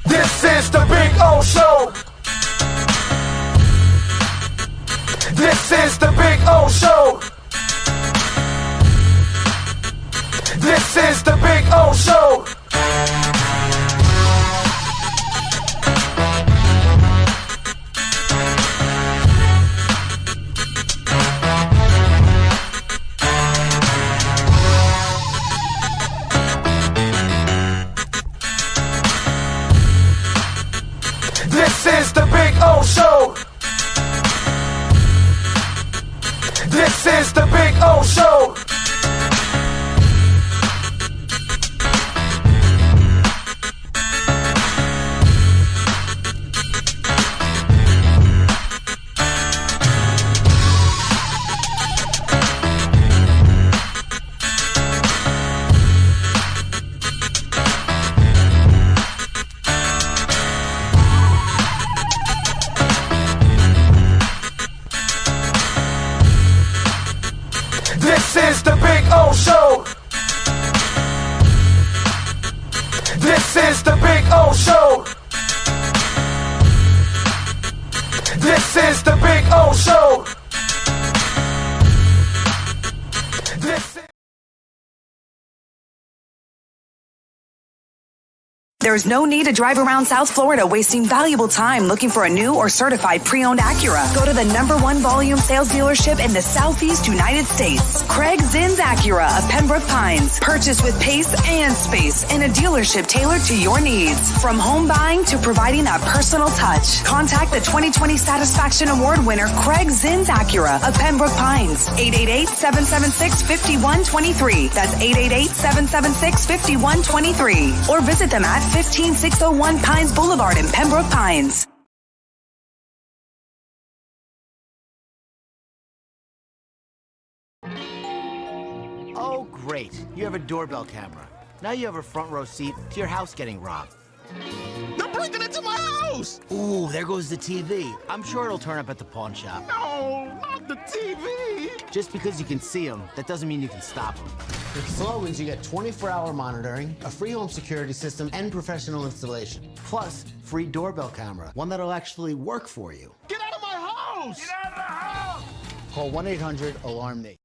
This is the Big O Show. This is the Big O Show. This is the Big O Show. This is the Big O Show. This is the Big O Show. This is the Big O Show. This is the Big O Show. This is the Big O Show. This is There's no need to drive around South Florida wasting valuable time looking for a new or certified pre-owned Acura. Go to the #1 volume sales dealership in the Southeast United States. Craig Zinn's Acura of Pembroke Pines. Purchase with pace and space in a dealership tailored to your needs. From home buying to providing that personal touch. Contact the 2020 Satisfaction Award winner Craig Zinn's Acura of Pembroke Pines. 888-776-5123. That's 888-776-5123. Or visit them at 15601 Pines Boulevard in Pembroke Pines. Oh, great. You have a doorbell camera. Now you have a front row seat to your house getting robbed. They're breaking into my house! Ooh, there goes the TV. I'm sure it'll turn up at the pawn shop. No, not the TV! Just because you can see them, that doesn't mean you can stop them. With Slogans, you get 24-hour monitoring, a free home security system, and professional installation. Plus, free doorbell camera, one that'll actually work for you. Get out of my house! Get out of the house! Call 1-800-ALARM-NATE.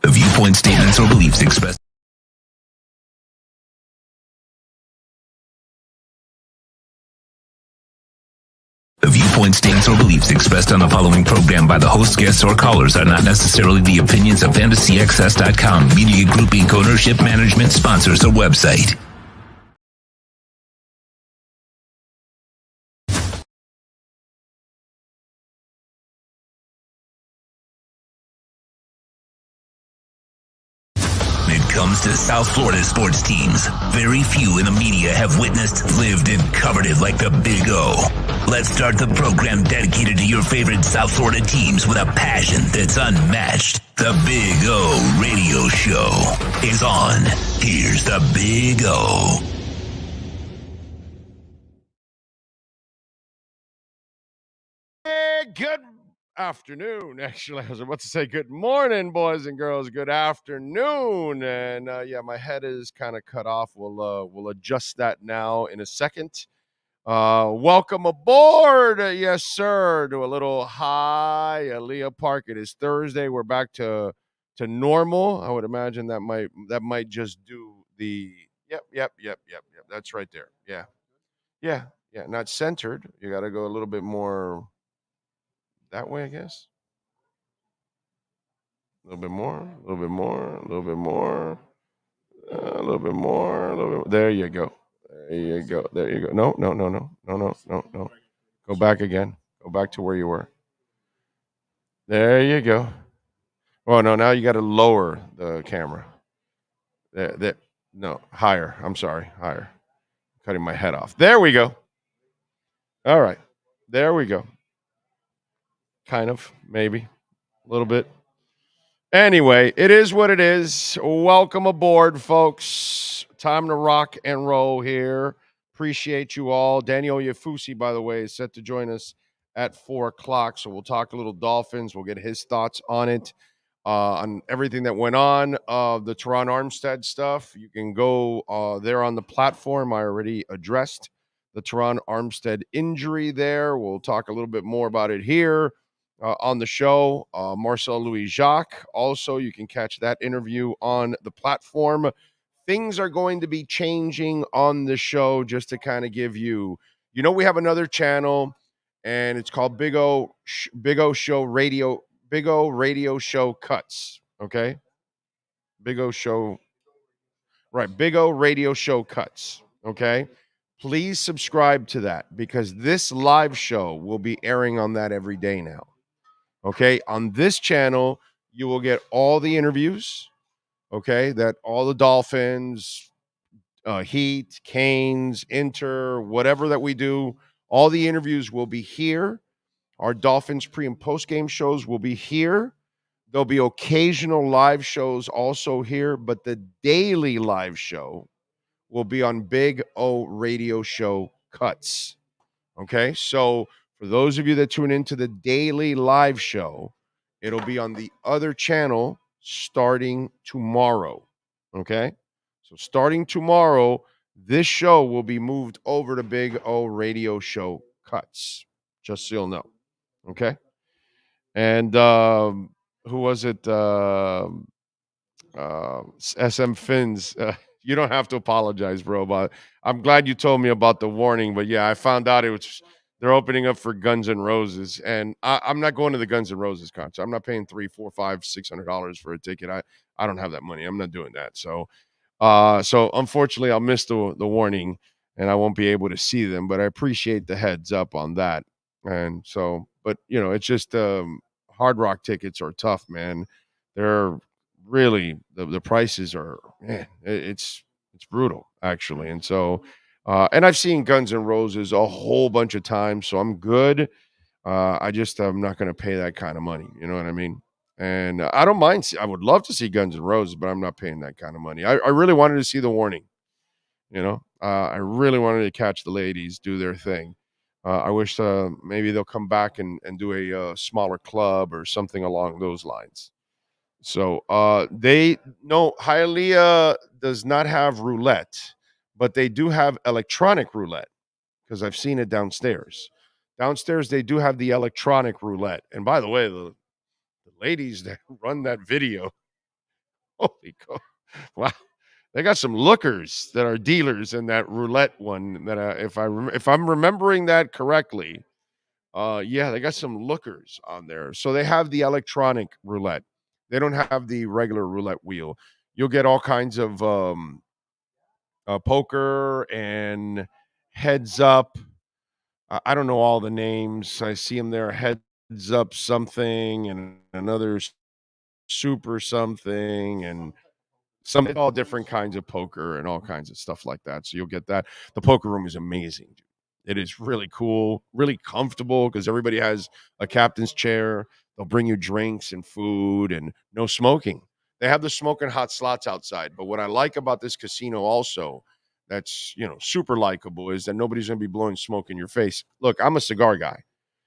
The viewpoint, statements, or beliefs expressed. The viewpoint, statements, or beliefs expressed on the following program by the host, guests, or callers are not necessarily the opinions of FantasyXS.com, Media Group Inc., ownership, management, sponsors, or website. Comes to South Florida sports teams. Very few in the media have witnessed, lived, and covered it like the Big O. Let's start the program dedicated to your favorite South Florida teams with a passion that's unmatched. The Big O Radio Show is on. Here's the Big O. Hey, good afternoon. Actually, I was about to say good morning, boys and girls. Good afternoon. And yeah, my head is kind of cut off. We'll adjust that now in a second. Welcome aboard, yes sir, to a little Hialeah Park. It is Thursday. We're back to normal. I would imagine that might just do the yep. That's right there. Yeah. Not centered. You got to go a little bit more. That way, I guess. A little bit more. There you go. No. Go back again. Go back to where you were. There you go. Oh no, now you got to lower the camera. There. No, higher. I'm sorry, higher. Cutting my head off. There we go. All right. There we go. Kind of, maybe. A little bit. Anyway, it is what it is. Welcome aboard, folks. Time to rock and roll here. Appreciate you all. Daniel Yafusi, by the way, is set to join us at 4 o'clock. So we'll talk a little Dolphins. We'll get his thoughts on it, on everything that went on, the Teron Armstead stuff. You can go there on the platform. I already addressed the Teron Armstead injury there. We'll talk a little bit more about it here. On the show, Marcel Louis Jacques. Also, you can catch that interview on the platform. Things are going to be changing on the show just to kind of give you, we have another channel, and it's called Big O Show Radio, Big O Radio Show Cuts. Okay, Big O Show, right? Big O Radio Show Cuts. Okay, please subscribe to that because this live show will be airing on that every day now. Okay, on this channel, you will get all the interviews, okay, that all the Dolphins, Heat, Canes, Inter, whatever that we do, all the interviews will be here. Our Dolphins pre- and post-game shows will be here. There'll be occasional live shows also here, but the daily live show will be on Big O Radio Show Cuts. Okay, so for those of you that tune into the daily live show, it'll be on the other channel starting tomorrow. Okay, so starting tomorrow, this show will be moved over to Big O Radio Show Cuts, just so you'll know. Okay, and who was it? SM Fins. You don't have to apologize, bro. But I'm glad you told me about the warning. But yeah, I found out they're opening up for Guns N' Roses, and I'm not going to the Guns N' Roses concert. I'm not paying $300, $400, $500, $600 for a ticket. I don't have that money. I'm not doing that. So unfortunately, I'll miss the warning, and I won't be able to see them. But I appreciate the heads up on that. And so, but it's just Hard Rock tickets are tough, man. They're really the prices are, man, it's brutal actually. And so and I've seen Guns N' Roses a whole bunch of times, so I'm good. I'm not going to pay that kind of money, you know what I mean? And I don't mind. I would love to see Guns N' Roses, but I'm not paying that kind of money. I really wanted to see the warning, I really wanted to catch the ladies do their thing. I wish maybe they'll come back and do a smaller club or something along those lines. So Hialeah does not have roulette, but they do have electronic roulette because I've seen it downstairs. Downstairs, they do have the electronic roulette. And by the way, the ladies that run that video, holy cow, wow, they got some lookers that are dealers in that roulette one. That if I'm remembering that correctly, yeah, they got some lookers on there. So they have the electronic roulette. They don't have the regular roulette wheel. You'll get all kinds of poker and heads up. I don't know all the names. I see them there. Heads up something and another super something and all different kinds of poker and all kinds of stuff like that. So you'll get that. The poker room is amazing, dude. It is really cool, really comfortable because everybody has a captain's chair. They'll bring you drinks and food and no smoking. They have the smoking hot slots outside. But what I like about this casino also that's, super likable is that nobody's going to be blowing smoke in your face. Look, I'm a cigar guy,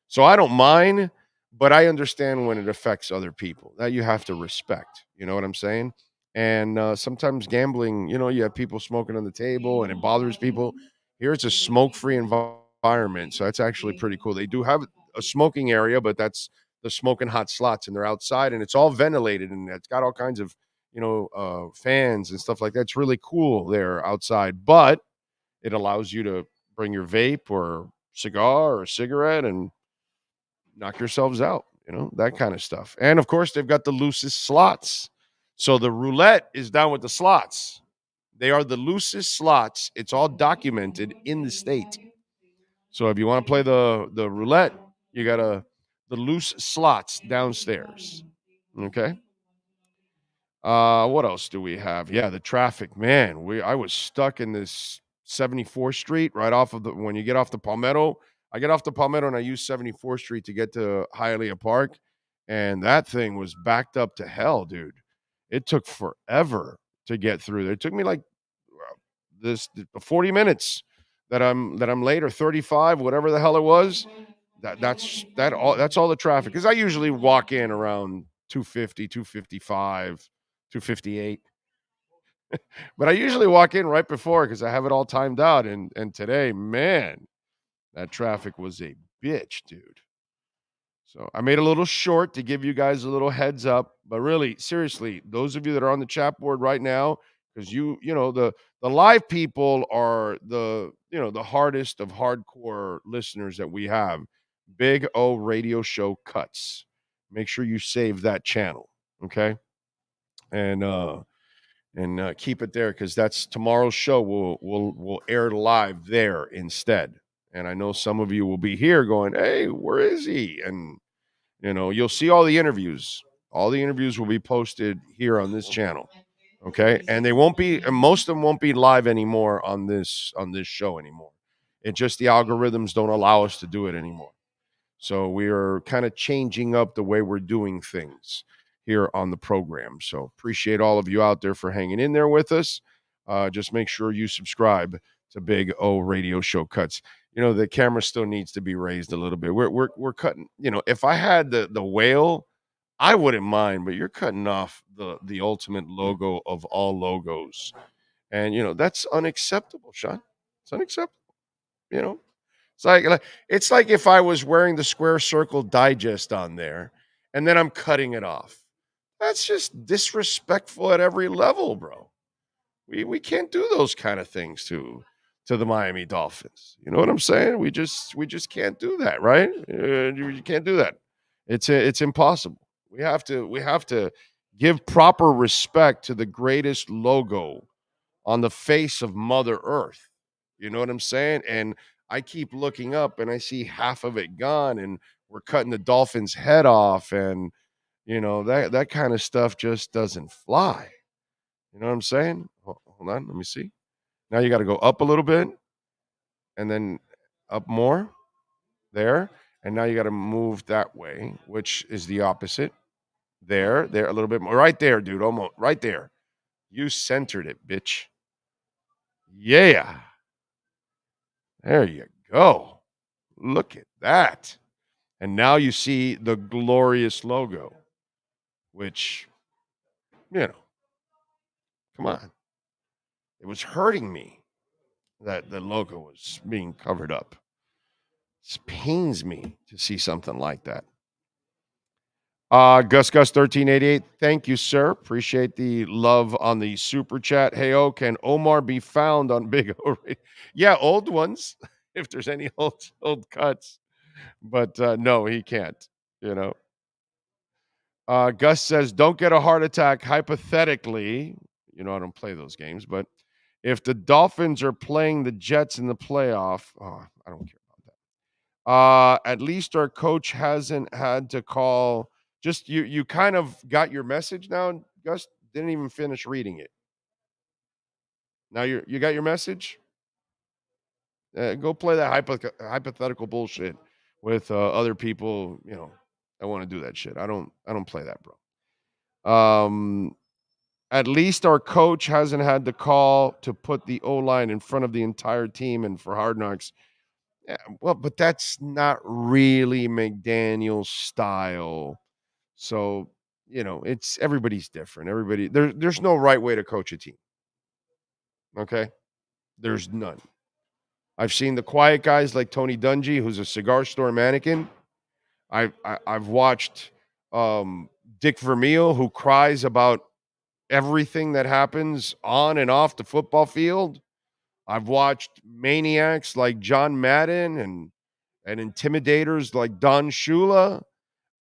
so I don't mind, but I understand when it affects other people. That you have to respect. You know what I'm saying? And sometimes gambling, you have people smoking on the table and it bothers people. Here it's a smoke-free environment, so that's actually pretty cool. They do have a smoking area, but that's the smoking hot slots, and they're outside, and it's all ventilated, and it's got all kinds of, fans and stuff like that. It's really cool there outside, but it allows you to bring your vape or cigar or cigarette and knock yourselves out, that kind of stuff. And, of course, they've got the loosest slots. So the roulette is down with the slots. They are the loosest slots. It's all documented in the state. So if you want to play the roulette, You got the loose slots downstairs. Okay. What else do we have? Yeah, the traffic, man. I was stuck in this 74th Street right off of when you get off the Palmetto. I get off the Palmetto and I use 74th Street to get to Hialeah Park, and that thing was backed up to hell, dude. It took forever to get through there. It took me like this 40 minutes that I'm late, or 35, whatever the hell it was. That's all the traffic. Because I usually walk in around 250, 255. 258. But I usually walk in right before because I have it all timed out. And today, man, that traffic was a bitch, dude. So I made a little short to give you guys a little heads up. But really, seriously, those of you that are on the chat board right now, because you know, the live people are the hardest of hardcore listeners that we have. Big O Radio Show Cuts. Make sure you save that channel, okay? And keep it there, because that's tomorrow's show. We'll air live there instead. And I know some of you will be here going, "Hey, where is he?" And you'll see all the interviews. All the interviews will be posted here on this channel. Okay, and they won't be, and most of them won't be live anymore on this show anymore. It just the algorithms don't allow us to do it anymore. So we are kind of changing up the way we're doing things here on the program. So appreciate all of you out there for hanging in there with us. Just make sure you subscribe to Big O Radio Show Cuts. The camera still needs to be raised a little bit. We're cutting. If I had the whale, I wouldn't mind, but you're cutting off the ultimate logo of all logos, and that's unacceptable, Sean. It's unacceptable. It's like if I was wearing the Square Circle Digest on there, and then I'm cutting it off. That's just disrespectful at every level, bro. We can't do those kind of things to the Miami Dolphins. You know what I'm saying? We just can't do that, right? You can't do that. It's impossible. We have to give proper respect to the greatest logo on the face of Mother Earth. You know what I'm saying? And I keep looking up and I see half of it gone, and we're cutting the Dolphins' head off, and that kind of stuff just doesn't fly. You know what I'm saying? Hold on, let me see. Now you got to go up a little bit, and then up more there, and now you got to move that way, which is the opposite. There, a little bit more. Right there, dude. Almost right there. You centered it, bitch. Yeah. There you go. Look at that. And now you see the glorious logo, which, come on. It was hurting me that the logo was being covered up. It pains me to see something like that. Gus 1388, thank you, sir. Appreciate the love on the super chat. Hey, can Omar be found on Big O? Yeah, old ones, if there's any old cuts. But no, he can't, Gus says, don't get a heart attack hypothetically. I don't play those games, but if the Dolphins are playing the Jets in the playoff, I don't care about that. At least our coach hasn't had to call. Just you kind of got your message now. Gus didn't even finish reading it. Now you got your message? Go play that hypothetical bullshit with other people, I want to do that shit. I don't play that, bro. At least our coach hasn't had the call to put the O-line in front of the entire team and for Hard Knocks. Yeah, well, but that's not really McDaniel's style. So, it's everybody's different. There's no right way to coach a team. Okay? There's none. I've seen the quiet guys like Tony Dungy, who's a cigar store mannequin. I've watched Dick Vermeil, who cries about everything that happens on and off the football field. I've watched maniacs like John Madden and intimidators like Don Shula.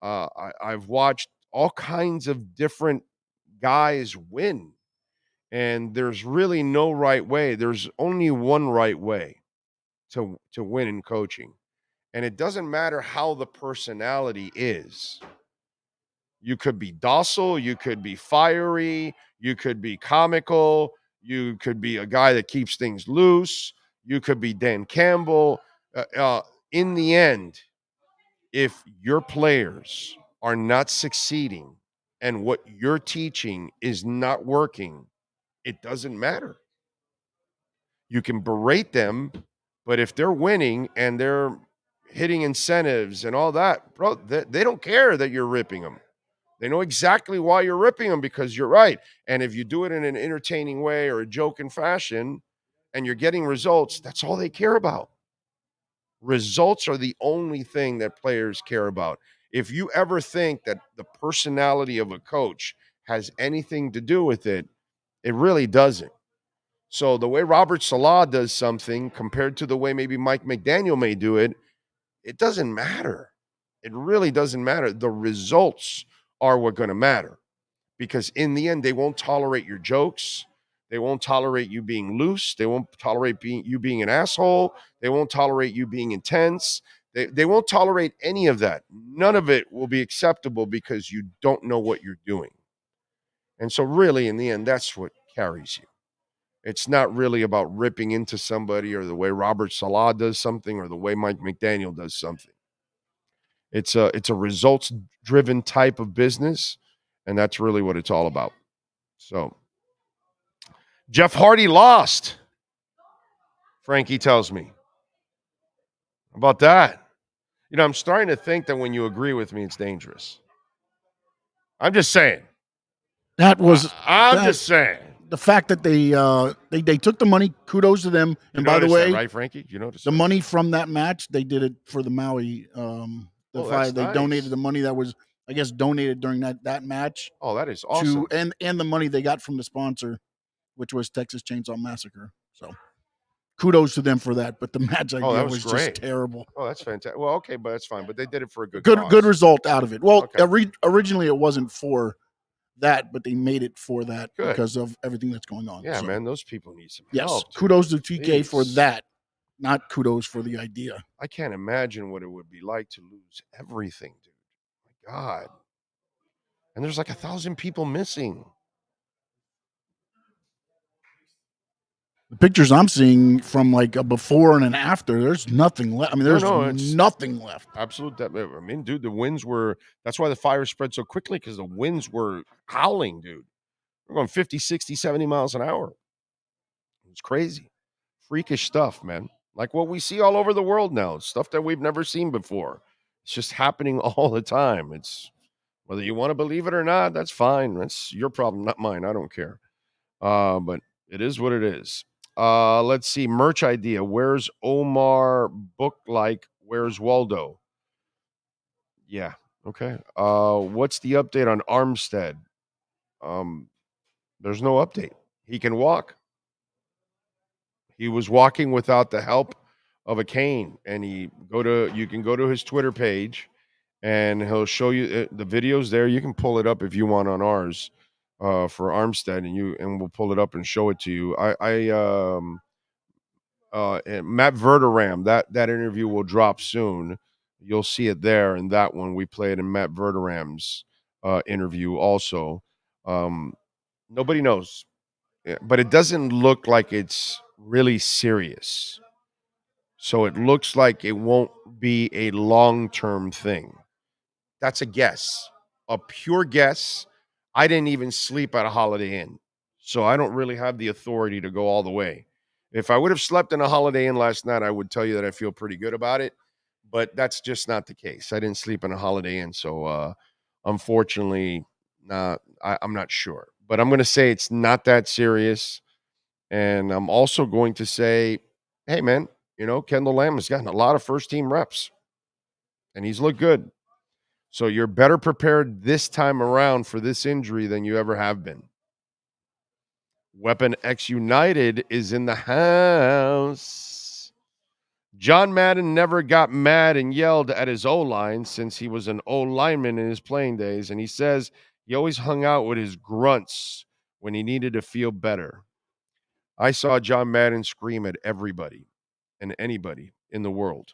I've watched all kinds of different guys win, and there's really no right way. There's only one right way to win in coaching, And it doesn't matter how the personality is. You could be docile, you could be fiery, you could be comical, you could be a guy that keeps things loose, you could be Dan Campbell. In the end, if your players are not succeeding and what you're teaching is not working, it doesn't matter. You can berate them, but if they're winning and they're hitting incentives and all that, bro, they don't care that you're ripping them. They know exactly why you're ripping them because you're right. And if you do it in an entertaining way or a joking fashion and you're getting results, that's all they care about. Results are the only thing that players care about. If you ever think that the personality of a coach has anything to do with it, it really doesn't. So the way Robert Salah does something compared to the way maybe Mike McDaniel may do it, it doesn't matter. It really doesn't matter. The results are what going to matter because in the end, they won't tolerate your jokes. They won't tolerate you being loose. They won't tolerate you being an asshole. They won't tolerate you being intense. They won't tolerate any of that. None of it will be acceptable because you don't know what you're doing. And so really, in the end, that's what carries you. It's not really about ripping into somebody or the way Robert Salah does something or the way Mike McDaniel does something. It's a results-driven type of business, and that's really what it's all about. So, Jeff Hardy lost, Frankie tells me. How about that? I'm starting to think that when you agree with me, it's dangerous. I'm just saying. I'm just saying. The fact that they took the money, kudos to them. And by the way, that, right, Frankie? You noticed the money from that match, they did it for the Maui. They donated the money that was, I guess, donated during that match. Oh, that is awesome. And the money they got from the sponsor, which was Texas Chainsaw Massacre. So kudos to them for that. But the match idea was just terrible. Oh, that's fantastic. Well, okay, but that's fine. But they did it for a good result out of it. Well, originally it wasn't for that, but they made it for that because of everything that's going on. Yeah, man, those people need some help. Yes, kudos to TK for that, not kudos for the idea. I can't imagine what it would be like to lose everything, dude. My God. And there's like 1,000 people missing. The pictures I'm seeing from like a before and an after, there's nothing left. I mean, there's nothing left. Absolute. I mean, dude, the winds were, that's why the fire spread so quickly because the winds were howling, dude. We're going 50, 60, 70 miles an hour. It's crazy. Freakish stuff, man. Like what we see all over the world now, stuff that we've never seen before. It's just happening all the time. It's whether you want to believe it or not, that's fine. That's your problem, not mine. I don't care. But it is what it is. Let's see. Merch idea. Where's Omar book like? Where's Waldo? Yeah. Okay. What's the update on Armstead? There's no update. He can walk. He was walking without the help of a cane, and you can go to his Twitter page, and he'll show you the videos there. You can pull it up if you want on ours. For Armstead, and we'll pull it up and show it to you. Matt Verderam, that interview will drop soon. You'll see it there, and that one we played in Matt Verderam's interview also. Nobody knows, but it doesn't look like it's really serious. So it looks like it won't be a long-term thing. That's a guess, a pure guess. I didn't even sleep at a Holiday Inn, so I don't really have the authority to go all the way. If I would have slept in a Holiday Inn last night, I would tell you that I feel pretty good about it, but that's just not the case. I didn't sleep in a Holiday Inn, so unfortunately, I'm not sure. But I'm going to say it's not that serious, and I'm also going to say, hey, man, Kendall Lamb has gotten a lot of first-team reps, and he's looked good. So you're better prepared this time around for this injury than you ever have been. Weapon X United is in the house. John Madden never got mad and yelled at his O-line since he was an O-lineman in his playing days, and he says he always hung out with his grunts when he needed to feel better. I saw John Madden scream at everybody and anybody in the world.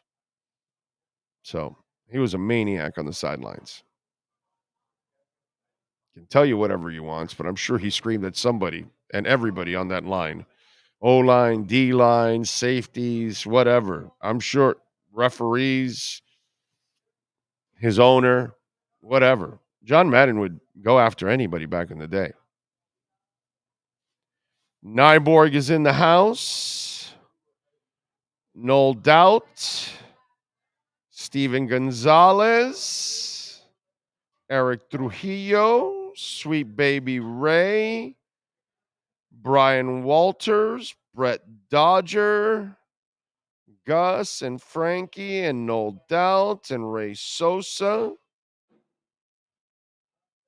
So he was a maniac on the sidelines. Can tell you whatever he wants, but I'm sure he screamed at somebody and everybody on that line. O-line, D-line, safeties, whatever. I'm sure referees, his owner, whatever. John Madden would go after anybody back in the day. Nyborg is in the house. No doubt. Steven Gonzalez. Eric Trujillo. Sweet Baby Ray. Brian Walters. Brett Dodger. Gus and Frankie and No Doubt and Ray Sosa.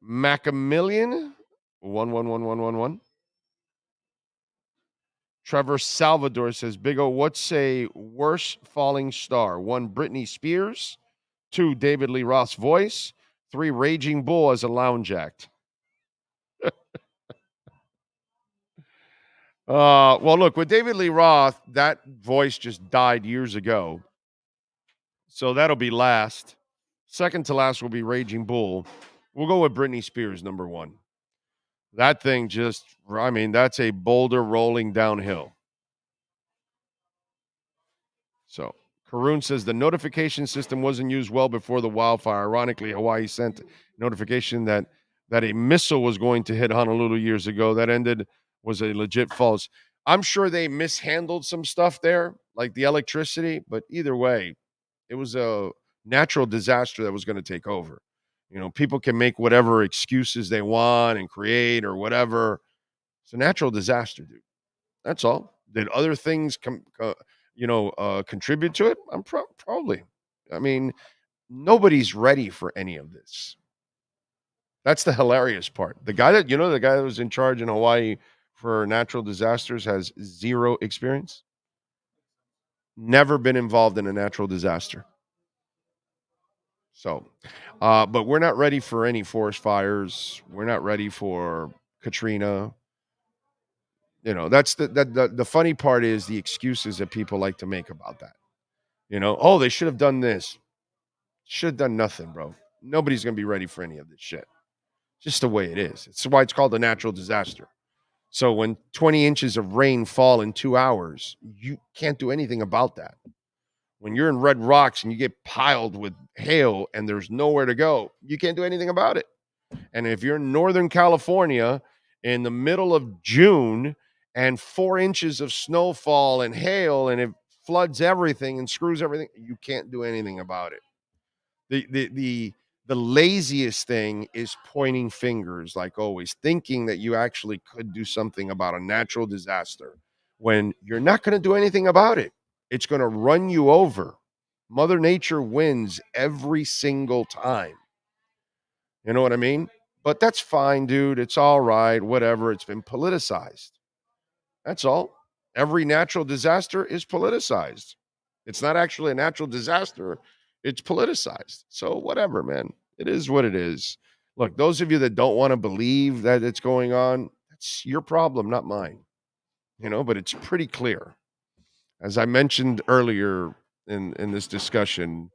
Macamillion. 1111111. Trevor Salvador says, Big O, what's a worse falling star? 1, Britney Spears. 2, David Lee Roth's voice. 3, Raging Bull as a lounge act. Well, look, with David Lee Roth, that voice just died years ago. So that'll be last. Second to last will be Raging Bull. We'll go with Britney Spears, number 1. That thing just, I mean, that's a boulder rolling downhill. So, Karun says the notification system wasn't used well before the wildfire. Ironically, Hawaii sent notification that a missile was going to hit Honolulu years ago. That was a legit false. I'm sure they mishandled some stuff there, like the electricity, but either way, it was a natural disaster that was going to take over. You know, people can make whatever excuses they want and create or whatever. It's a natural disaster, dude. That's all. Did other things contribute to it? I'm probably. I mean, nobody's ready for any of this. That's the hilarious part. The guy that was in charge in Hawaii for natural disasters has 0 experience. Never been involved in a natural disaster. So, but we're not ready for any forest fires. We're not ready for Katrina. You know, that's the funny part is the excuses that people like to make about that. You know, oh, they should have done this. Should have done nothing, bro. Nobody's going to be ready for any of this shit. Just the way it is. It's why it's called a natural disaster. So when 20 inches of rain fall in 2 hours, you can't do anything about that. When you're in Red Rocks and you get piled with hail and there's nowhere to go, you can't do anything about it. And if you're in Northern California in the middle of June and 4 inches of snowfall and hail and it floods everything and screws everything, you can't do anything about it. The laziest thing is pointing fingers, like always, thinking that you actually could do something about a natural disaster when you're not going to do anything about it. It's going to run you over. Mother Nature wins every single time. You know what I mean? But that's fine, dude. It's all right. Whatever. It's been politicized. That's all. Every natural disaster is politicized. It's not actually a natural disaster. It's politicized. So whatever, man. It is what it is. Look, those of you that don't want to believe that it's going on, that's your problem, not mine. You know, but it's pretty clear. As I mentioned earlier in this discussion,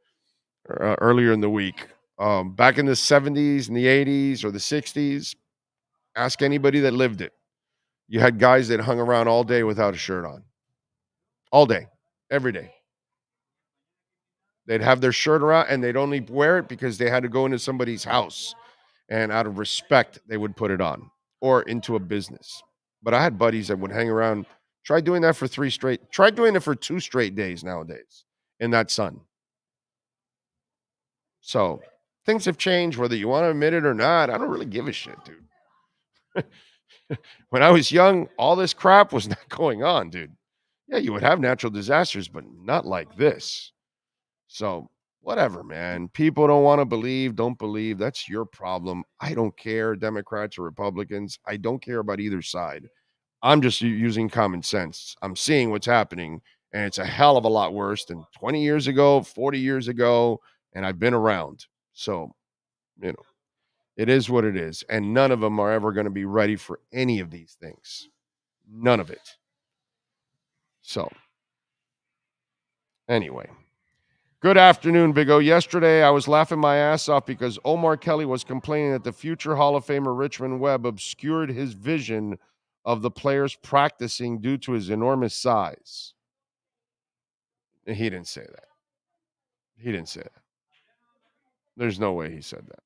earlier in the week, back in the 70s and the 80s or the 60s, ask anybody that lived it. You had guys that hung around all day without a shirt on. All day, every day. They'd have their shirt around and they'd only wear it because they had to go into somebody's house. And out of respect, they would put it on or into a business. But I had buddies that would hang around. Try doing that for 2 straight days nowadays in that sun. So things have changed, whether you want to admit it or not. I don't really give a shit, dude. When I was young, all this crap was not going on, dude. Yeah, you would have natural disasters, but not like this. So whatever, man. People don't want to believe, don't believe. That's your problem. I don't care, Democrats or Republicans. I don't care about either side. I'm just using common sense. I'm seeing what's happening, and it's a hell of a lot worse than 20 years ago, 40 years ago, and I've been around. So, you know, it is what it is, and none of them are ever going to be ready for any of these things. None of it. So, anyway, Good afternoon, Big O. Yesterday, I was laughing my ass off because Omar Kelly was complaining that the future Hall of Famer Richmond Webb obscured his vision of the players practicing due to his enormous size. He didn't say that. He didn't say that. There's no way he said that.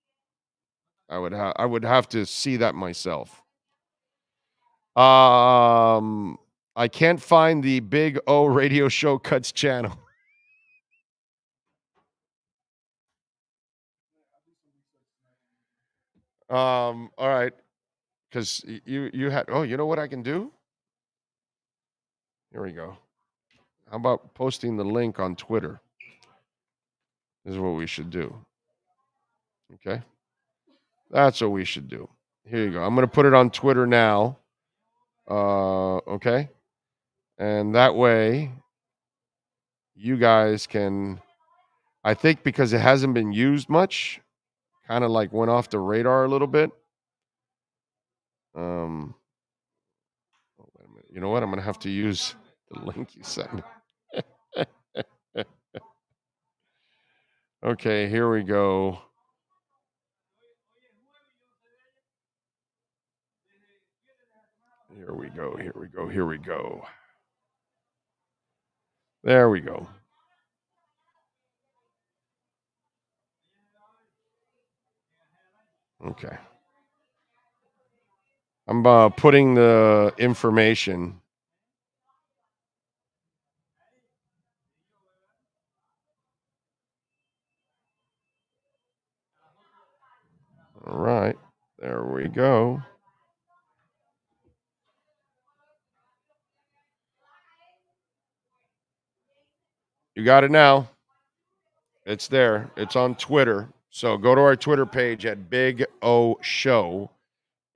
I would have to see that myself. I can't find the Big O Radio Show Cuts channel. All right, because you had. Oh, you know what I can do? Here we go. How about posting the link on Twitter? This is what we should do. Okay, that's what we should do. Here you go. I'm going to put it on Twitter now. Okay, and that way you guys can. I think because it hasn't been used much, kind of like went off the radar a little bit. You know what? I'm going to have to use the link you sent me. Okay, here we go. Here we go. Here we go. Here we go. There we go. Okay. I'm putting the information. All right. There we go. You got it now. It's there. It's on Twitter. So go to our Twitter page at Big O Show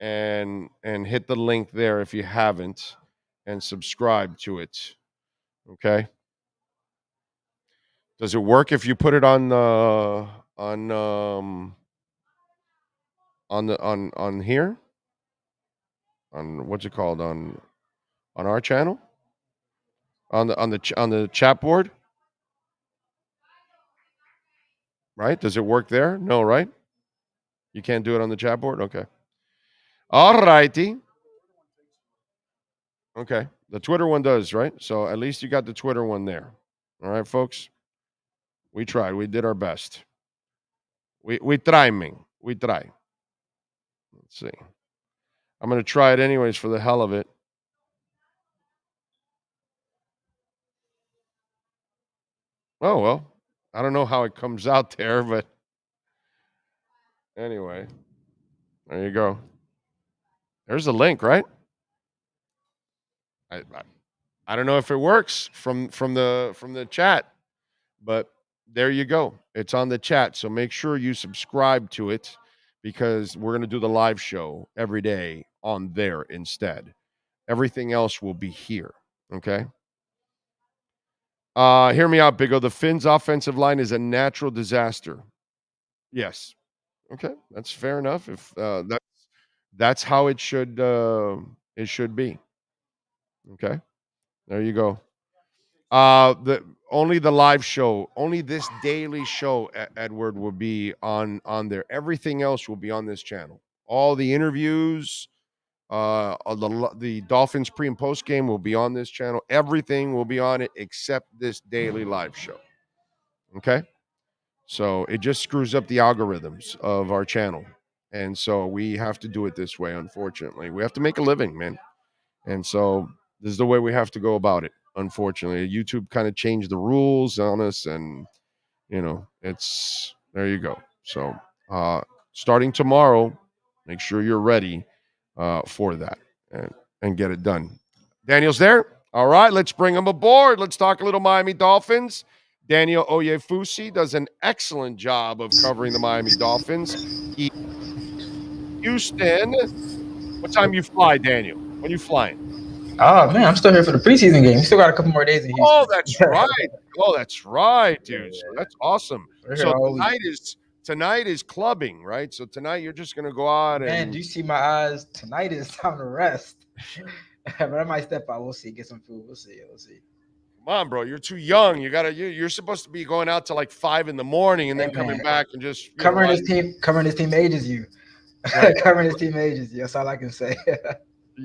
and hit the link there if you haven't and subscribe to it. Okay? Does it work if you put it on here? On what's it called? On our channel? On the chat board? Right? Does it work there? No, right? You can't do it on the chat board? Okay. All righty. Okay. The Twitter one does, right? So at least you got the Twitter one there. All right, folks? We tried. We did our best. We try, Ming. We try. Let's see. I'm going to try it anyways for the hell of it. Oh, well. I don't know how it comes out there, but anyway. There you go. There's a link, right? I don't know if it works from the chat, but there you go. It's on the chat, so make sure you subscribe to it because we're going to do the live show every day on there instead. Everything else will be here, okay? Hear me out, Big O. The Finns' offensive line is a natural disaster. Yes. Okay, that's fair enough. If that's how it should be. Okay, there you go. Only the live show, only this daily show, Edward, will be on there. Everything else will be on this channel. All the interviews, the Dolphins pre and post game will be on this channel. Everything will be on it except this daily live show. Okay, so it just screws up the algorithms of our channel, and so we have to do it this way. Unfortunately, we have to make a living, man, and so this is the way we have to go about it. Unfortunately, YouTube kind of changed the rules on us, and it's there you go. So starting tomorrow, make sure you're ready for that and get it done. Daniel's there. All right, let's bring him aboard. Let's talk a little Miami Dolphins. Daniel Oyefusi does an excellent job of covering the Miami Dolphins. Houston. What time you fly, Daniel? When you flying? Oh, man, I'm still here for the preseason game. We still got a couple more days in Houston. Oh, that's right. Oh, that's right, dude. So that's awesome. So tonight is clubbing, right? So tonight you're just going to go out and... Man, do you see my eyes? Tonight is time to rest. But I might step out. We'll see. Get some food. We'll see. Come on, bro. You're too young. You're supposed to be going out to like 5 a.m. and then coming back and just covering his team ages you. Right. Covering his team ages you. That's all I can say.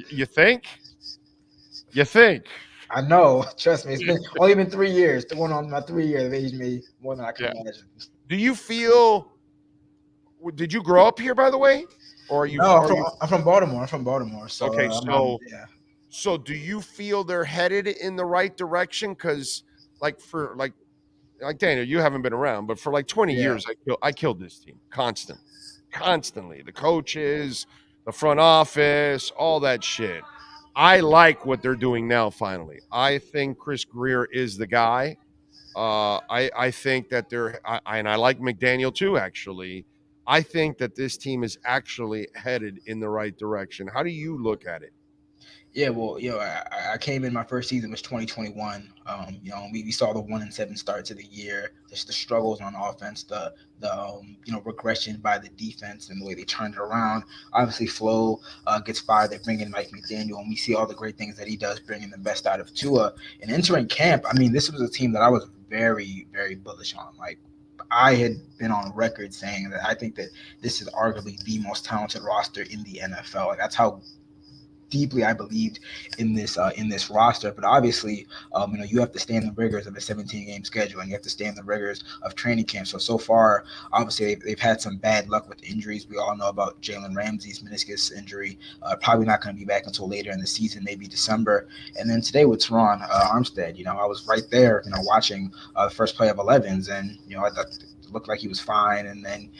You think? You think? I know. Trust me. It's been only been 3 years. Going on my 3 years, they've aged me more than I can imagine. Do you feel? Did you grow up here, by the way, or are you? No, I'm from Baltimore. I'm from Baltimore. So okay, so do you feel they're headed in the right direction? Because like Daniel, you haven't been around, but for like 20 years, I killed this team constantly. The coaches, the front office, all that shit. I like what they're doing now. Finally, I think Chris Grier is the guy. I think that and I like McDaniel too. Actually, I think that this team is actually headed in the right direction. How do you look at it? Yeah, well, I came in, my first season was 2021. We saw the 1-7 start to the year, just the struggles on offense, the regression by the defense and the way they turned it around. Obviously, Flo gets fired. They bring in Mike McDaniel, and we see all the great things that he does, bringing the best out of Tua. And entering camp, I mean, this was a team that I was very, very bullish on. Like, I had been on record saying that I think that this is arguably the most talented roster in the NFL. Like, that's how deeply I believed in this roster. But obviously, you have to stand the rigors of a 17-game schedule, and you have to stand the rigors of training camp. So far, obviously, they've had some bad luck with injuries. We all know about Jalen Ramsey's meniscus injury. Probably not going to be back until later in the season, maybe December. And then today with Terron Armstead, I was right there, watching the first play of 11s, and I thought looked like he was fine, and then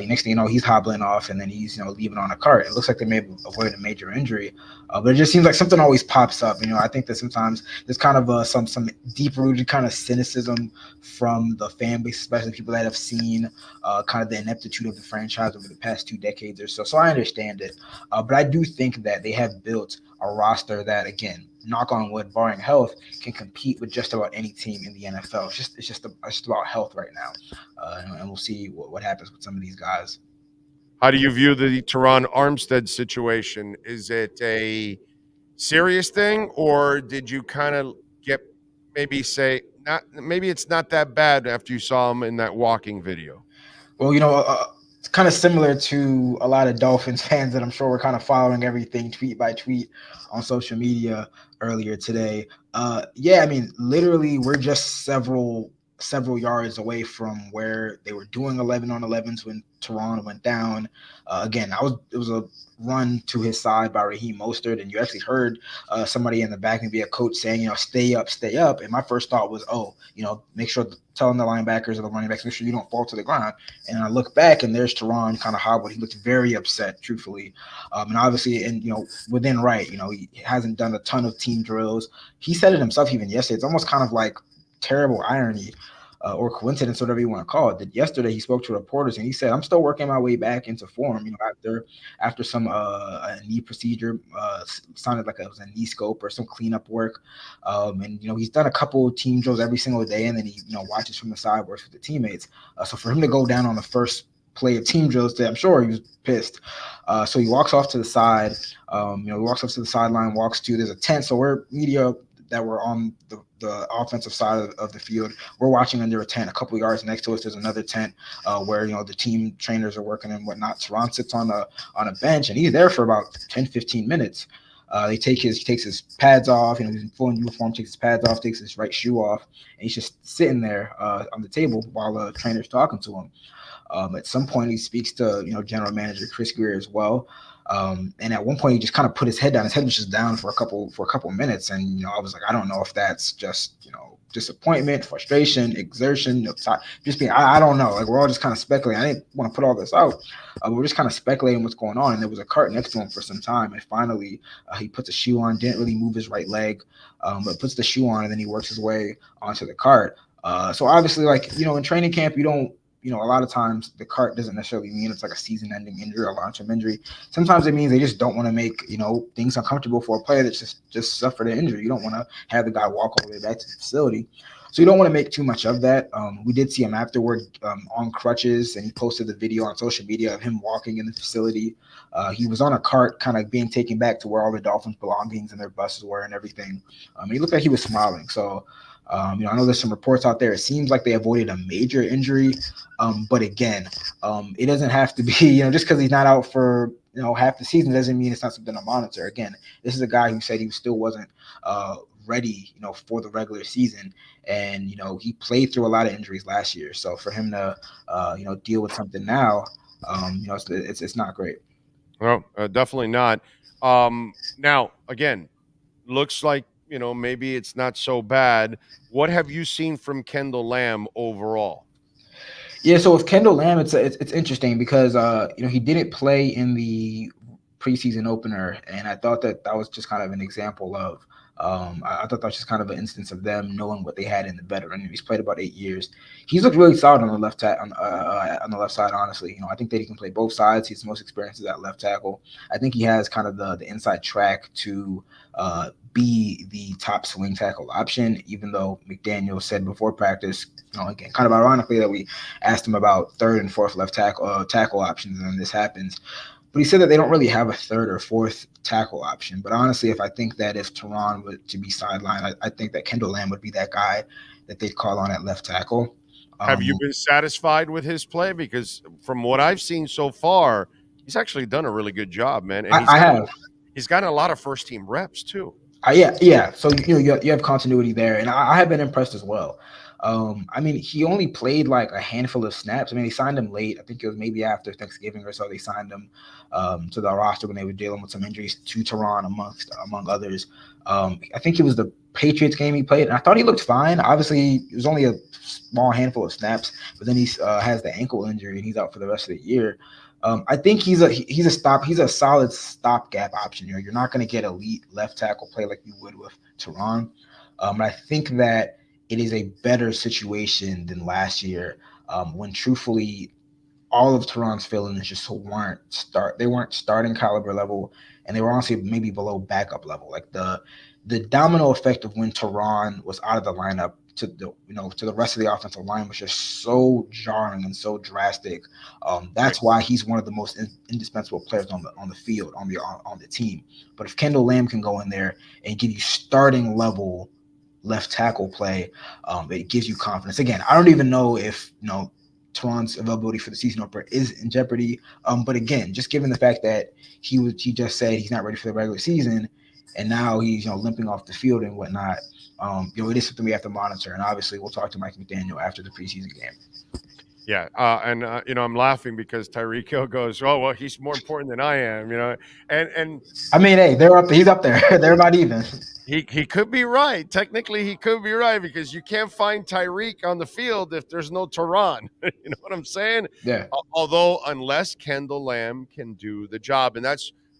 next thing you know, he's hobbling off, and then he's leaving on a cart. It looks like they may have avoided a major injury, but it just seems like something always pops up. I think that sometimes there's kind of some deep-rooted kind of cynicism from the fan base, especially people that have seen kind of the ineptitude of the franchise over the past 2 decades or so. So I understand it, but I do think that they have built a roster that, again, knock on wood, barring health, can compete with just about any team in the NFL. It's just about health right now, and we'll see what happens with some of these guys. How do you view the Terron Armstead situation? Is it a serious thing, or did you kind of maybe it's not that bad after you saw him in that walking video? Well, it's kind of similar to a lot of Dolphins fans that I'm sure were kind of following everything tweet by tweet on social media earlier today. I mean, literally, we're just several yards away from where they were doing 11-on-11s when Terron went down. Again, it was a run to his side by Raheem Mostert, and you actually heard somebody in the back, maybe a coach, saying, stay up. And my first thought was, make sure telling the linebackers or the running backs, make sure you don't fall to the ground. And I look back, and there's Terron kind of hobbled. He looked very upset, truthfully. And obviously, within right, he hasn't done a ton of team drills. He said it himself even yesterday. It's almost kind of like terrible irony or coincidence, whatever you want to call it, that yesterday he spoke to reporters and he said, I'm still working my way back into form, after some a knee procedure, sounded like it was a knee scope or some cleanup work. And he's done a couple of team drills every single day, and then he watches from the side, works with the teammates. So for him to go down on the first play of team drills, I'm sure he was pissed. So he walks off to the side, walks up to the sideline, there's a tent. So we're media that were on the offensive side of the field. We're watching under a tent. A couple of yards next to us, there's another tent where the team trainers are working and whatnot. Terron sits on a bench, and he's there for about 10-15 minutes. He takes his pads off. He's in full uniform. Takes his pads off. Takes his right shoe off, and he's just sitting there on the table while the trainer's talking to him. At some point, he speaks to general manager Chris Grier as well. And at one point, he just kind of put his head down. His head was just down for a couple minutes, and I was like, I don't know if that's just disappointment, frustration, exertion, just being. I don't know. Like, we're all just kind of speculating. I didn't want to put all this out. We're just kind of speculating what's going on. And there was a cart next to him for some time, and finally, he puts a shoe on. Didn't really move his right leg, but puts the shoe on, and then he works his way onto the cart. So obviously, in training camp, you don't. A lot of times the cart doesn't necessarily mean it's like a season-ending injury or a long-term injury. Sometimes it means they just don't want to make, things uncomfortable for a player that's just suffered an injury. You don't want to have the guy walk all the way back to the facility. So you don't want to make too much of that. We did see him afterward on crutches, and he posted the video on social media of him walking in the facility. He was on a cart kind of being taken back to where all the Dolphins' belongings and their buses were and everything. He looked like he was smiling. So I know there's some reports out there. It seems like they avoided a major injury, but again, it doesn't have to be. Just because he's not out for half the season doesn't mean it's not something to monitor. Again, this is a guy who said he still wasn't ready, for the regular season, and he played through a lot of injuries last year. So for him to deal with something now, it's not great. Well, definitely not. Now, again, looks like maybe it's not so bad. What have you seen from Kendall Lamm overall? Yeah, so with Kendall Lamm, it's interesting because he didn't play in the preseason opener, and I thought that was just kind of an example of I thought that was just kind of an instance of them knowing what they had in the veteran. He's played about 8 years. He's looked really solid on the left on the left side. Honestly, I think that he can play both sides. He's the most experienced at left tackle. I think he has kind of the inside track to be the top swing tackle option. Even though McDaniel said before practice, again, kind of ironically, that we asked him about third and fourth left tackle options, and then this happens. But he said that they don't really have a third or fourth tackle option. But honestly, if Teron were to be sidelined, I think that Kendall Lamm would be that guy that they'd call on at left tackle. Have you been satisfied with his play? Because from what I've seen so far, he's actually done a really good job, man. And I have. He's gotten a lot of first team reps too. Yeah. So you have continuity there, and I have been impressed as well. He only played like a handful of snaps. They signed him late. I think it was maybe after Thanksgiving or so. They signed him to the roster when they were dealing with some injuries to Teron among others. I think it was the Patriots game he played, and I thought he looked fine. Obviously, it was only a small handful of snaps, but then he has the ankle injury and he's out for the rest of the year. I think he's a solid stopgap option. You're not going to get elite left tackle play like you would with Teron. I think that it is a better situation than last year, when truthfully all of Teron's fill-ins just weren't starting caliber level, and they were honestly maybe below backup level. Like the domino effect of when Teron was out of the lineup to the rest of the offensive line was just so jarring and so drastic. That's why he's one of the most indispensable players on the field, on the team. But if Kendall Lamm can go in there and give you starting level left tackle play, it gives you confidence. Again, I don't even know if Teron's availability for the season opener is in jeopardy. But again, just given the fact that he just said he's not ready for the regular season, and now he's limping off the field and whatnot, it is something we have to monitor. And obviously, we'll talk to Mike McDaniel after the preseason game. Yeah, I'm laughing because Tyreek Hill goes, "Oh well, he's more important than I am," and hey, they're up. He's up there. They're about even. He could be right. Technically, he could be right because you can't find Tyreek on the field if there's no Teron. You know what I'm saying? Yeah. Although, unless Kendall Lamm can do the job, and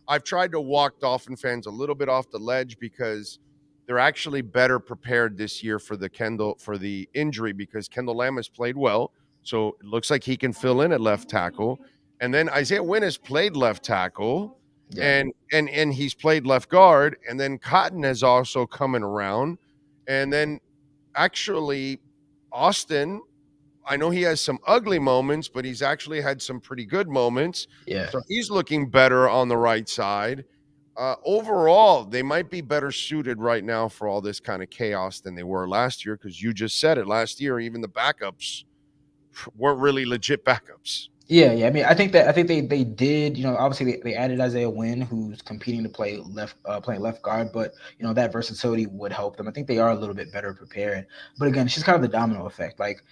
I've tried to walk Dolphin fans a little bit off the ledge because they're actually better prepared this year for the injury because Kendall Lamm has played well, so it looks like he can fill in at left tackle, and then Isaiah Wynn has played left tackle. Yeah. And he's played left guard, and then Cotton is also coming around, and then actually Austin, I know he has some ugly moments, but he's actually had some pretty good moments. Yeah, so he's looking better on the right side. Overall, they might be better suited right now for all this kind of chaos than they were last year, because you just said it. Last year, even the backups weren't really legit backups. Yeah. I think they did. Obviously they added Isaiah Wynn, who's competing to play playing left guard, but that versatility would help them. I think they are a little bit better prepared. But again, it's just kind of the domino effect. Like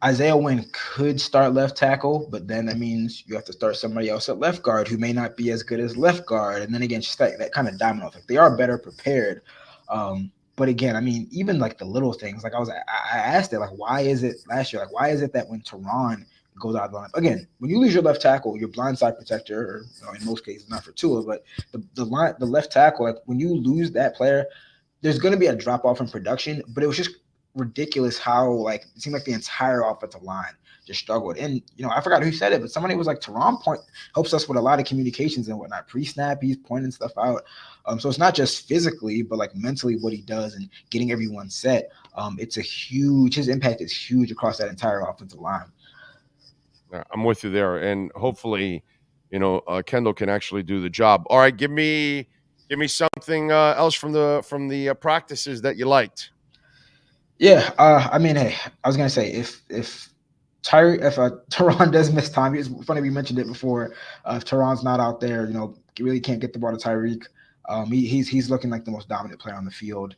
Isaiah Wynn could start left tackle, but then that means you have to start somebody else at left guard who may not be as good as left guard. And then again, just that kind of domino effect. They are better prepared. But again, even like the little things, like I asked it, like, why is it last year? Like, why is it that when Teron goes out of the lineup, again, when you lose your left tackle, your blindside protector, or in most cases, not for Tua, but the left tackle, like when you lose that player, there's going to be a drop off in production. But it was just ridiculous how like it seemed like the entire offensive line just struggled. And I forgot who said it, but somebody was like, Teron helps us with a lot of communications and whatnot. Pre-snap, he's pointing stuff out. So it's not just physically, but like mentally what he does and getting everyone set. His impact is huge across that entire offensive line. I'm with you there, and hopefully, Kendall can actually do the job. All right, give me something else from the practices that you liked. Yeah, I mean, hey, I was gonna say if Teron does miss time, it's funny we mentioned it before. If Teron's not out there, you really can't get the ball to Tyreek. He's looking like the most dominant player on the field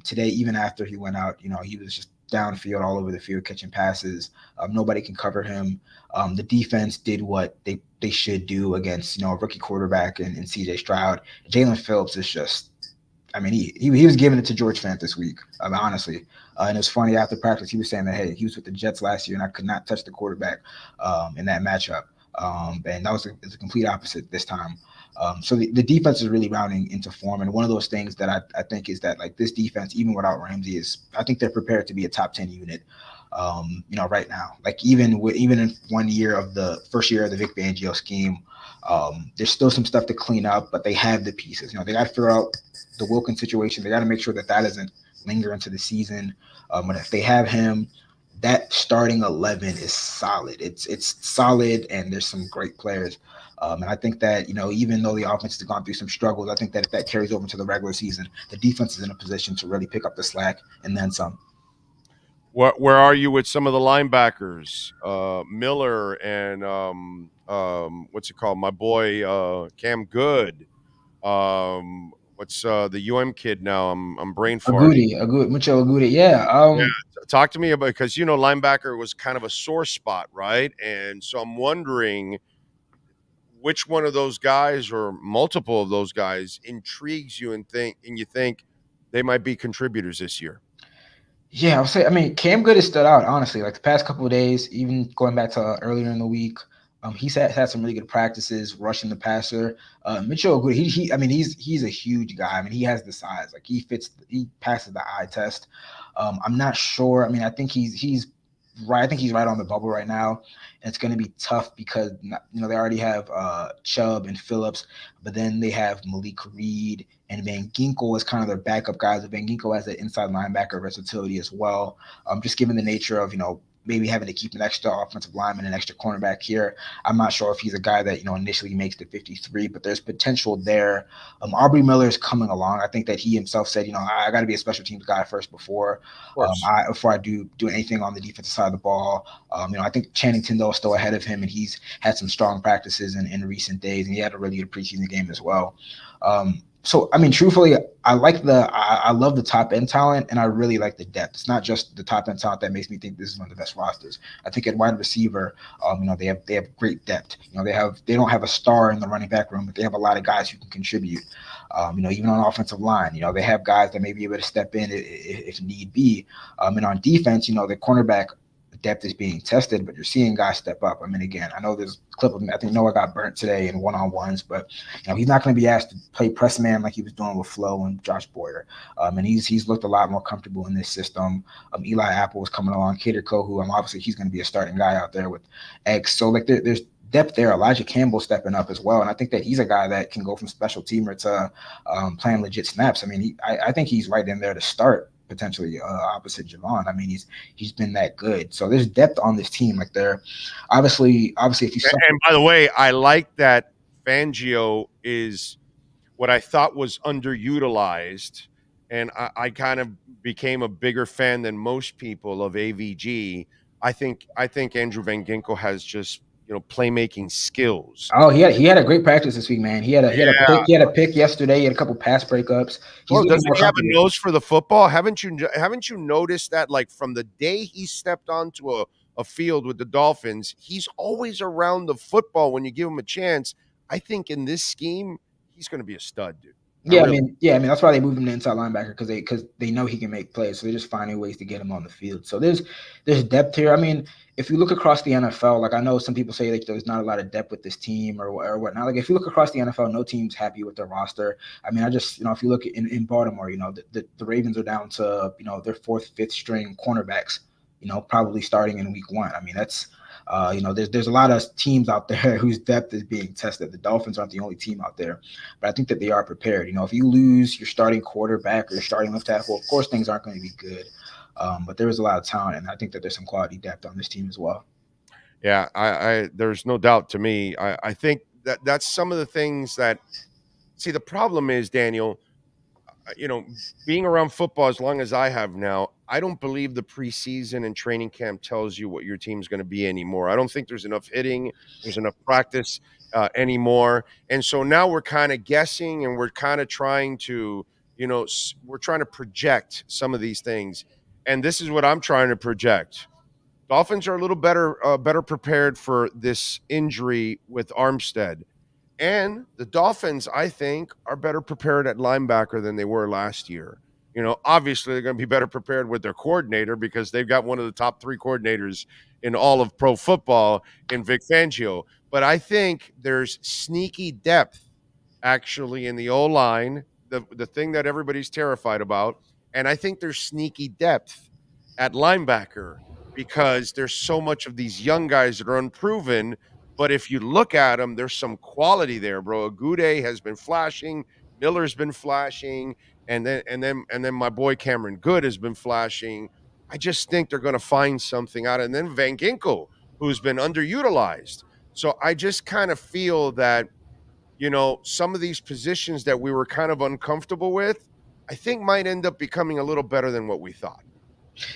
today. Even after he went out, he was just downfield all over the field catching passes. Nobody can cover him. The defense did what they should do against a rookie quarterback and CJ Stroud. Jalen Phillips is just. I mean, he was giving it to George Fant this week, honestly. And it was funny after practice, he was saying that, hey, he was with the Jets last year and I could not touch the quarterback in that matchup. And that was a complete opposite this time. So the defense is really rounding into form. And one of those things that I think is that, like, this defense, even without Ramsey, I think they're prepared to be a top 10 unit. Right now, like even in 1 year of the first year of the Vic Fangio scheme, there's still some stuff to clean up, but they have the pieces. They got to figure out the Wilkins situation. They got to make sure that doesn't linger into the season. But if they have him, that starting 11 is solid. It's solid, and there's some great players. And I think that, even though the offense has gone through some struggles, I think that if that carries over to the regular season, the defense is in a position to really pick up the slack and then some. Where are you with some of the linebackers, Miller and what's it called? My boy Cam Good. What's the UM kid now? I'm brain farting. Mitchell Agudi. Yeah. Talk to me about, because linebacker was kind of a sore spot, right? And so I'm wondering which one of those guys or multiple of those guys intrigues you and you think they might be contributors this year. Yeah, I'll say. I mean, Cam Good has stood out, honestly. Like the past couple of days, even going back to earlier in the week, he's had some really good practices rushing the passer. Mitchell Agudi, he's a huge guy. I mean, he has the size. Like he passes the eye test. I'm not sure. I mean, I think he's right. I think he's right on the bubble right now. And it's going to be tough because they already have Chubb and Phillips, but then they have Malik Reed and Van Ginkel as kind of their backup guys. Van Ginkel has that inside linebacker versatility as well. Just given the nature of maybe having to keep an extra offensive lineman, an extra cornerback here. I'm not sure if he's a guy that, initially makes the 53, but there's potential there. Aubrey Miller is coming along. I think that he himself said, I got to be a special teams guy first before I do anything on the defensive side of the ball. I think Channing Tindall is still ahead of him, and he's had some strong practices in recent days, and he had a really good preseason game as well. So, I mean, truthfully, I love the top end talent, and I really like the depth. It's not just the top end talent that makes me think this is one of the best rosters. I think at wide receiver, they have great depth. They don't have a star in the running back room, but they have a lot of guys who can contribute. Even on offensive line, they have guys that may be able to step in if need be. And on defense, the cornerback depth is being tested, but you're seeing guys step up. I mean, again, I know there's a clip of, I think Noah got burnt today in one-on-ones, but he's not going to be asked to play press man like he was doing with Flo and Josh Boyer. And he's looked a lot more comfortable in this system. Eli Apple is coming along. Kader Kohou, obviously he's going to be a starting guy out there with X. So like there's depth there. Elijah Campbell stepping up as well, and I think that he's a guy that can go from special teamer to playing legit snaps. I mean, I think he's right in there to start potentially opposite Javon. I mean, he's been that good. So there's depth on this team. Like they're obviously if you and by the way, I like that Fangio is what I thought was underutilized, and I kind of became a bigger fan than most people of AVG. I think Andrew Van Ginkel has just playmaking skills. Oh, he had a great practice this week, man. He had a pick yesterday. He had a couple pass breakups. Doesn't he have a nose for the football? Haven't you noticed that? Like from the day he stepped onto a field with the Dolphins, he's always around the football when you give him a chance. I think in this scheme, he's going to be a stud, dude. I mean, that's why they moved him to inside linebacker because they know he can make plays. So they're just finding ways to get him on the field. So there's depth here. I mean, if you look across the NFL, like I know some people say like there's not a lot of depth with this team or whatnot. Like if you look across the NFL, no team's happy with their roster. I mean, if you look in Baltimore, the Ravens are down to their 4th, 5th string cornerbacks. Probably starting in week 1. I mean, that's. There's a lot of teams out there whose depth is being tested. The Dolphins aren't the only team out there, but I think that they are prepared. If you lose your starting quarterback or your starting left tackle, of course things aren't going to be good. But there is a lot of talent, and I think that there's some quality depth on this team as well. Yeah, I there's no doubt to me. I think that's some of the things that. See, the problem is, Daniel, being around football as long as I have now, I don't believe the preseason and training camp tells you what your team's going to be anymore. I don't think there's enough hitting, there's enough practice anymore. And so now we're kind of guessing and we're kind of trying to, we're trying to project some of these things. And this is what I'm trying to project. Dolphins are a little better prepared for this injury with Armstead. And the Dolphins, I think, are better prepared at linebacker than they were last year. Obviously they're going to be better prepared with their coordinator because they've got one of the top 3 coordinators in all of pro football in Vic Fangio. But I think there's sneaky depth actually in the O-line, the thing that everybody's terrified about. And I think there's sneaky depth at linebacker because there's so much of these young guys that are unproven. But if you look at them, there's some quality there, bro. Agude has been flashing. Miller's been flashing. And then my boy Cameron Good has been flashing. I just think they're going to find something out. And then Van Ginkel, who's been underutilized. So I just kind of feel that, some of these positions that we were kind of uncomfortable with, I think might end up becoming a little better than what we thought.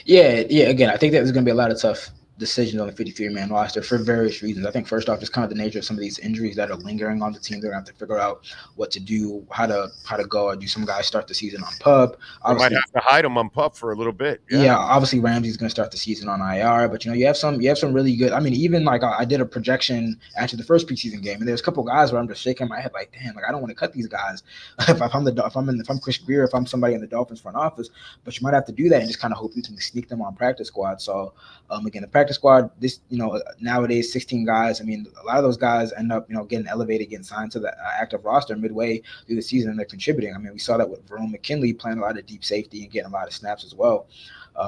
Yeah. Again, I think that there's going to be a lot of tough decisions on the 53-man roster for various reasons. I think first off, just kind of the nature of some of these injuries that are lingering on the team. They're going to have to figure out what to do, how to go. Do some guys start the season on PUP? They might have to hide them on PUP for a little bit. Yeah, obviously Ramsey's going to start the season on IR, but you have some really good. I mean, even like I did a projection after the first preseason game, and there's a couple guys where I'm just shaking my head like, damn, like I don't want to cut these guys. if I'm Chris Grier, if I'm somebody in the Dolphins front office, but you might have to do that and just kind of hope you can sneak them on practice squad. So again, the practice squad, this nowadays 16 guys. I mean, a lot of those guys end up getting elevated, getting signed to the active roster midway through the season, and they're contributing. I mean, we saw that with Verone McKinley playing a lot of deep safety and getting a lot of snaps as well.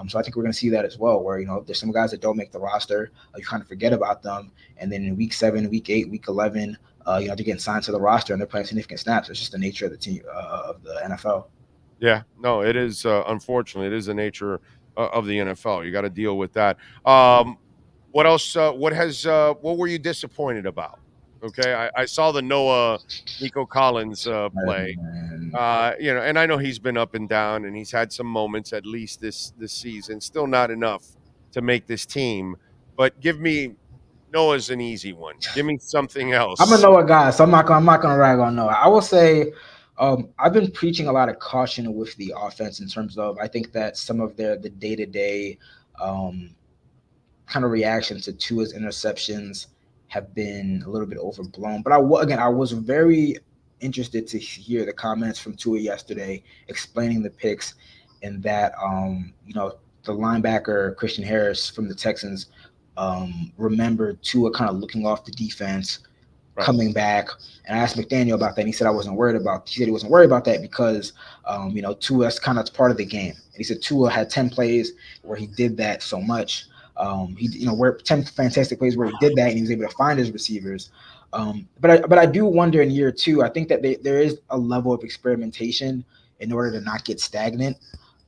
So I think we're going to see that as well, where there's some guys that don't make the roster, you kind of forget about them, and then in week 7, week 8, week 11, they're getting signed to the roster and they're playing significant snaps. It's just the nature of the team of the NFL. Yeah, no, it is. Unfortunately, it is the nature of the NFL. You got to deal with that. What else? What were you disappointed about? Okay, I saw the Nico Collins play. And I know he's been up and down, and he's had some moments at least this season. Still not enough to make this team. But give me Noah's an easy one. Give me something else. I'm a Noah guy, so I'm not gonna rag on Noah. I will say. I've been preaching a lot of caution with the offense in terms of I think that some of the day-to-day kind of reaction to Tua's interceptions have been a little bit overblown. But I was very interested to hear the comments from Tua yesterday explaining the picks and that the linebacker Christian Harris from the Texans remembered Tua kind of looking off the defense. Right. Coming back, and I asked McDaniel about that, and he said he wasn't worried about that because Tua, that's kind of part of the game. And he said Tua had 10 plays where he did that so much. Where 10 fantastic plays where he did that and he was able to find his receivers. But I do wonder in year 2, I think that there is a level of experimentation in order to not get stagnant.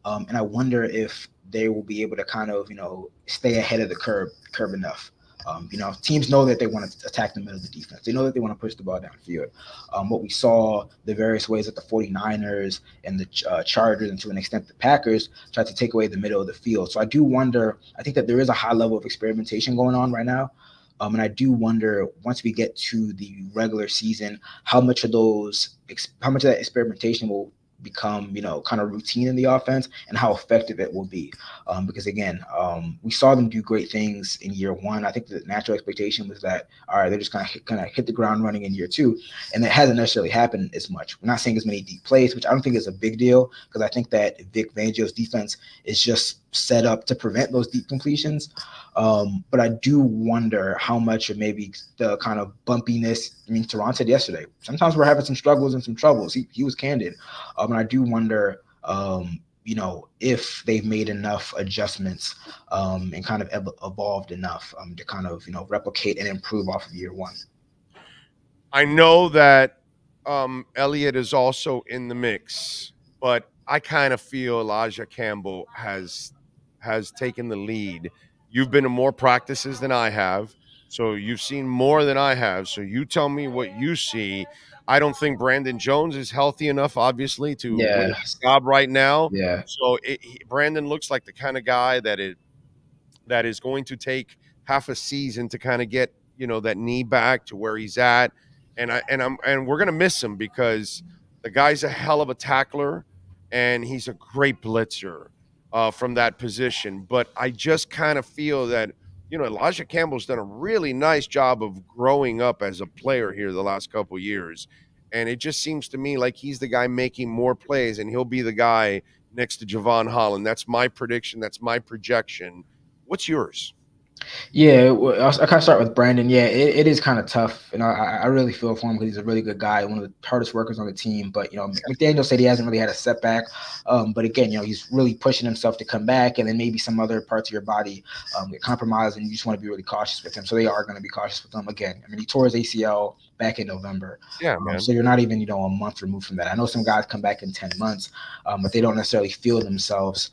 And I wonder if they will be able to kind of stay ahead of the curve enough. Teams know that they want to attack the middle of the defense. They know that they want to push the ball downfield. What we saw, the various ways that the 49ers and the Chargers, and to an extent the Packers, tried to take away the middle of the field. So I do wonder, I think that there is a high level of experimentation going on right now. And I do wonder, once we get to the regular season, how much of that experimentation will become, kind of routine in the offense and how effective it will be. Because again, we saw them do great things in year 1. I think the natural expectation was that, all right, they're just going to hit the ground running in year 2. And it hasn't necessarily happened as much. We're not seeing as many deep plays, which I don't think is a big deal because I think that Vic Fangio's defense is just set up to prevent those deep completions. But I do wonder how much of maybe the kind of bumpiness. I mean, Teron said yesterday, sometimes we're having some struggles and some troubles. He was candid. And I do wonder, if they've made enough adjustments and kind of evolved enough to kind of, replicate and improve off of year 1. I know that Elliott is also in the mix, but I kind of feel Elijah Campbell has taken the lead. You've been to more practices than I have, So you've seen more than I have. So you tell me what you see. I don't think Brandon Jones is healthy enough, obviously, to win a job right now. Yeah. So Brandon looks like the kind of guy that is going to take half a season to kind of get that knee back to where he's at, and we're gonna miss him because the guy's a hell of a tackler, and he's a great blitzer from that position. But I just kind of feel that Elijah Campbell's done a really nice job of growing up as a player here the last couple years, and it just seems to me like he's the guy making more plays, and he'll be the guy next to Javon Holland. That's my prediction. That's my projection. What's yours? Yeah, I kind of start with Brandon. Yeah, it is kind of tough, and I really feel for him because he's a really good guy, one of the hardest workers on the team. But McDaniel said he hasn't really had a setback. But again, he's really pushing himself to come back, and then maybe some other parts of your body get compromised, and you just want to be really cautious with him. So they are going to be cautious with him again. I mean, he tore his ACL back in November. Yeah, man. So you're not even a month removed from that. I know some guys come back in 10 months, but they don't necessarily feel themselves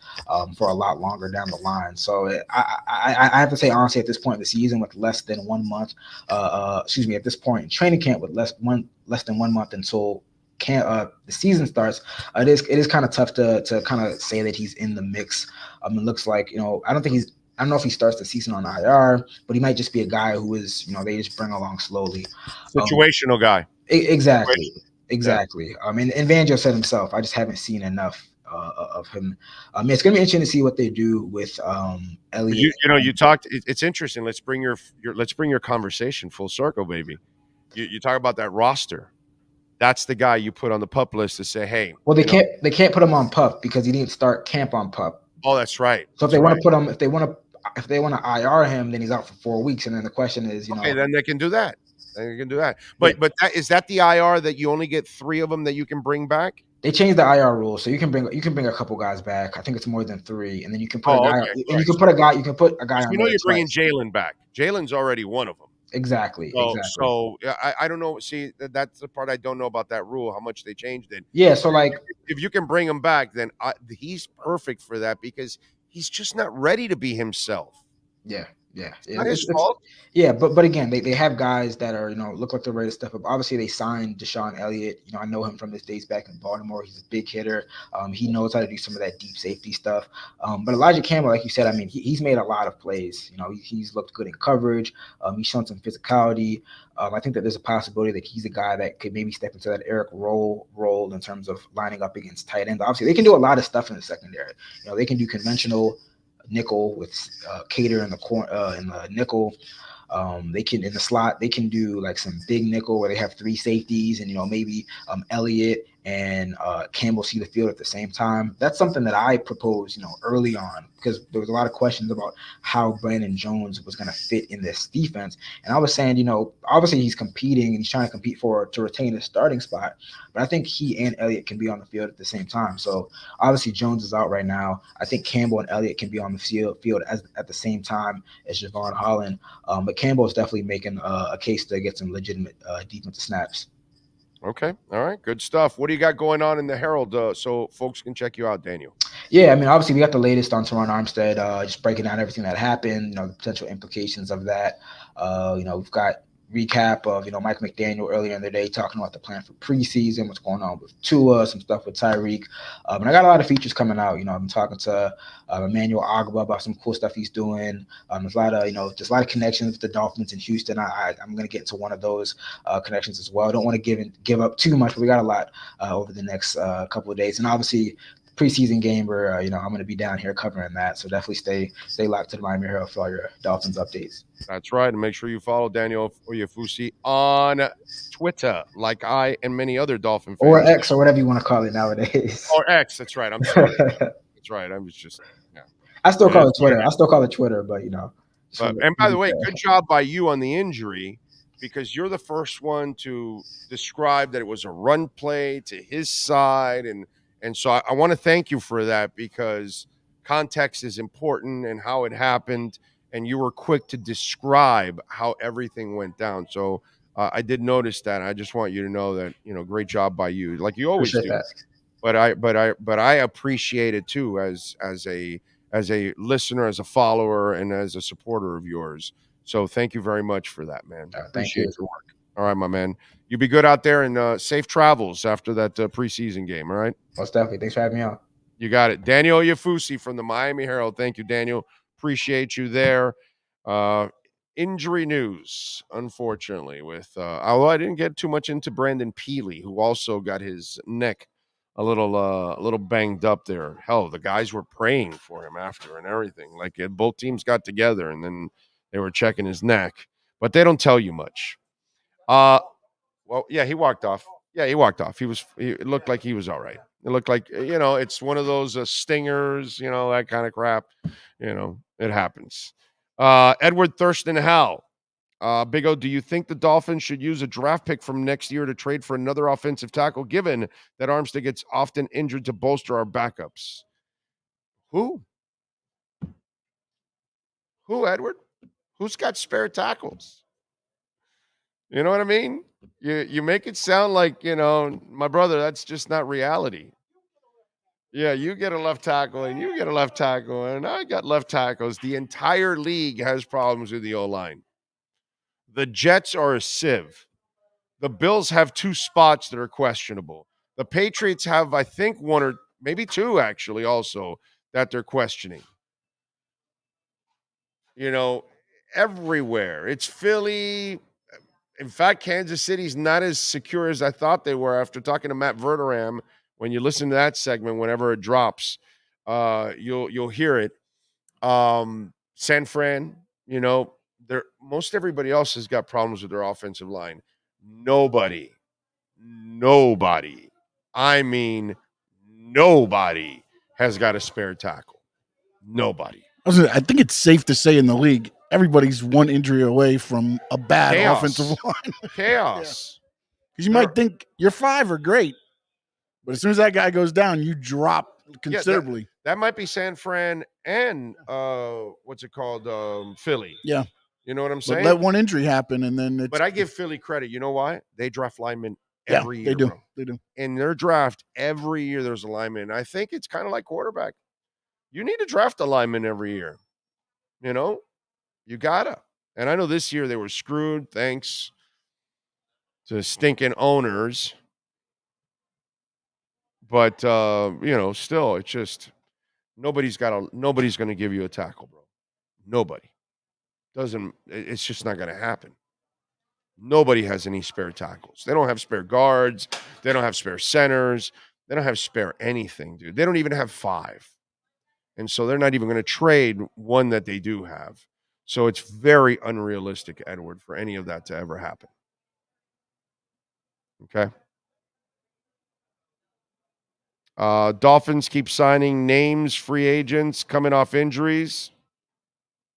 for a lot longer down the line. So I have to say honestly, at this point in the season, with less than 1 month, at this point in training camp with less than 1 month until the season starts, it is kind of tough to kind of say that he's in the mix. It looks like I don't know if he starts the season on IR, but he might just be a guy who is, they just bring along slowly. Situational guy. Exactly. Yeah. And Vangio said himself, I just haven't seen enough of him. It's going to be interesting to see what they do with Elliott. You talked. It's interesting. Let's bring your conversation full circle, baby. You talk about that roster. That's the guy you put on the PUP list to say, hey. Well, they can't put him on PUP because he didn't start camp on PUP. Oh, that's right. So if they want to put him, if they want to IR him, then he's out for 4 weeks, and then the question is, okay, then they can do that. But is that the IR that you only get 3 of them that you can bring back? They changed the IR rule, so you can bring a couple guys back. I think it's more than 3, and then you can put a guy. Okay. And you can put a guy. You can put a guy. On you're bringing Jalen back. Jalen's already one of them. Exactly. So I don't know. See, that's the part I don't know about that rule. How much they changed it. Yeah. So if you can bring him back, then he's perfect for that because he's just not ready to be himself. Yeah. Yeah, but again, they have guys that are look like they're ready to step up. Obviously, they signed Deshaun Elliott. I know him from his days back in Baltimore. He's a big hitter. He knows how to do some of that deep safety stuff. But Elijah Campbell, like you said, he's made a lot of plays. He's looked good in coverage. He's shown some physicality. I think that there's a possibility that he's a guy that could maybe step into that Eric role in terms of lining up against tight ends. Obviously, they can do a lot of stuff in the secondary. They can do conventional nickel with Cater in the nickel. They can in the slot. They can do like some big nickel where they have 3 safeties and maybe Elliott and Campbell see the field at the same time. That's something that I proposed early on because there was a lot of questions about how Brandon Jones was going to fit in this defense. And I was saying, obviously he's competing and he's trying to compete to retain his starting spot, but I think he and Elliott can be on the field at the same time. So obviously Jones is out right now. I think Campbell and Elliott can be on the field at the same time as Javon Holland. But Campbell is definitely making a case to get some legitimate defensive snaps. Okay. All right. Good stuff. What do you got going on in the Herald so folks can check you out, Daniel? Yeah, obviously we got the latest on Teron Armstead, just breaking down everything that happened, the potential implications of that. We've got recap of, Mike McDaniel earlier in the day talking about the plan for preseason, what's going on with Tua, some stuff with Tyreek. And I got a lot of features coming out. I've been talking to Emmanuel Agba about some cool stuff he's doing. There's a lot of connections with the Dolphins in Houston. I'm going to get into one of those connections as well. I don't want to give up too much, but we got a lot over the next couple of days. And obviously, preseason game where I'm going to be down here covering that. So definitely stay locked to the Miami Herald for all your Dolphins updates. That's right. And make sure you follow Daniel Oyefusi on Twitter, like I and many other Dolphin fans. Or X, or whatever you want to call it nowadays. Or X. That's right. I'm sorry. That's right. I was just. Yeah. I still call it Twitter. I still call it Twitter, but and by the way, good job by you on the injury, because you're the first one to describe that it was a run play to his side, and so I want to thank you for that because context is important and how it happened, and you were quick to describe how everything went down. So I did notice that. I just want you to know that great job by you, like you always do. That. But I appreciate it too as a listener, as a follower, and as a supporter of yours. So thank you very much for that, man. Thank you. Your work. All right, my man. You be good out there and safe travels after that preseason game. All right. Most definitely. Thanks for having me on. You got it. Daniel Yafusi from the Miami Herald. Thank you, Daniel. Appreciate you there. Injury news, unfortunately, with although I didn't get too much into Brandon Peely, who also got his neck a little banged up there. Hell, the guys were praying for him after and everything. Like both teams got together and then they were checking his neck, but they don't tell you much. Well, yeah, he walked off. Yeah, he walked off. It looked like he was all right. It looked like, it's one of those stingers, that kind of crap. It happens. Edward Thurston Howell. Big O, do you think the Dolphins should use a draft pick from next year to trade for another offensive tackle, given that Armstead gets often injured to bolster our backups? Who, Edward? Who's got spare tackles? You know what I mean? You make it sound like, my brother, that's just not reality. Yeah, you get a left tackle and you get a left tackle, and I got left tackles. The entire league has problems with the O-line. The Jets are a sieve. The Bills have 2 spots that are questionable. The Patriots have, I think, 1 or maybe 2, actually, also, that they're questioning. Everywhere. It's Philly. In fact, Kansas City's not as secure as I thought they were after talking to Matt Verderam. When you listen to that segment, whenever it drops, you'll hear it. San Fran, most everybody else has got problems with their offensive line. Nobody, I mean nobody has got a spare tackle. Nobody. I think it's safe to say in the league, everybody's 1 injury away from a bad offensive line. Chaos. Because you might think your 5 are great, but as soon as that guy goes down, you drop considerably. That might be San Fran and what's it called? Philly. Yeah. You know what I'm saying? But let 1 injury happen and then But I give Philly credit. You know why? They draft linemen every year. They do. Bro. They do. In their draft, every year there's a lineman. And I think it's kind of like quarterback. You need to draft a lineman every year. You gotta. And I know this year they were screwed thanks to stinking owners. But still, it's just nobody's going to give you a tackle, bro. Nobody. It's just not going to happen. Nobody has any spare tackles. They don't have spare guards. They don't have spare centers. They don't have spare anything, dude. They don't even have 5. And so they're not even going to trade one that they do have. So it's very unrealistic, Edward, for any of that to ever happen. Okay. Dolphins keep signing names, free agents, coming off injuries.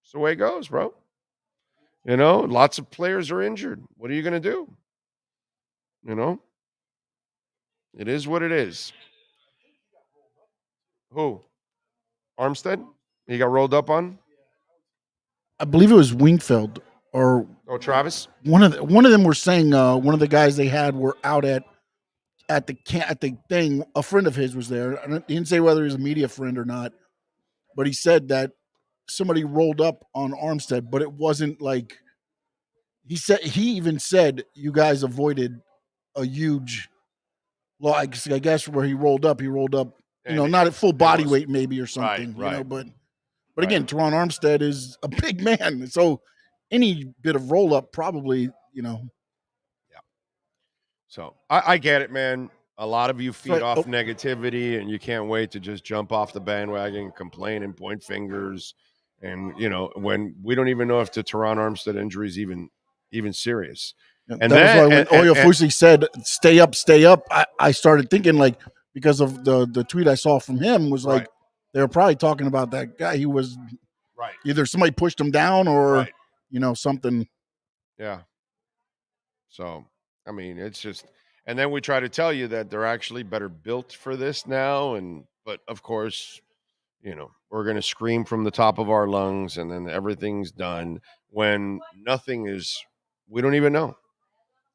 It's the way it goes, bro. Lots of players are injured. What are you going to do? It is what it is. Who? Armstead? He got rolled up on? I believe it was Wingfield or Travis. One of them were saying one of the guys they had were out at the thing. A friend of his was there. He didn't say whether he was a media friend or not, but he said that somebody rolled up on Armstead, but it wasn't like he even said you guys avoided a huge. Well, I guess where he rolled up, not at full body weight maybe or something, right. But again, Teron Armstead is a big man, so any bit of roll up probably, Yeah. So I get it, man. A lot of you feed off negativity, and you can't wait to just jump off the bandwagon, complain, and point fingers. And when we don't even know if the Teron Armstead injury is even serious. And that was why when Oyofusi said, stay up, I started thinking, like, because of the tweet I saw from him was like, they were probably talking about that guy. He was either somebody pushed him down or, something. Yeah. So, I mean, it's just, and then we try to tell you that they're actually better built for this now. But of course, we're going to scream from the top of our lungs and then everything's done when nothing is, we don't even know.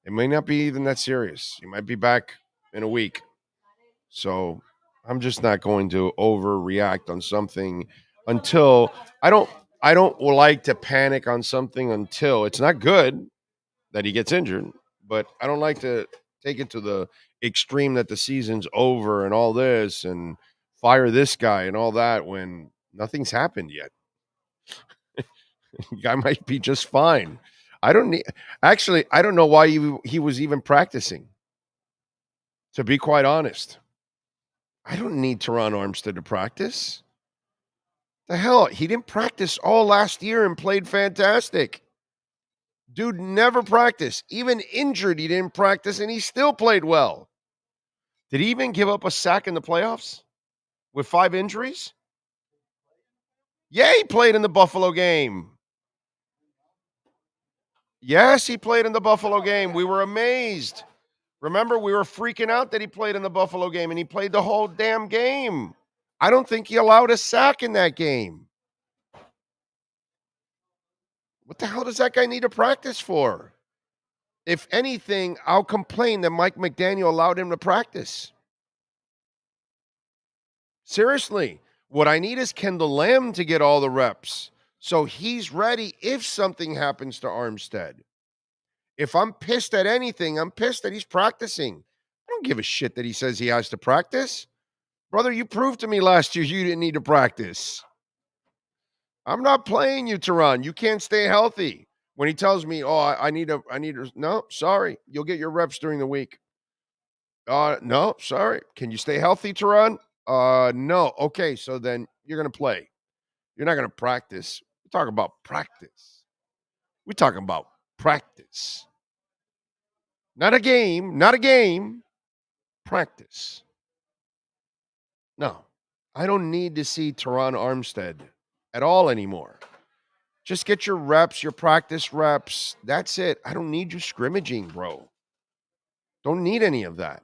It may not be even that serious. You might be back in a week. So I'm just not going to overreact on something until I don't like to panic on something until it's not good that he gets injured, but I don't like to take it to the extreme that the season's over and all this and fire this guy and all that when nothing's happened yet. Guy might be just fine. I don't know why he was even practicing. To be quite honest, I don't need Teron Armstead to practice. The hell, he didn't practice all last year and played fantastic. Dude never practiced. Even injured, he didn't practice, and he still played well. Did he even give up a sack in the playoffs with 5 injuries? Yeah, he played in the Buffalo game. Yes, he played in the Buffalo game. We were amazed. Remember, we were freaking out that he played in the Buffalo game, and he played the whole damn game. I don't think he allowed a sack in that game. What the hell does that guy need to practice for? If anything, I'll complain that Mike McDaniel allowed him to practice. Seriously, what I need is Kendall Lamb to get all the reps so he's ready if something happens to Armstead. If I'm pissed at anything, I'm pissed that he's practicing. I don't give a shit that he says he has to practice. Brother, you proved to me last year you didn't need to practice. I'm not playing you, Teron. You can't stay healthy. When he tells me, I need to, no, sorry. You'll get your reps during the week. No, sorry. Can you stay healthy, Teron? No. Okay, so then you're going to play. You're not going to practice. We're talking about practice. We're talking about practice. Not a game. Practice. No, I don't need to see Teron Armstead at all anymore. Just get your reps, your practice reps. That's it. I don't need you scrimmaging, bro. Don't need any of that.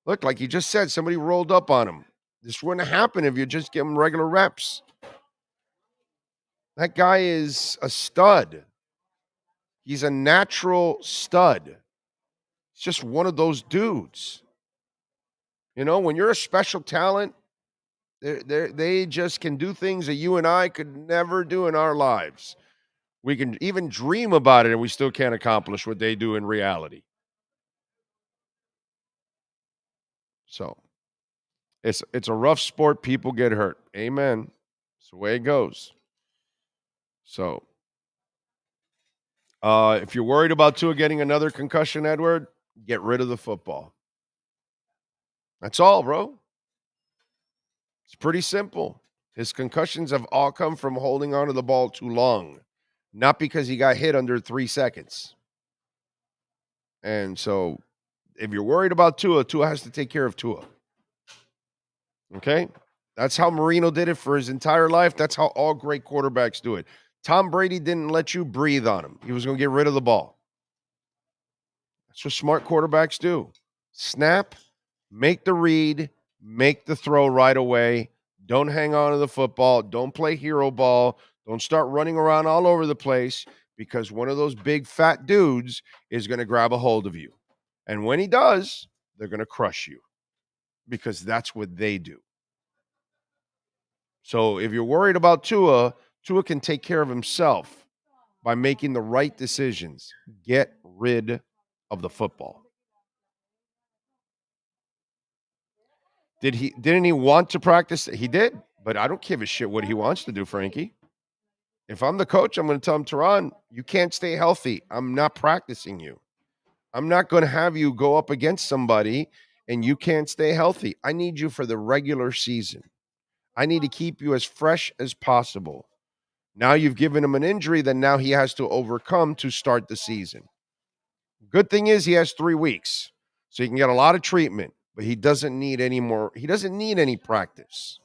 Look, like you just said, somebody rolled up on him. This wouldn't happen if you just give him regular reps. That guy is a stud. He's a natural stud. He's just one of those dudes. You know, when you're a special talent, they just can do things that you and I could never do in our lives. We can even dream about it, and we still can't accomplish what they do in reality. So it's a rough sport. People get hurt. Amen. It's the way it goes. So if you're worried about Tua getting another concussion, Edward, get rid of the football. That's all, bro. It's pretty simple. His concussions have all come from holding onto the ball too long, not because he got hit under 3 seconds. And so if you're worried about Tua, Tua has to take care of Tua. Okay? That's how Marino did it for his entire life. That's how all great quarterbacks do it. Tom Brady didn't let you breathe on him. He was going to get rid of the ball. That's what smart quarterbacks do. Snap, make the read, make the throw right away. Don't hang on to the football. Don't play hero ball. Don't start running around all over the place because one of those big fat dudes is going to grab a hold of you. And when he does, they're going to crush you because that's what they do. So if you're worried about Tua, Tua can take care of himself by making the right decisions. Get rid of the football. Didn't he want to practice? He did, but I don't give a shit what he wants to do, Frankie. If I'm the coach, I'm going to tell him, Teron, you can't stay healthy. I'm not practicing you. I'm not going to have you go up against somebody and you can't stay healthy. I need you for the regular season. I need to keep you as fresh as possible. Now you've given him an injury that now he has to overcome to start the season. Good thing is he has 3 weeks, so he can get a lot of treatment, but he doesn't need any more. He doesn't need any practice.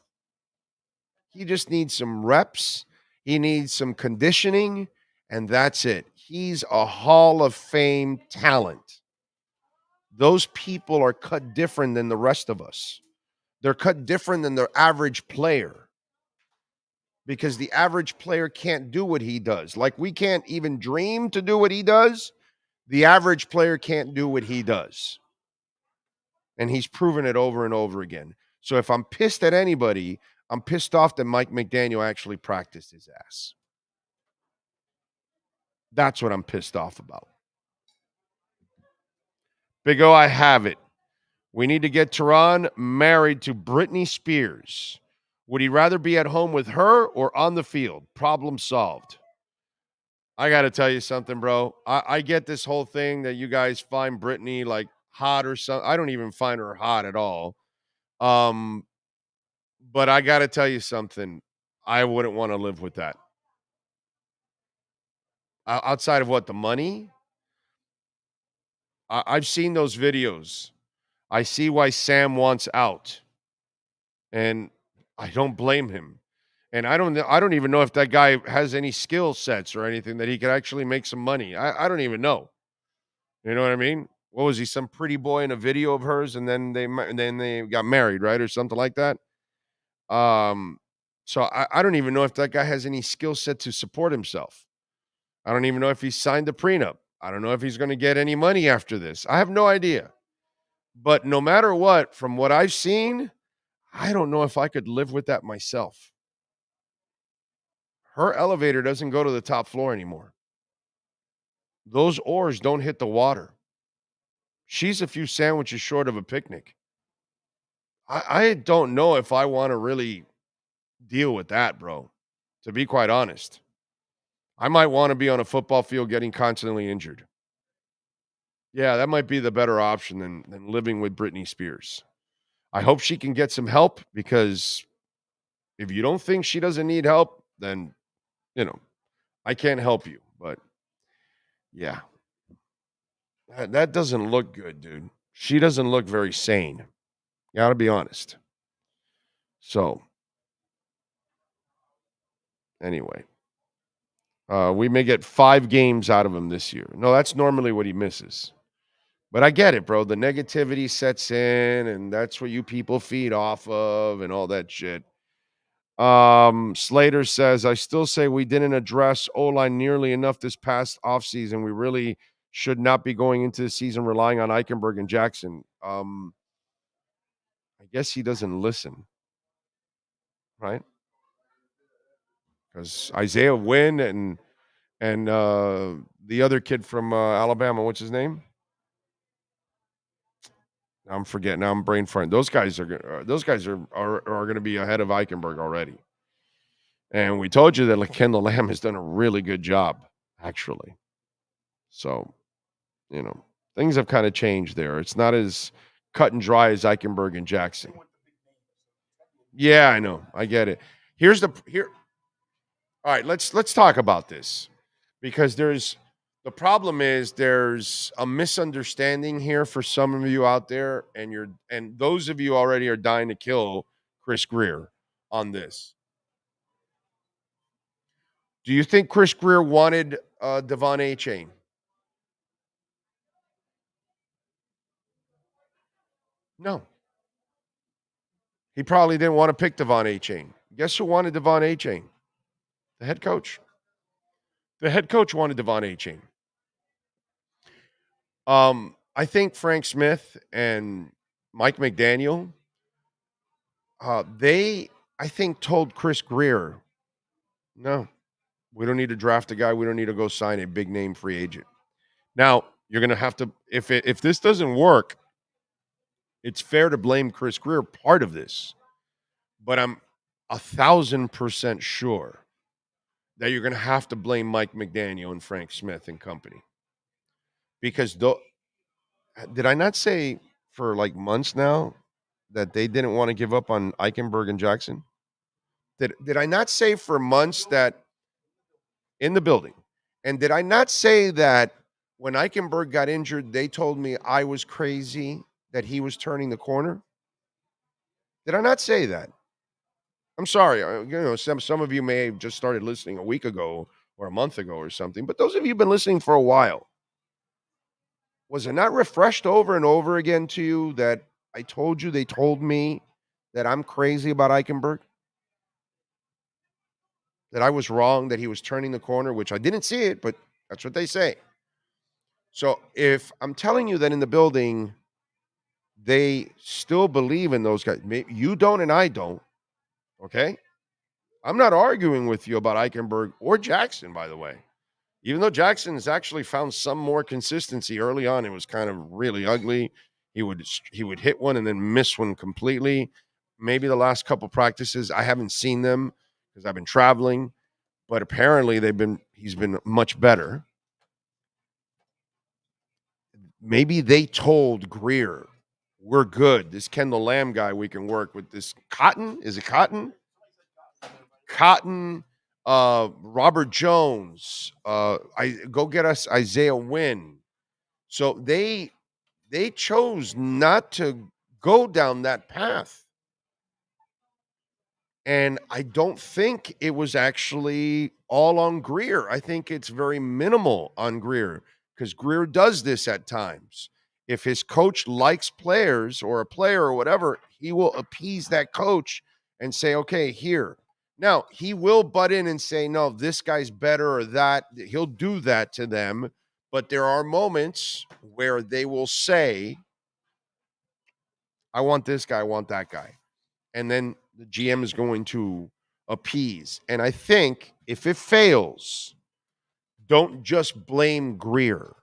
He just needs some reps. He needs some conditioning, and that's it. He's a Hall of Fame talent. Those people are cut different than the rest of us. They're cut different than the average player because the average player can't do what he does. Like we can't even dream to do what he does. The average player can't do what he does. And he's proven it over and over again. So if I'm pissed at anybody, I'm pissed off that Mike McDaniel actually practiced his ass. That's what I'm pissed off about. Big O, I have it. We need to get Tehran married to Britney Spears. Would he rather be at home with her or on the field? Problem solved. I got to tell you something, bro. I get this whole thing that you guys find Britney like hot or something. I don't even find her hot at all. But I got to tell you something. I wouldn't want to live with that. Outside of what, the money? I've seen those videos. I see why Sam wants out. And I don't blame him. And I don't even know if that guy has any skill sets or anything that he could actually make some money. I don't even know. You know what I mean? What was he, some pretty boy in a video of hers, and then they got married, right, or something like that? So I don't even know if that guy has any skill set to support himself. I don't even know if he signed the prenup. I don't know if he's going to get any money after this. I have no idea. But no matter what, from what I've seen, I don't know if I could live with that myself. Her elevator doesn't go to the top floor anymore. Those oars don't hit the water. She's a few sandwiches short of a picnic. I don't know if I want to really deal with that, bro, to be quite honest. I might want to be on a football field getting constantly injured. Yeah, that might be the better option than living with Britney Spears. I hope she can get some help, because if you don't think she doesn't need help, then, I can't help you. But, yeah, that doesn't look good, dude. She doesn't look very sane. Gotta be honest. So, anyway. We may get 5 games out of him this year. No, that's normally what he misses. But I get it, bro. The negativity sets in, and that's what you people feed off of and all that shit. Slater says, I still say we didn't address O-line nearly enough this past offseason. We really should not be going into the season relying on Eichenberg and Jackson. I guess he doesn't listen, right? Because Isaiah Wynn and the other kid from Alabama, what's his name? I'm forgetting. Now I'm brain frying. Those guys are going to be ahead of Eichenberg already. And we told you that Kendall Lamb has done a really good job, actually. So, things have kind of changed there. It's not as cut and dry as Eichenberg and Jackson. Yeah, I know. I get it. All right, let's talk about this, because the problem is there's a misunderstanding here for some of you out there, and those of you already are dying to kill Chris Grier on this. Do you think Chris Grier wanted Devon Achane? No. He probably didn't want to pick Devon Achane. Guess who wanted Devon Achane? The head coach. The head coach wanted Devon Achane. I think Frank Smith and Mike McDaniel, I think told Chris Grier, no, we don't need to draft a guy. We don't need to go sign a big name free agent. Now, you're going to have to, if this doesn't work, it's fair to blame Chris Grier part of this. But I'm 1,000% sure that you're going to have to blame Mike McDaniel and Frank Smith and company. Because did I not say for like months now that they didn't want to give up on Eichenberg and Jackson? Did I not say for months that in the building? And did I not say that when Eichenberg got injured, they told me I was crazy that he was turning the corner? Did I not say that? I'm sorry. Some of you may have just started listening a week ago or a month ago or something, but those of you who've been listening for a while, was it not refreshed over and over again to you that I told you, they told me that I'm crazy about Eichenberg? That I was wrong, that he was turning the corner, which I didn't see it, but that's what they say. So if I'm telling you that in the building, they still believe in those guys. Maybe you don't and I don't, Okay? I'm not arguing with you about Eichenberg or Jackson, by the way. Even though Jackson has actually found some more consistency early on, it was kind of really ugly. He would hit one and then miss one completely. Maybe the last couple practices, I haven't seen them because I've been traveling, but apparently he's been much better. Maybe they told Greer, we're good. This Kendall Lamb guy, we can work with this Cotton. Is it Cotton? Cotton, Robert Jones. I go get us Isaiah Wynn. So they chose not to go down that path. And I don't think it was actually all on Greer. I think it's very minimal on Greer because Greer does this at times. If his coach likes players or a player or whatever, he will appease that coach and say, okay, here. Now, he will butt in and say, no, this guy's better or that. He'll do that to them. But there are moments where they will say, I want this guy, I want that guy. And then the GM is going to appease. And I think if it fails, don't just blame Greer.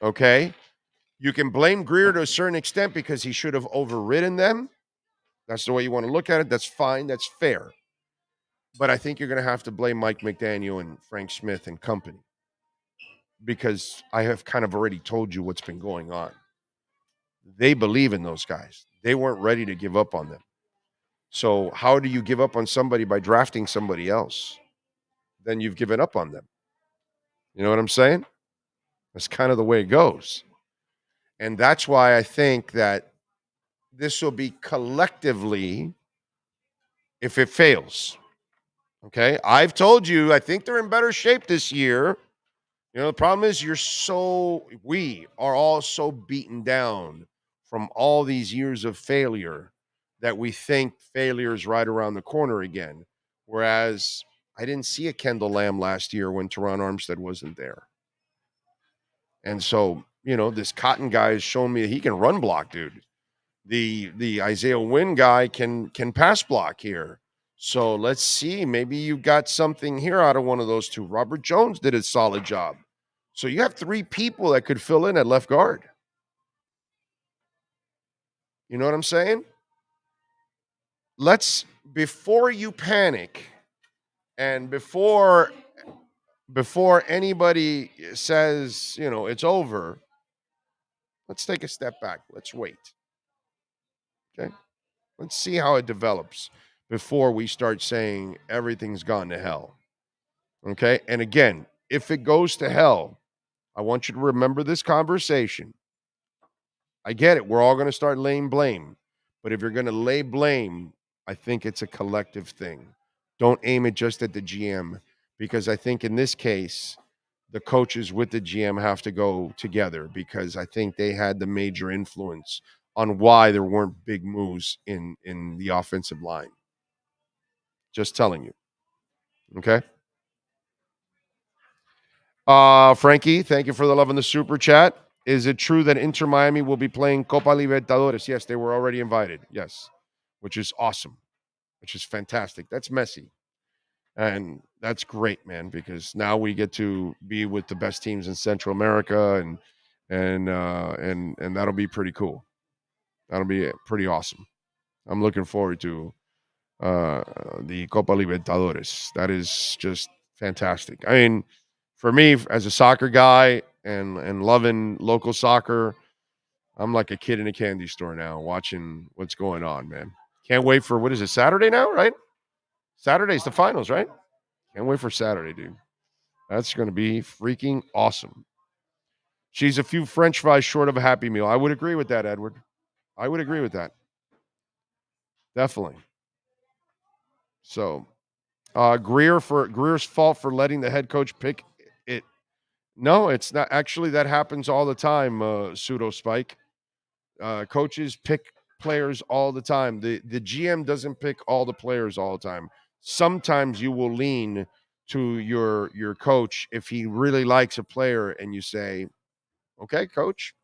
Okay? You can blame Greer to a certain extent because he should have overridden them. That's the way you want to look at it. That's fine. That's fair. But I think you're going to have to blame Mike McDaniel and Frank Smith and company because I have kind of already told you what's been going on. They believe in those guys. They weren't ready to give up on them. So how do you give up on somebody by drafting somebody else? Then you've given up on them. You know what I'm saying? That's kind of the way it goes. And that's why I think that this will be collectively if it fails. Okay? I've told you, I think they're in better shape this year. You know, the problem is we are all so beaten down from all these years of failure that we think failure is right around the corner again. Whereas I didn't see a Kendall Lamb last year when Teron Armstead wasn't there. And so, you know, this Cotton guy has shown me that he can run block, dude. The Isaiah Wynn guy can pass block here. So let's see. Maybe you got something here out of one of those two. Robert Jones did a solid job. So you have three people that could fill in at left guard. You know what I'm saying? Before you panic and before anybody says, you know, it's over, let's take a step back. Let's wait. Okay? Let's see how it develops before we start saying everything's gone to hell. Okay? And again, if it goes to hell, I want you to remember this conversation. I get it. We're all going to start laying blame. But if you're going to lay blame, I think it's a collective thing. Don't aim it just at the GM because I think in this case, the coaches with the GM have to go together because I think they had the major influence on why there weren't big moves in the offensive line. Just telling you. Okay? Frankie, thank you for the love in the super chat. Is it true that Inter Miami will be playing Copa Libertadores? Yes, they were already invited. Yes, which is awesome, which is fantastic. That's messy. And that's great, man, because now we get to be with the best teams in Central America and that'll be pretty cool. That'll be pretty awesome. I'm looking forward to the Copa Libertadores. That is just fantastic. I mean, for me, as a soccer guy and loving local soccer, I'm like a kid in a candy store now, watching what's going on, man. Can't wait for, what is it, Saturday now, right? Saturday's the finals, right? Can't wait for Saturday, dude. That's going to be freaking awesome. She's a few French fries short of a Happy Meal. I would agree with that, Edward. I would agree with that. Definitely. So, Greer's fault for letting the head coach pick it. No, it's not. Actually, that happens all the time, Pseudo Spike. Coaches pick players all the time. The GM doesn't pick all the players all the time. Sometimes you will lean to your coach if he really likes a player and you say, okay, coach,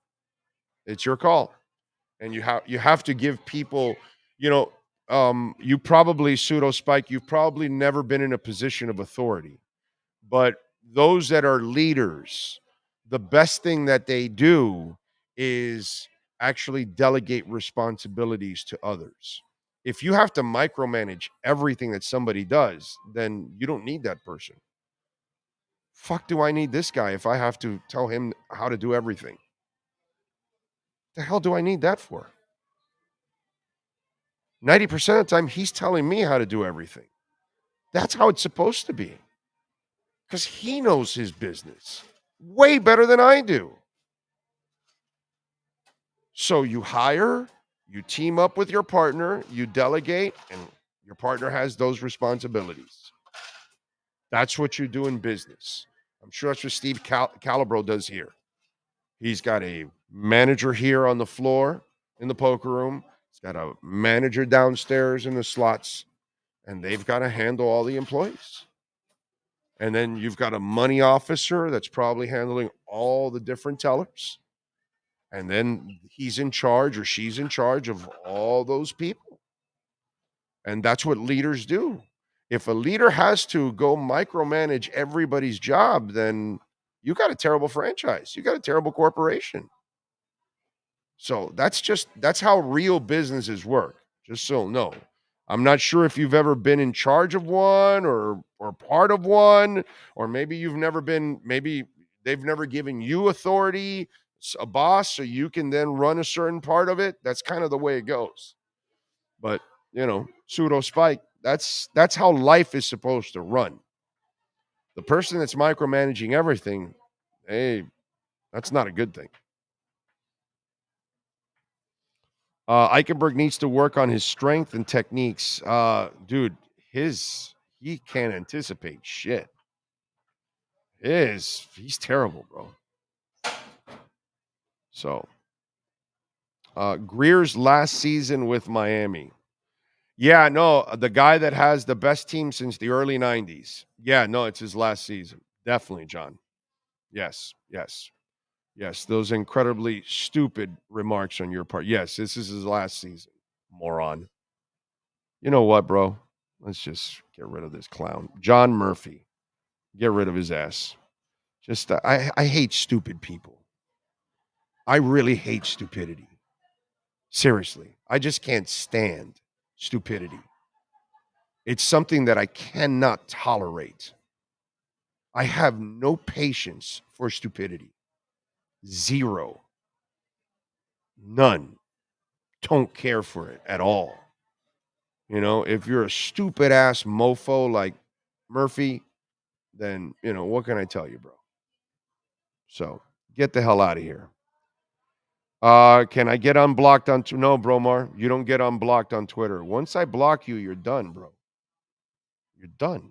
it's your call. And you have to give people, you know, you probably, Pseudo Spike, you've probably never been in a position of authority. But those that are leaders, the best thing that they do is actually delegate responsibilities to others. If you have to micromanage everything that somebody does, then you don't need that person. Fuck, do I need this guy if I have to tell him how to do everything? The hell do I need that for? 90% of the time, he's telling me how to do everything. That's how it's supposed to be. Because he knows his business way better than I do. So you hire, you team up with your partner, you delegate, and your partner has those responsibilities. That's what you do in business. I'm sure that's what Steve Calabro does here. He's got a manager here on the floor in the poker room. He's got a manager downstairs in the slots, and they've got to handle all the employees. And then you've got a money officer that's probably handling all the different tellers. And then he's in charge or she's in charge of all those people. And that's what leaders do. If a leader has to go micromanage everybody's job, then you got a terrible franchise. You got a terrible corporation. So that's how real businesses work. Just so no. I'm not sure if you've ever been in charge of one or part of one, or maybe maybe they've never given you authority, a boss, so you can then run a certain part of it. That's kind of the way it goes. But, Pseudo Spike, that's how life is supposed to run. The person that's micromanaging everything, hey, that's not a good thing. Eichenberg needs to work on his strength and techniques. Dude, he can't anticipate shit. He's terrible, bro. So, Greer's last season with Miami. Yeah, no, the guy that has the best team since the early 90s. Yeah, no, it's his last season. Definitely, John. Yes. Those incredibly stupid remarks on your part. Yes, this is his last season, moron. You know what, bro? Let's just get rid of this clown. John Murphy. Get rid of his ass. Just, I hate stupid people. I really hate stupidity. Seriously. I just can't stand stupidity. It's something that I cannot tolerate. I have no patience for stupidity. Zero. None. Don't care for it at all. If you're a stupid ass mofo like Murphy, then, what can I tell you, bro? So get the hell out of here. Can I get unblocked on Twitter? No, Bromar, you don't get unblocked on Twitter. Once I block you, you're done, bro. You're done.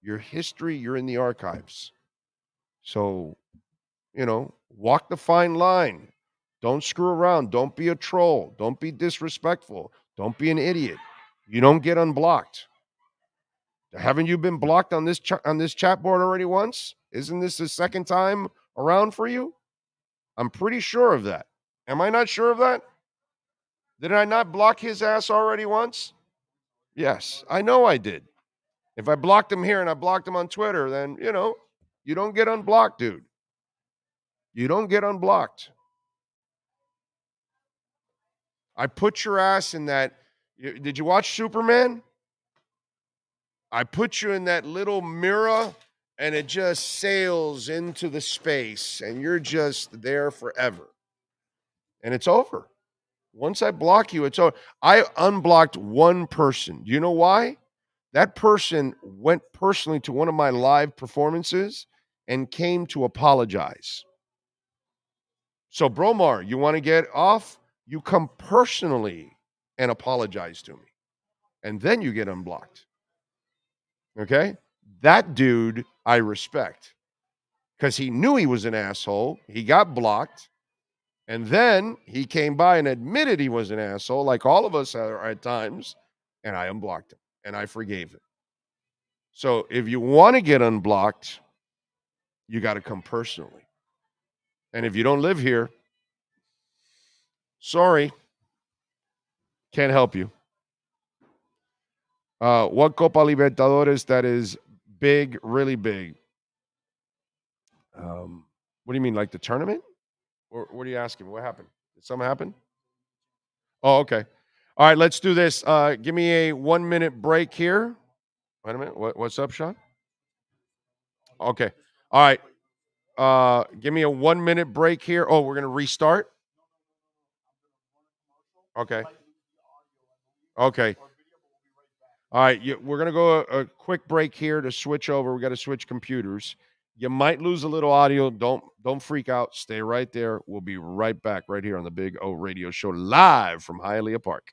Your history, you're in the archives. So, walk the fine line. Don't screw around. Don't be a troll. Don't be disrespectful. Don't be an idiot. You don't get unblocked. Haven't you been blocked on this chat board already once? Isn't this the second time around for you? I'm pretty sure of that. Am I not sure of that? Did I not block his ass already once? Yes, I know I did. If I blocked him here and I blocked him on Twitter, then, you don't get unblocked, dude. You don't get unblocked. I put your ass in that. Did you watch Superman? I put you in that little mirror and it just sails into the space and you're just there forever. And it's over. Once I block you, it's over. I unblocked one person. Do you know why? That person went personally to one of my live performances and came to apologize. So, Bromar, you want to get off? You come personally and apologize to me. And then you get unblocked. Okay? That dude I respect. Because he knew he was an asshole. He got blocked. And then he came by and admitted he was an asshole, like all of us are at times. And I unblocked him. And I forgave him. So if you want to get unblocked, you got to come personally. And if you don't live here, sorry, can't help you. What Copa Libertadores that is big, really big? What do you mean, like the tournament? Or what are you asking? What happened? Did something happen? Oh, okay. All right, let's do this. Give me a 1 minute break here. Wait a minute. What's up, Sean? Okay. All right. Give me a 1 minute break here. Oh, we're gonna restart. Okay. Okay. All right. We're gonna go a quick break here to switch over. We got to switch computers. You might lose a little audio. Don't freak out. Stay right there. We'll be right back right here on the Big O Radio Show live from Hialeah Park.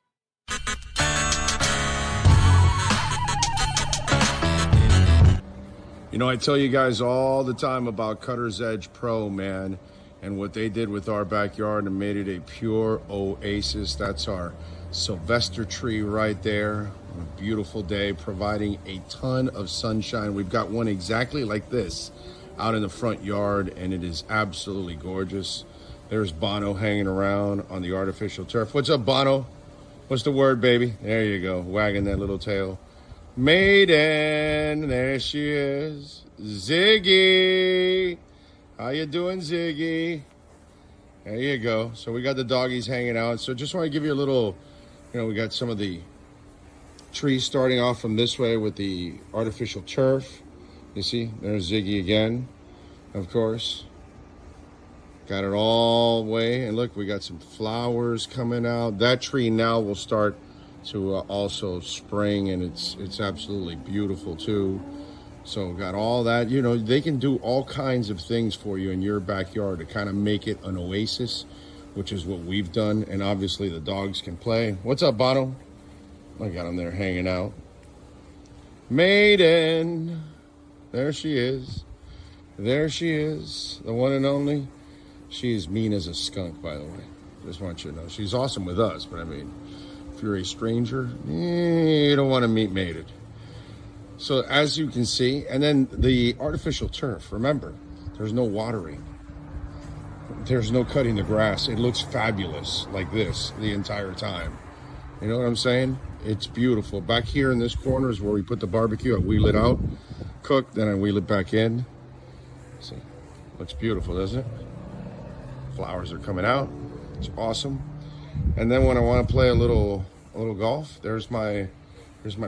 You know, I tell you guys all the time about Cutter's Edge Pro, man, and what they did with our backyard and made it a pure oasis. That's our Sylvester tree right there. On a beautiful day, providing a ton of sunshine. We've got one exactly like this out in the front yard, and it is absolutely gorgeous. There's Bono hanging around on the artificial turf. What's up, Bono? What's the word, baby? There you go, wagging that little tail. Maiden, there she is. Ziggy. How you doing, Ziggy? There you go. So we got the doggies hanging out. So just want to give you a little, we got some of the trees starting off from this way with the artificial turf. You see, there's Ziggy again, of course. Got it all the way. And look, we got some flowers coming out. That tree now will start to also spring, and it's absolutely beautiful too. So got all that. They can do all kinds of things for you in your backyard to kind of make it an oasis, which is what we've done. And obviously the dogs can play. What's up, Bono? I got him there hanging out. Maiden, there she is. There she is, the one and only. She's mean as a skunk, by the way. Just want you to know. She's awesome with us, but I mean, if you're a stranger, you don't want to meet Maiden. So as you can see, and then the artificial turf, remember, there's no watering. There's no cutting the grass. It looks fabulous like this the entire time. You know what I'm saying? It's beautiful. Back here in this corner is where we put the barbecue. I wheel it out, cook, then I wheel it back in. See, looks beautiful, doesn't it? Flowers are coming out. It's awesome. And then when I want to play a little golf, there's my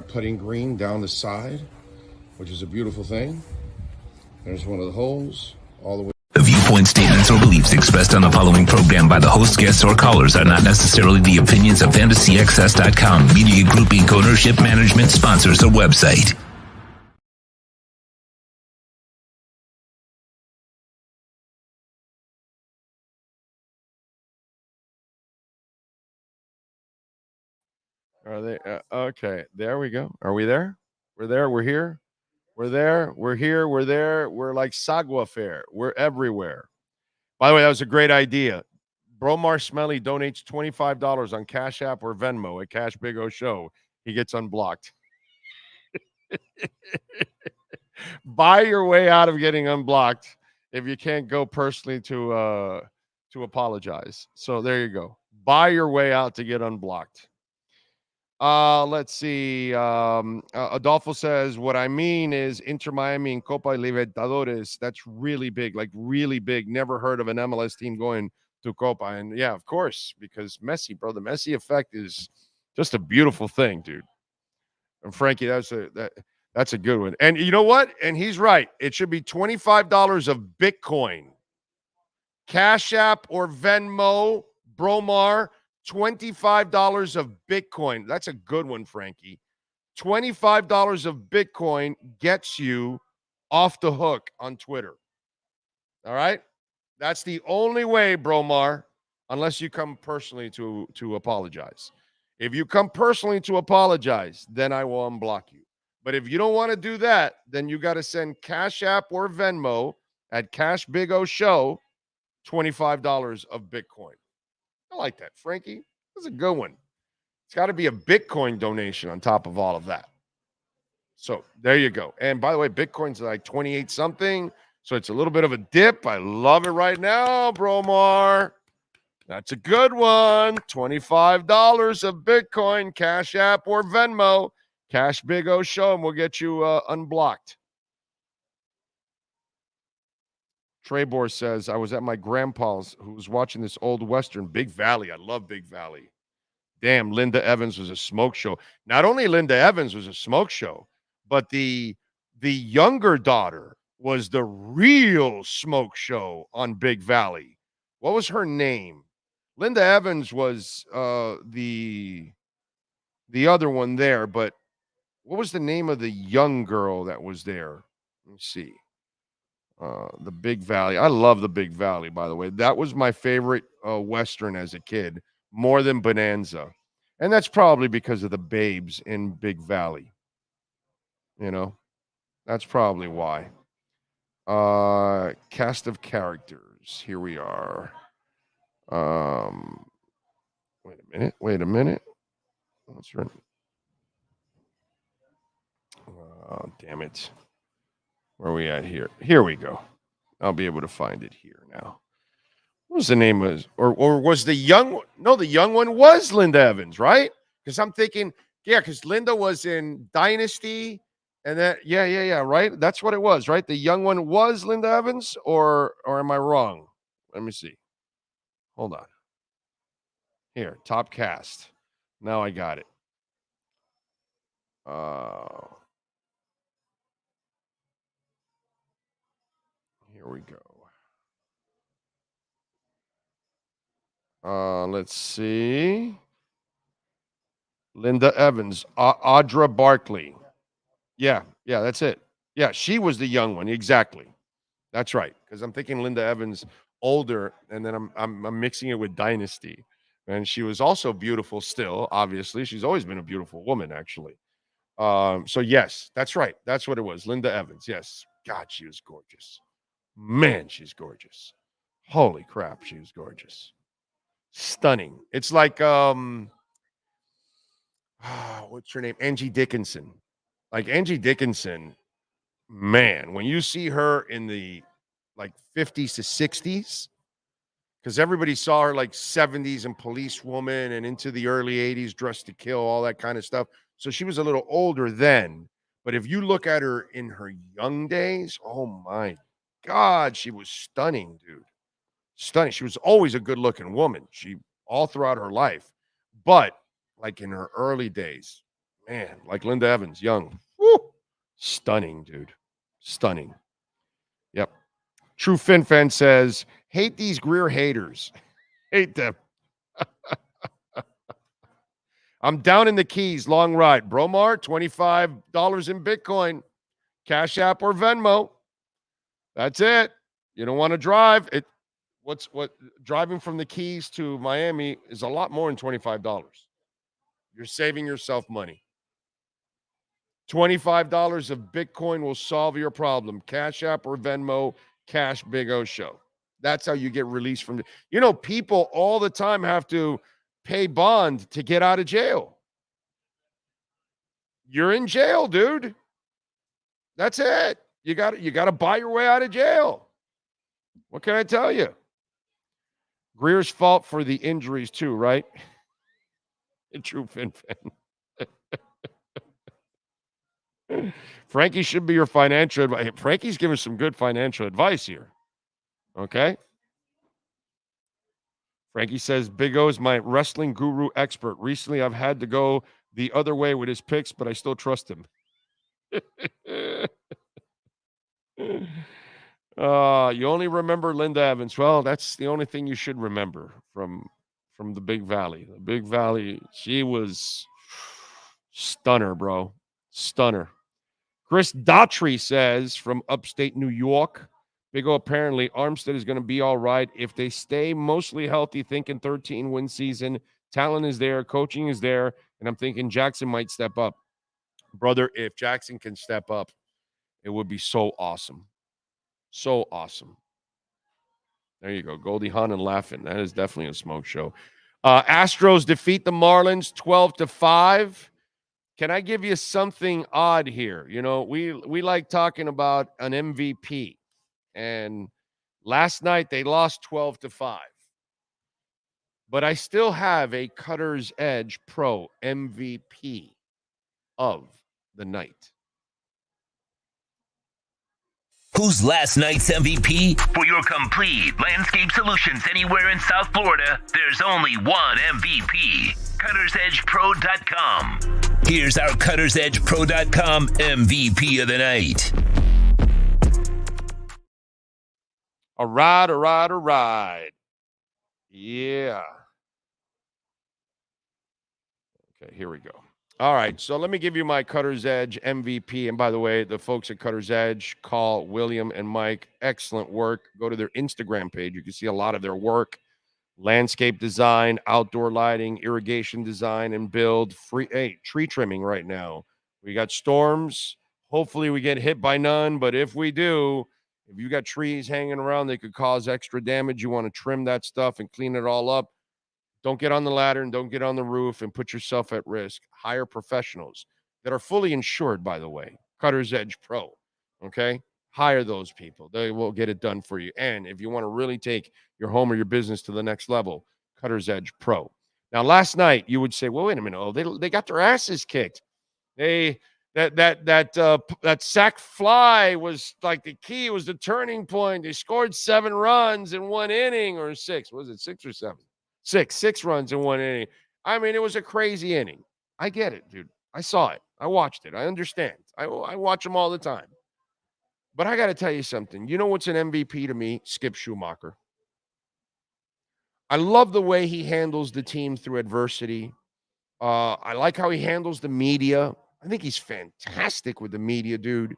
putting green down the side, which is a beautiful thing. There's one of the holes all the way. The viewpoint statements or beliefs expressed on the following program by the host, guests, or callers are not necessarily the opinions of FantasyXS.com, Media Group Inc. ownership, management, sponsors, or website. Are they okay? There we go. Are we there? We're there. We're here. We're there. We're here. We're there. We're like Sagua Fair. We're everywhere. By the way, that was a great idea. Bromar Smelly donates $25 on Cash App or Venmo at Cash Big O Show. He gets unblocked. Buy your way out of getting unblocked if you can't go personally to apologize. So there you go. Buy your way out to get unblocked. Let's see. Adolfo says, what I mean is Inter Miami and Copa Libertadores. That's really big, like really big. Never heard of an MLS team going to Copa. And yeah, of course, because Messi, bro, the Messi effect is just a beautiful thing, dude. And Frankie, that's a good one. And you know what? And he's right. It should be $25 of Bitcoin. Cash App or Venmo, Bromar, $25 of Bitcoin. That's a good one, Frankie. $25 of Bitcoin gets you off the hook on Twitter. All right? That's the only way, Bromar, unless you come personally to apologize. If you come personally to apologize, then I will unblock you. But if you don't want to do that, then you got to send Cash App or Venmo at Cash Big O Show, $25 of Bitcoin. I like that, Frankie. That's a good one. It's got to be a Bitcoin donation on top of all of that. So there you go. And by the way, Bitcoin's like 28 something. So it's a little bit of a dip. I love it right now, Bromar. That's a good one. $25 of Bitcoin, Cash App or Venmo. Cash Big O Show, and we'll get you unblocked. Trebor says, I was at my grandpa's who was watching this old Western, Big Valley. I love Big Valley. Damn, Linda Evans was a smoke show. Not only Linda Evans was a smoke show, but the younger daughter was the real smoke show on Big Valley. What was her name? Linda Evans was the other one there, but what was the name of the young girl that was there? Let me see. The Big Valley. I love the Big Valley, by the way. That was my favorite Western as a kid, more than Bonanza. And that's probably because of the babes in Big Valley. You know, that's probably why. Cast of characters. Here we are. Wait a minute. What's right? Oh, damn it. Where are we at here? Here we go. I'll be able to find it here now. What was the name of, or was the young one? No, the young one was Linda Evans, right? Because I'm thinking, yeah, because Linda was in Dynasty, and that, yeah, right? That's what it was, right? The young one was Linda Evans, or am I wrong? Let me see. Hold on. Here, top cast. Now I got it. Here we go. Let's see. Linda Evans, Audra Barkley. Yeah, that's it. Yeah, she was the young one. Exactly. That's right. Because I'm thinking Linda Evans older, and then I'm mixing it with Dynasty. And she was also beautiful still, obviously. She's always been a beautiful woman, actually. So yes, that's right. That's what it was. Linda Evans. Yes. God, she was gorgeous. Man, she's gorgeous. Holy crap, she was gorgeous. Stunning. It's like what's her name? Angie Dickinson. Like Angie Dickinson, man, when you see her in the like 50s to 60s, because everybody saw her like 70s and policewoman and into the early 80s, Dressed to Kill, all that kind of stuff. So she was a little older then. But if you look at her in her young days, oh my God, she was stunning, dude. Stunning. She was always a good-looking woman. She all throughout her life. But like in her early days, man, like Linda Evans, young. Woo, stunning, dude. Stunning. Yep. True Fin Fan says, hate these Greer haters. Hate them. I'm down in the Keys, long ride. Bromar, $25 in Bitcoin. Cash App or Venmo. That's it. You don't want to drive. Driving from the Keys to Miami is a lot more than $25. You're saving yourself money. $25 of Bitcoin will solve your problem. Cash App or Venmo, Cash Big O Show. That's how you get released from people all the time have to pay bond to get out of jail. You're in jail, dude. That's it. You got to buy your way out of jail. What can I tell you? Greer's fault for the injuries too, right? True Fin Fan. Frankie should be your financial advice. Frankie's giving some good financial advice here. Okay. Frankie says, Big O is my wrestling guru expert. Recently, I've had to go the other way with his picks, but I still trust him. You only remember Linda Evans. Well, that's the only thing you should remember from the Big Valley. The Big Valley, she was stunner, bro. Stunner. Chris Daughtry says from upstate New York, Big O, apparently Armstead is going to be all right if they stay mostly healthy, thinking 13-win season. Talent is there. Coaching is there. And I'm thinking Jackson might step up. Brother, if Jackson can step up, it would be so awesome. So awesome. There you go. Goldie Hawn and laughing. That is definitely a smoke show. Astros defeat the Marlins 12-5. Can I give you something odd here? We like talking about an MVP. And last night they lost 12-5. But I still have a Cutter's Edge Pro MVP of the night. Who's last night's MVP? For your complete landscape solutions anywhere in South Florida, there's only one MVP. CuttersEdgePro.com. Here's our CuttersEdgePro.com MVP of the night. All right. Yeah. Okay, here we go. All right, so let me give you my Cutter's Edge MVP. And by the way, the folks at Cutter's Edge, call William and Mike. Excellent work. Go to their Instagram page. You can see a lot of their work. Landscape design, outdoor lighting, irrigation design, and build. Tree trimming right now. We got storms. Hopefully we get hit by none. But if we do, if you got trees hanging around, they could cause extra damage. You want to trim that stuff and clean it all up. Don't get on the ladder and don't get on the roof and put yourself at risk. Hire professionals that are fully insured, by the way. Cutter's Edge Pro, okay? Hire those people. They will get it done for you. And if you want to really take your home or your business to the next level, Cutter's Edge Pro. Now, last night, you would say, well, wait a minute. Oh, they got their asses kicked. That sack fly was like the key, was the turning point. They scored 7 runs in 1 inning, or 6. Was it 6 or 7? Six runs in 1 inning. I mean, it was a crazy inning. I get it, dude. I saw it. I watched it. I understand. I watch them all the time. But I got to tell you something. You know what's an MVP to me? Skip Schumacher. I love the way he handles the team through adversity. I like how he handles the media. I think he's fantastic with the media, dude.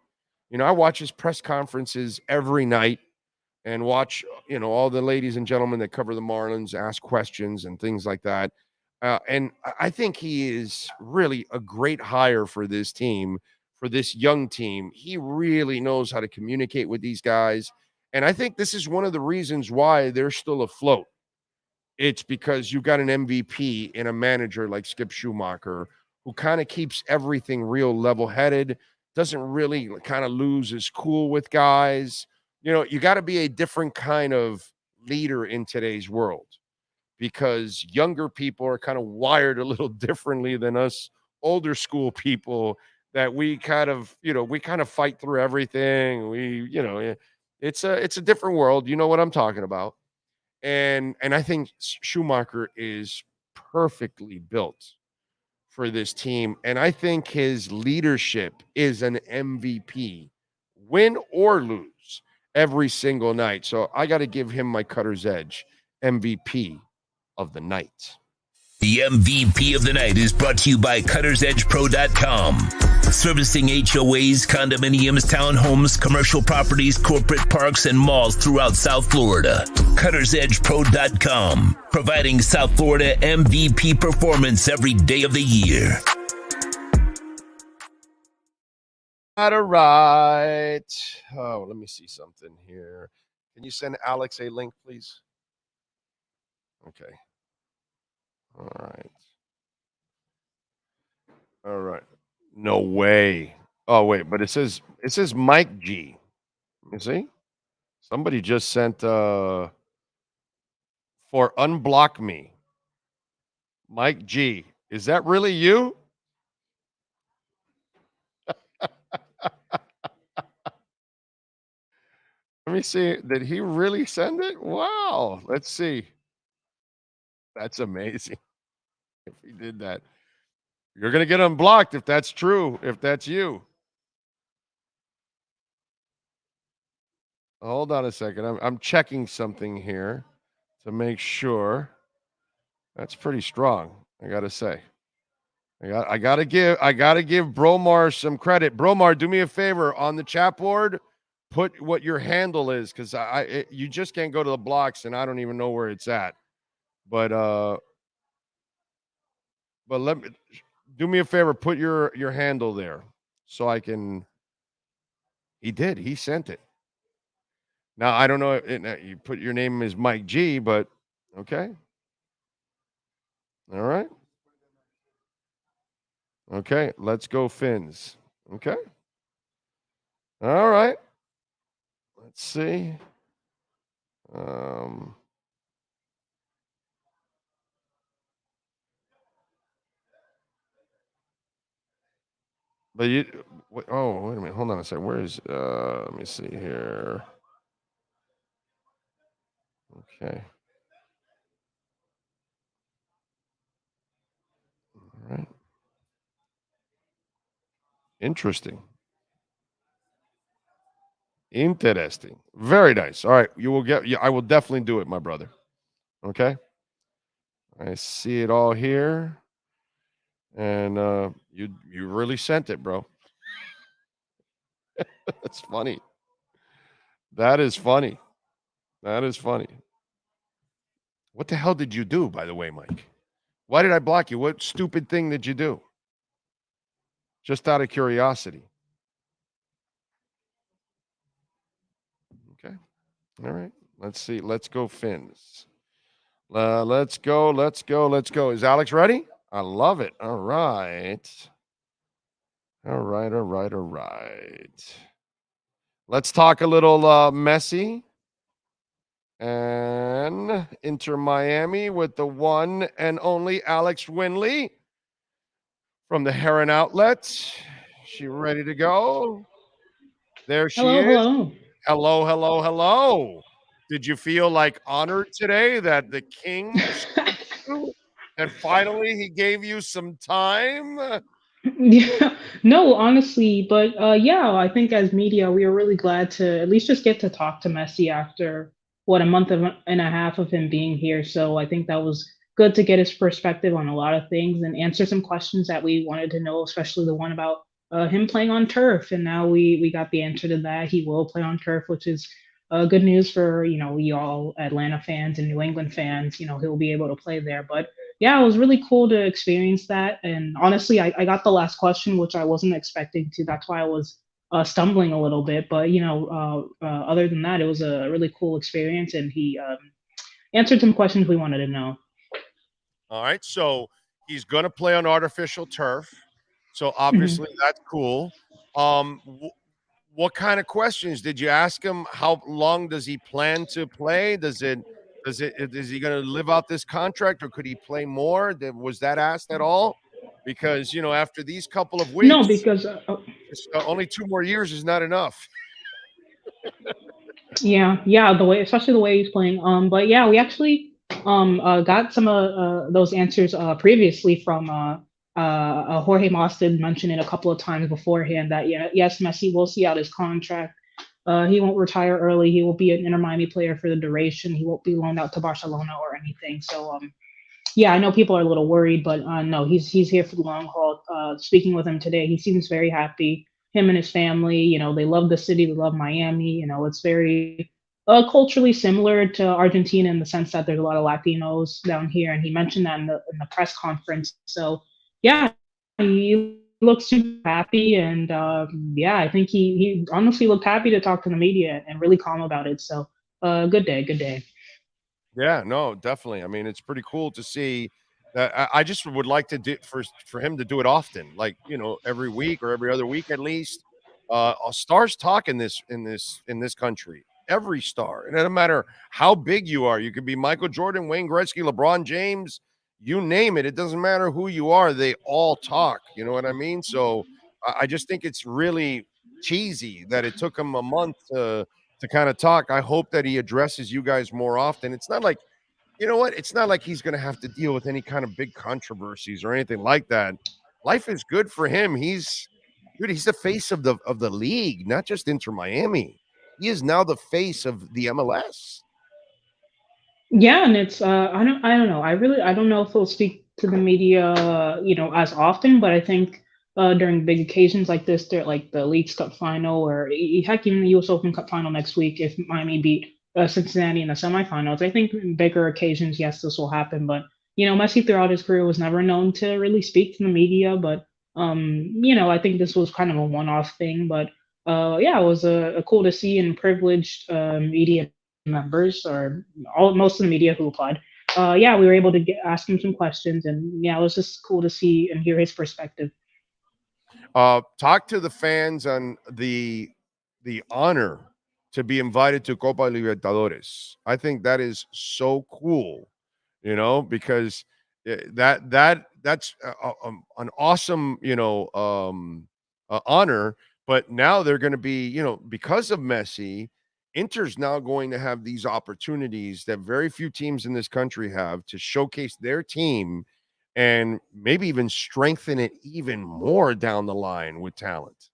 You know, I watch his press conferences every night. And watch, you know, all the ladies and gentlemen that cover the Marlins ask questions and things like that. And I think he is really a great hire for this team, for this young team. He really knows how to communicate with these guys. And I think this is one of the reasons why they're still afloat. It's because you got an MVP in a manager like Skip Schumacher, who kind of keeps everything real level-headed, doesn't really kind of lose his cool with guys. You know, you got to be a different kind of leader in today's world, because younger people are kind of wired a little differently than us older school people, that we kind of fight through everything. It's a different world. You know what I'm talking about. And I think Schumacher is perfectly built for this team. And I think his leadership is an MVP, win or lose, every single night. So I got to give him my Cutter's Edge MVP of the night. The MVP of the night is brought to you by CuttersEdgePro.com. Servicing HOAs, condominiums, townhomes, commercial properties, corporate parks, and malls throughout South Florida. CuttersEdgePro.com. Providing South Florida MVP performance every day of the year. All right. Oh, let me see something here. Can you send Alex a link, please? Okay. All right. No way. Oh, wait, but it says Mike G. You see? Somebody just sent for unblock me. Mike G. Is that really you? Let me see. Did he really send it? Wow. Let's see. That's amazing. If he did that, you're going to get unblocked if that's true, if that's you. Hold on a second. I'm checking something here to make sure. That's pretty strong, I got to say. I got to give Bromar some credit. Bromar, do me a favor on the chat board. Put what your handle is, because you just can't go to the blocks, and I don't even know where it's at. But let me do me a favor. Put your handle there so I can. He did. He sent it. Now I don't know. You put your name as Mike G, but okay. All right. Okay. Let's go Fins. Okay. All right. Let's see. But you, oh, wait a minute. Hold on a second. Where is, let me see here. Okay. All right. Interesting. Interesting. Very nice. All right. You will get, yeah, I will definitely do it, my brother. Okay. I see it all here. And you really sent it, bro. That's funny. That is funny. That is funny. What the hell did you do, by the way, Mike? Why did I block you? What stupid thing did you do? Just out of curiosity. Okay. All right. Let's see. Let's go, Finns. Let's go. Let's go. Let's go. Is Alex ready? I love it. All right. All right. All right. All right. Let's talk a little Messi and Inter Miami with the one and only Alex Winley from the Heron Outlet. She ready to go? There she is. Hello. Hello, hello, hello. Did you feel like honored today that the king and finally he gave you some time? Yeah, no, honestly, but yeah, I think as media, we were really glad to at least just get to talk to Messi after what a month and a half of him being here. So I think that was good to get his perspective on a lot of things and answer some questions that we wanted to know, especially the one about him playing on turf. And now we got the answer to that. He will play on turf, which is good news for y'all Atlanta fans and New England fans. He'll be able to play there, but yeah, it was really cool to experience that. And honestly, I got the last question, which I wasn't expecting to. That's why I was stumbling a little bit. But other than that, it was a really cool experience, and he answered some questions we wanted to know. All right, so he's going to play on artificial turf. So Mhm. obviously that's cool. What kind of questions did you ask him? How long does he plan to play? Is he going to live out this contract, or could he play more? Was that asked at all? Because after these couple of No, weeks, because only 2 more years is not enough. yeah, especially the way he's playing. But yeah, we actually got some of those answers previously from Jorge Mas did mention it a couple of times beforehand that yes, Messi will see out his contract. He won't retire early. He will be an Inter Miami player for the duration. He won't be loaned out to Barcelona or anything. So yeah, I know people are a little worried, but no, he's here for the long haul. Speaking with him today, he seems very happy. Him and his family, they love the city, they love Miami. It's very culturally similar to Argentina in the sense that there's a lot of Latinos down here, and he mentioned that in the press conference. So yeah, he looks super happy, and yeah, I think he honestly looked happy to talk to the media and really calm about it. So good day, good day. Yeah, no, definitely. I mean, it's pretty cool to see that. I just would like to do for him to do it often, like every week or every other week at least. Stars talk in this country. Every star, and it doesn't matter how big you are. You could be Michael Jordan, Wayne Gretzky, LeBron James, you name it. It doesn't matter who you are. They all talk. You know what I mean? So I just think it's really cheesy that it took him a month to kind of talk. I hope that he addresses you guys more often. It's not like, what? It's not like he's going to have to deal with any kind of big controversies or anything like that. Life is good for him. He's the face of the league, not just Inter Miami. He is now the face of the MLS. Yeah, and it's I don't know. I don't know if he'll speak to the media, as often, but I think during big occasions like this, like the Leagues Cup final or heck, even the US Open Cup final next week if Miami beat Cincinnati in the semifinals. I think in bigger occasions, yes, this will happen, but Messi throughout his career was never known to really speak to the media, but I think this was kind of a one-off thing, but yeah, it was cool to see and privileged media members or most of the media who applied. Yeah, we were able to ask him some questions, and yeah, it was just cool to see and hear his perspective. Talk to the fans on the honor to be invited to Copa Libertadores. I think that is so cool, because that's an awesome, honor. But now they're going to be, because of Messi, Inter's now going to have these opportunities that very few teams in this country have to showcase their team and maybe even strengthen it even more down the line with talent.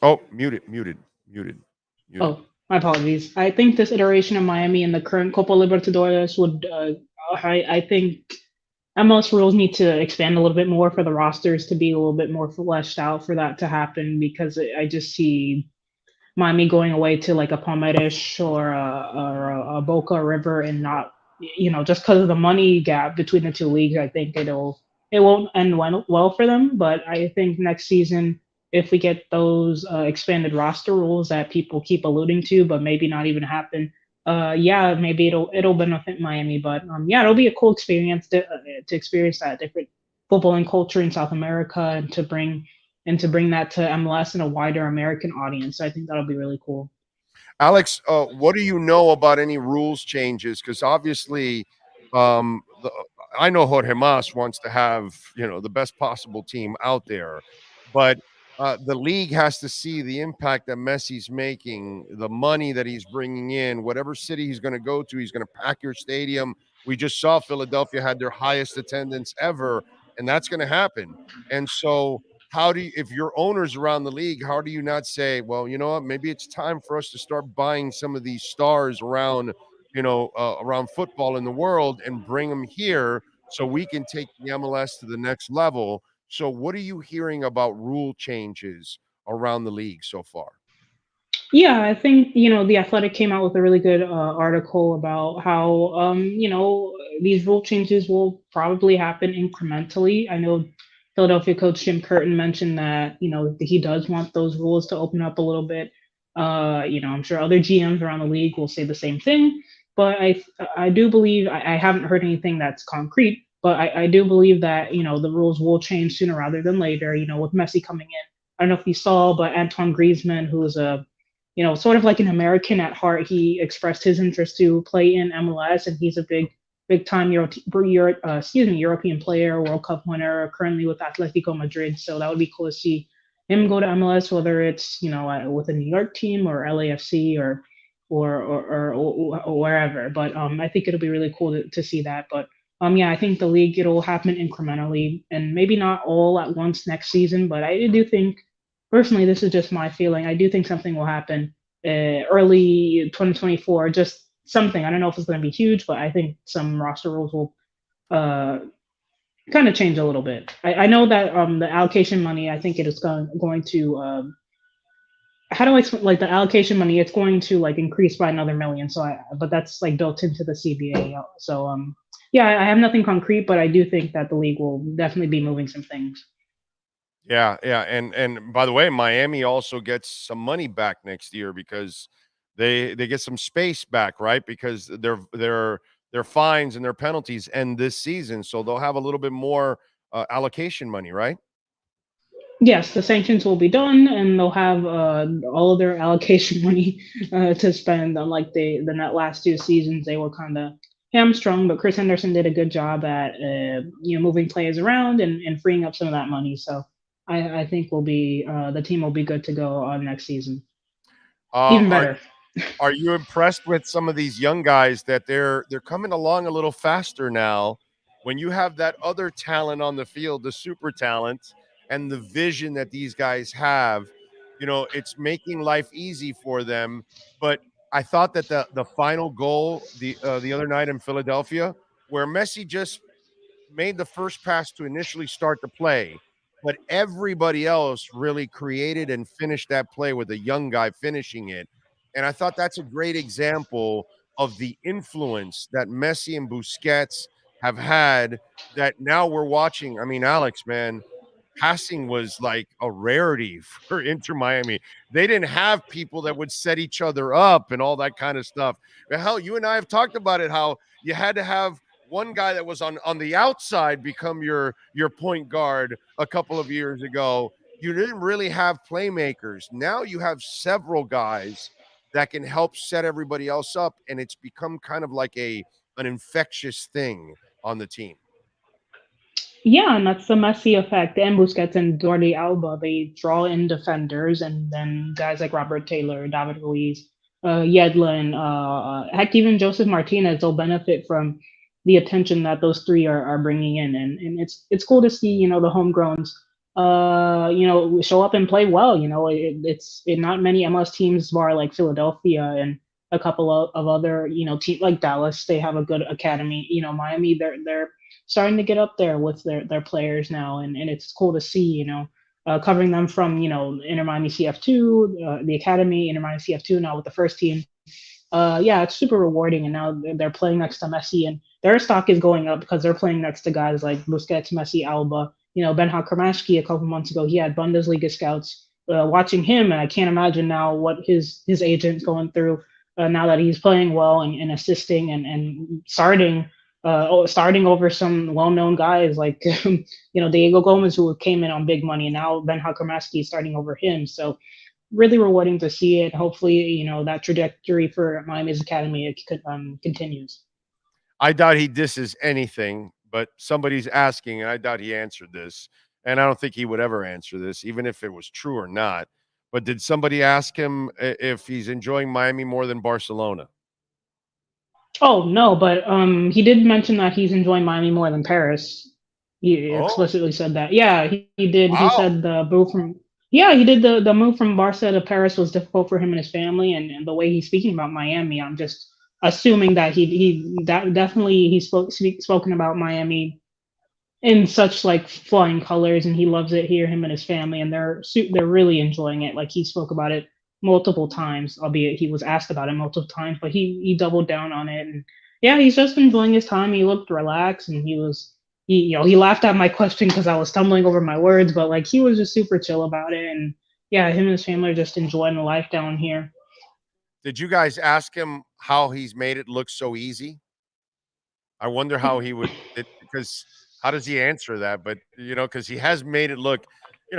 Oh, muted. Oh, my apologies. I think this iteration of Miami and the current Copa Libertadores would, I think MLS rules need to expand a little bit more for the rosters to be a little bit more fleshed out for that to happen, because I just see Miami going away to like a Palmeiras or a Boca River and not, just because of the money gap between the two leagues. I think it won't end well for them. But I think next season, if we get those expanded roster rules that people keep alluding to, but maybe not even happen, yeah, maybe it'll benefit Miami. But yeah, it'll be a cool experience to experience that different football and culture in South America, and to bring that to MLS and a wider American audience. I think that'll be really cool. Alex, what do you know about any rules changes? Because obviously, I know Jorge Mas wants to have the best possible team out there, but the league has to see the impact that Messi's making, the money that he's bringing in, whatever city he's going to go to, he's going to pack your stadium. We just saw Philadelphia had their highest attendance ever, and that's going to happen. And so, if you're owners around the league, how do you not say, well, you know what, maybe it's time for us to start buying some of these stars around, around football in the world and bring them here so we can take the MLS to the next level. So what are you hearing about rule changes around the league so far? Yeah, I think the Athletic came out with a really good article about how these rule changes will probably happen incrementally. I know Philadelphia coach Jim Curtin mentioned that he does want those rules to open up a little bit. I'm sure other GMs around the league will say the same thing, but I do believe, I haven't heard anything that's concrete, but I do believe that the rules will change sooner rather than later. With Messi coming in, I don't know if you saw, but Antoine Griezmann, who's a sort of like an American at heart, he expressed his interest to play in MLS, and he's a big time European player, World Cup winner, currently with Atletico Madrid. So that would be cool to see him go to MLS, whether it's with a New York team or LAFC or wherever. But I think it'll be really cool to see that. But yeah, I think the league, it'll happen incrementally and maybe not all at once next season. But I do think, personally, this is just my feeling, I do think something will happen early 2024. Just something. I don't know if it's going to be huge, but I think some roster rules will kind of change a little bit. I know that the allocation money, I think it is going to how do I explain, like, the allocation money, it's going to like increase by another $1 million. So but that's like built into the CBA. So yeah, I have nothing concrete, but I do think that the league will definitely be moving some things. Yeah. And by the way, Miami also gets some money back next year because they get some space back, right? Because their fines and their penalties end this season, so they'll have a little bit more allocation money, right? Yes, the sanctions will be done, and they'll have all of their allocation money to spend. Unlike the net last 2 seasons, they were kind of hamstrung, but Chris Henderson did a good job at moving players around and freeing up some of that money. So I think the team will be good to go on next season. Even better. Are you impressed with some of these young guys that they're coming along a little faster now? When you have that other talent on the field, the super talent, and the vision that these guys have, it's making life easy for them. But I thought that the final goal the other night in Philadelphia, where Messi just made the first pass to initially start the play, but everybody else really created and finished that play with a young guy finishing it. And I thought that's a great example of the influence that Messi and Busquets have had, that now we're watching. I mean, Alex, man, passing was like a rarity for Inter Miami. They didn't have people that would set each other up and all that kind of stuff. But hell, you and I have talked about it, how you had to have one guy that was on the outside become your point guard a couple of years ago. You didn't really have playmakers. Now you have several guys that can help set everybody else up, and it's become kind of like an infectious thing on the team. Yeah, and that's the Messi effect. And Busquets and Jordi Alba, they draw in defenders, and then guys like Robert Taylor, David Luiz, Yedlin, heck, even Joseph Martinez will benefit from the attention that those three are bringing in, and it's cool to see the homegrowns show up and play well. Not many MLS teams, bar like Philadelphia and a couple of other teams like Dallas, they have a good academy. Miami, they're starting to get up there with their players now, and it's cool to see, covering them from Inter Miami CF2, the academy, Inter Miami CF2 now with the first team. Yeah, it's super rewarding, and now they're playing next to Messi, and their stock is going up because they're playing next to guys like Busquets, Messi, Alba. Benha Kramaski a couple months ago, he had Bundesliga scouts watching him, and I can't imagine now what his agent's going through now that he's playing well and assisting and starting over some well-known guys like Diego Gomez, who came in on big money, and now Ben Hakramaski is starting over him. So really rewarding to see it. Hopefully, that trajectory for Miami's academy continues. I doubt he disses anything, but somebody's asking, and I doubt he answered this, and I don't think he would ever answer this, even if it was true or not. But did somebody ask him if he's enjoying Miami more than Barcelona? Oh no, but he did mention that he's enjoying Miami more than Paris. He explicitly said that. Yeah, he did. Wow. He said the move from he did the move from Barca to Paris was difficult for him and his family, and the way he's speaking about Miami, I'm just assuming that he's spoken about Miami in such like flying colors, and he loves it here, him and his family, and they're really enjoying it. Like he spoke about it multiple times, albeit he was asked about it multiple times, but he doubled down on it, and yeah, he's just enjoying his time. He looked relaxed, and he laughed at my question because I was stumbling over my words, but like he was just super chill about it, and yeah, him and his family are just enjoying the life down here. Did you guys ask him how he's made it look so easy? I wonder how he would, because how does he answer that? But because he has made it look.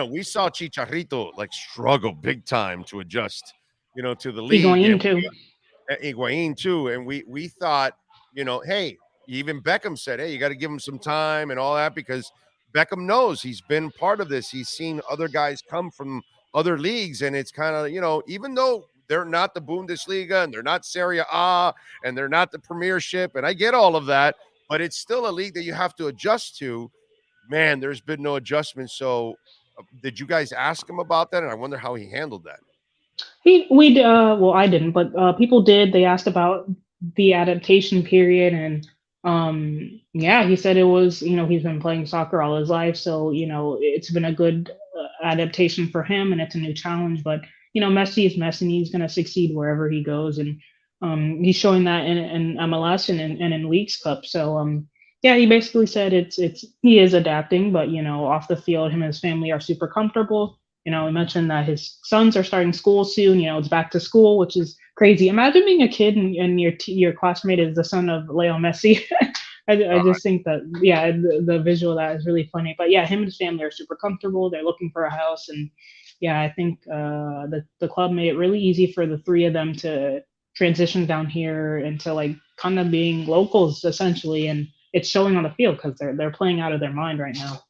We saw Chicharito like struggle big time to adjust, to the league. Higuain too. And we thought, hey, even Beckham said, hey, you got to give him some time and all that, because Beckham knows he's been part of this. He's seen other guys come from other leagues, and it's kind of, even though they're not the Bundesliga and they're not Serie A and they're not the Premiership, and I get all of that, but it's still a league that you have to adjust to. Man, there's been no adjustment. So did you guys ask him about that? And I wonder how he handled that. Well, I didn't, but people did. They asked about the adaptation period, and he said it was, he's been playing soccer all his life, so it's been a good adaptation for him, and it's a new challenge. But Messi is Messi, and he's going to succeed wherever he goes, and he's showing that in MLS and in Leagues Cup. So yeah, he basically said he is adapting, but off the field, him and his family are super comfortable. He mentioned that his sons are starting school soon. It's back to school, which is crazy. Imagine being a kid and your classmate is the son of Leo Messi. I just think that the visual of that is really funny. But yeah, him and his family are super comfortable. They're looking for a house, and yeah, I think the club made it really easy for the three of them to transition down here into like kind of being locals essentially, and it's showing on the field because they're playing out of their mind right now.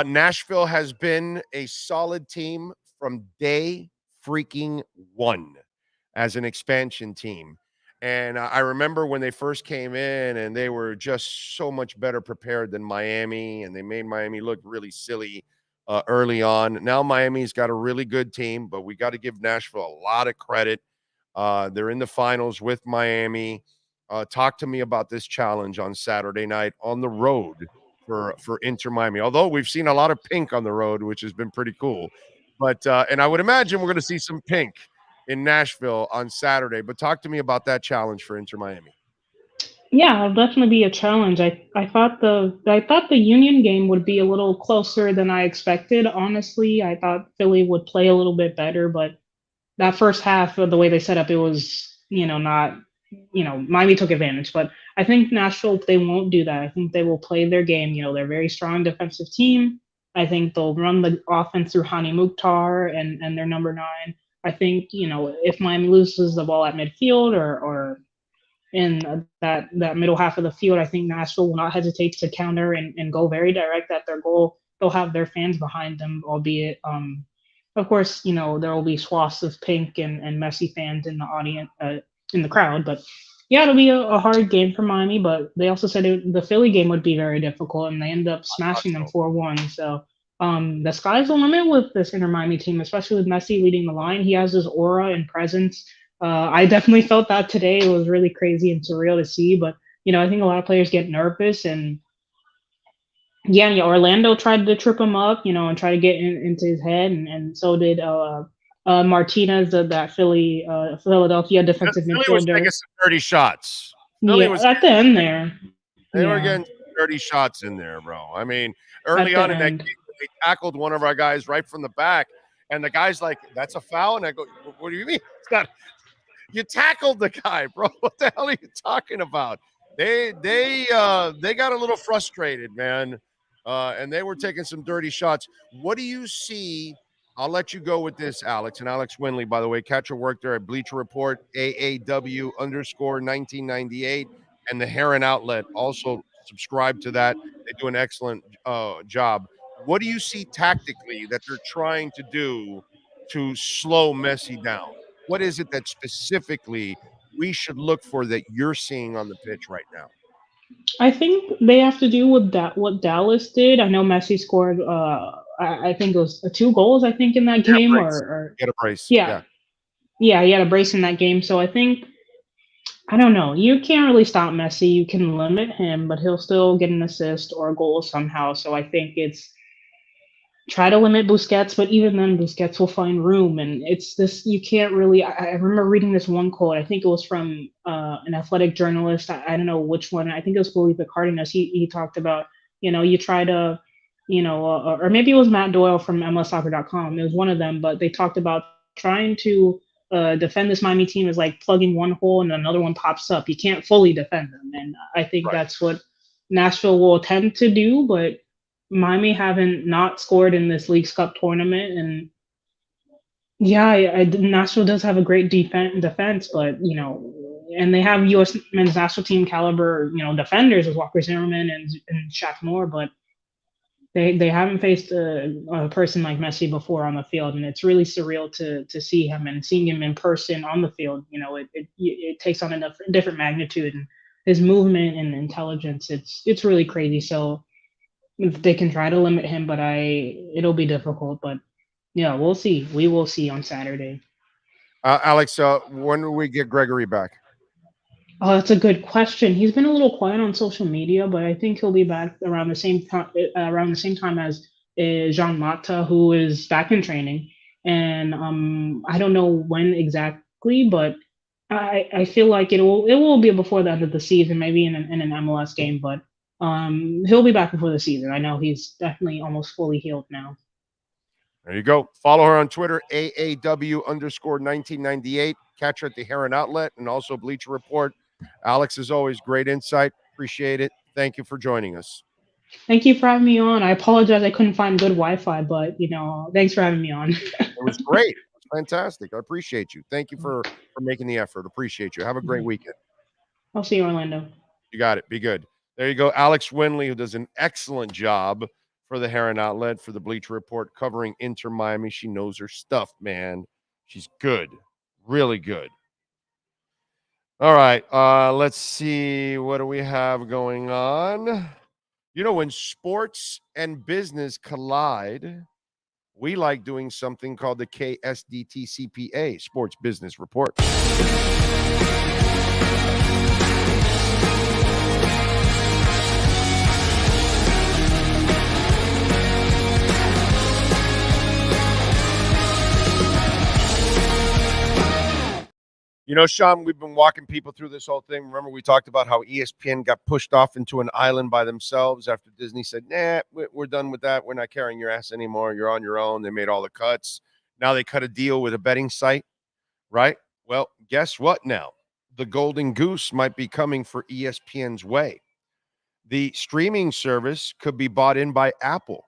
Nashville has been a solid team from day freaking one as an expansion team. And I remember when they first came in, and they were just so much better prepared than Miami, and they made Miami look really silly early on. Now Miami's got a really good team, but we got to give Nashville a lot of credit. They're in the finals with Miami. Talk to me about this challenge on Saturday night on the road for Inter Miami. Although we've seen a lot of pink on the road, which has been pretty cool. But and I would imagine we're going to see some pink in Nashville on Saturday. But talk to me about that challenge for Inter Miami. Yeah, it'll definitely be a challenge. I thought the Union game would be a little closer than I expected. Honestly, I thought Philly would play a little bit better, but that first half of the way they set up, it was not. Miami took advantage, but I think Nashville, they won't do that. I think they will play their game. They're a very strong defensive team. I think they'll run the offense through Hani Mukhtar and their number 9. I think, if Miami loses the ball at midfield or in that middle half of the field, I think Nashville will not hesitate to counter and go very direct at their goal. They'll have their fans behind them, albeit of course, there will be swaths of pink and Messi fans in the audience, in the crowd. But yeah, it'll be a hard game for Miami. But they also said the Philly game would be very difficult, and they end up smashing them 4-1. So the sky's the limit with this Inter Miami team, especially with Messi leading the line. He has this aura and presence. I definitely felt that today. It was really crazy and surreal to see. But I think a lot of players get nervous and. Yeah, Orlando tried to trip him up, and try to get into his head, and so did Martinez, that Philadelphia defensive Philly was midfielder. taking some dirty shots. Philly was at the end there. They were getting dirty shots in there, bro. I mean, early on in that game, they tackled one of our guys right from the back, and the guy's like, "That's a foul," and I go, "What do you mean? It's not." You tackled the guy, bro. What the hell are you talking about? They got a little frustrated, man. And they were taking some dirty shots. What do you see? I'll let you go with this, Alex. And Alex Winley, by the way, catcher worked there at Bleacher Report, AAW_1998, and the Heron Outlet. Also subscribe to that. They do an excellent job. What do you see tactically that they're trying to do to slow Messi down? What is it that specifically we should look for that you're seeing on the pitch right now? I think they have to do with what Dallas did. I know Messi scored. I think it was 2 goals. I think in that game, or get a brace. Yeah, he had a brace in that game. So I think I don't know. You can't really stop Messi. You can limit him, but he'll still get an assist or a goal somehow. So I think it's try to limit Busquets, but even then Busquets will find room. And it's this, you can't really, I remember reading this one quote, I think it was from an athletic journalist. I don't know which one. I think it was Felipe Cardenas. He talked about, you try to, or maybe it was Matt Doyle from MLSsoccer.com. It was one of them, but they talked about trying to defend this Miami team is like plugging one hole and another one pops up. You can't fully defend them. And I think that's what Nashville will attempt to do, but Miami haven't not scored in this Leagues Cup tournament, and Nashville does have a great defense, but and they have U.S. men's national team caliber, defenders as Walker Zimmerman and Shaq Moore, but they haven't faced a person like Messi before on the field, and it's really surreal to see him and seeing him in person on the field. It takes on a different magnitude, and his movement and intelligence, it's really crazy. So. If they can try to limit him, but it'll be difficult. But yeah, we'll see. We will see on Saturday. Alex, when will we get Gregory back? Oh, that's a good question. He's been a little quiet on social media, but I think he'll be back around the same time as Jean Mata, who is back in training. And I don't know when exactly, but I feel like it will be before the end of the season, maybe in an MLS game, but. He'll be back before the season. I know he's definitely almost fully healed now. There you go. Follow her on Twitter, AAW_1998. Catch her at the Heron Outlet and also Bleacher Report. Alex, as always, great insight. Appreciate it. Thank you for joining us. Thank you for having me on. I apologize I couldn't find good Wi-Fi, but thanks for having me on. It was great. It was fantastic. I appreciate you. Thank you for making the effort. Appreciate you. Have a great weekend. I'll see you, Orlando. You got it. Be good. There you go. Alex Winley, who does an excellent job for the Heron Outlet, for the Bleacher Report, covering Inter Miami. She knows her stuff, man. She's good. Really good. All right. Let's see. What do we have going on? When sports and business collide, we like doing something called the KSDT CPA, Sports Business Report. Sean, we've been walking people through this whole thing. Remember, we talked about how ESPN got pushed off into an island by themselves after Disney said, nah, we're done with that. We're not carrying your ass anymore. You're on your own. They made all the cuts. Now they cut a deal with a betting site, right? Well, guess what now? The golden goose might be coming for ESPN's way. The streaming service could be bought in by Apple.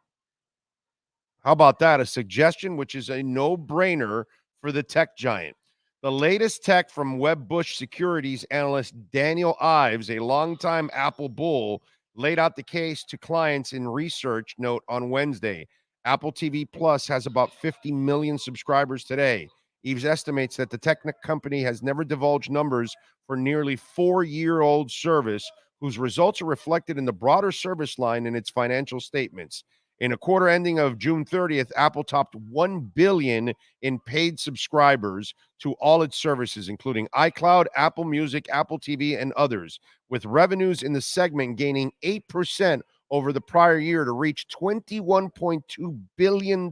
How about that? A suggestion which is a no-brainer for the tech giant. The latest tech from Wedbush Securities analyst Daniel Ives, a longtime Apple bull, laid out the case to clients in research note on Wednesday. Apple TV Plus has about 50 million subscribers today. Ives estimates that the tech company has never divulged numbers for nearly 4-year-old service, whose results are reflected in the broader service line in its financial statements. In a quarter ending of June 30th, Apple topped 1 billion in paid subscribers to all its services, including iCloud, Apple Music, Apple TV, and others, with revenues in the segment gaining 8% over the prior year to reach $21.2 billion.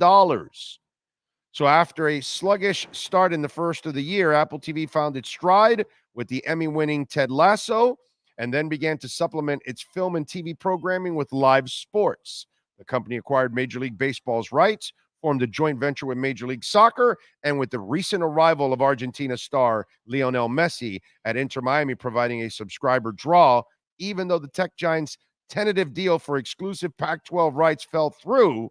So after a sluggish start in the first of the year, Apple TV found its stride with the Emmy-winning Ted Lasso, and then began to supplement its film and TV programming with live sports. The company acquired Major League Baseball's rights, formed a joint venture with Major League Soccer, and with the recent arrival of Argentina star Lionel Messi at Inter Miami providing a subscriber draw, even though the tech giant's tentative deal for exclusive Pac-12 rights fell through.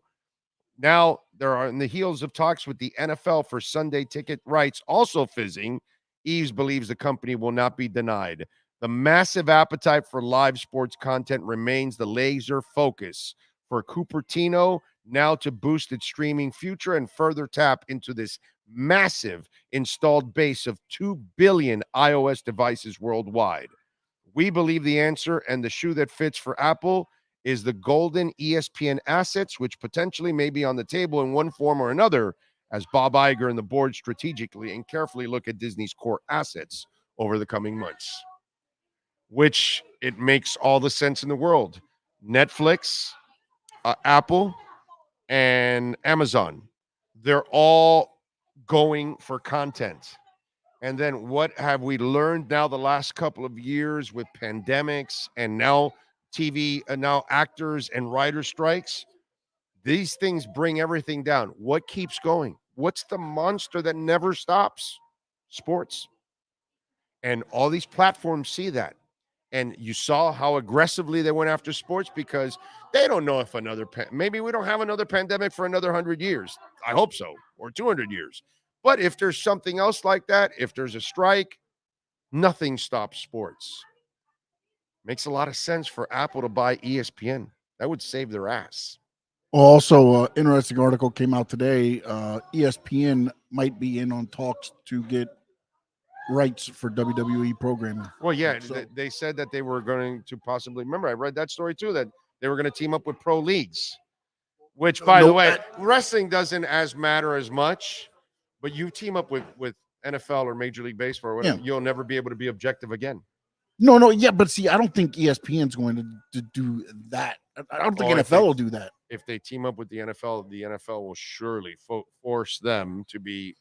Now, there are in the heels of talks with the NFL for Sunday ticket rights also fizzing. Ives believes the company will not be denied. The massive appetite for live sports content remains the laser focus for Cupertino now to boost its streaming future and further tap into this massive installed base of 2 billion iOS devices worldwide. We believe the answer and the shoe that fits for Apple is the golden ESPN assets, which potentially may be on the table in one form or another as Bob Iger and the board strategically and carefully look at Disney's core assets over the coming months, which it makes all the sense in the world. Netflix, Apple, and Amazon, they're all going for content. And then what have we learned now the last couple of years with pandemics and now TV, now actors and writer strikes? These things bring everything down. What keeps going? What's the monster that never stops? Sports. And all these platforms see that. And you saw how aggressively they went after sports because they don't know if maybe we don't have another pandemic for another 100 years. I hope so, or 200 years. But if there's something else like that, if there's a strike, nothing stops sports. Makes a lot of sense for Apple to buy ESPN. That would save their ass. Also, interesting article came out today. ESPN might be in on talks to get rights for WWE programming. Well, yeah, they said that they were going to possibly, remember, I read that story too, that they were going to team up with pro leagues, which, by the way, wrestling doesn't as matter as much, but you team up with NFL or Major League Baseball or whatever, you'll never be able to be objective again. No, yeah, but see, I don't think ESPN's going to do that. I don't think NFL will do that. If they team up with the NFL will surely force them to be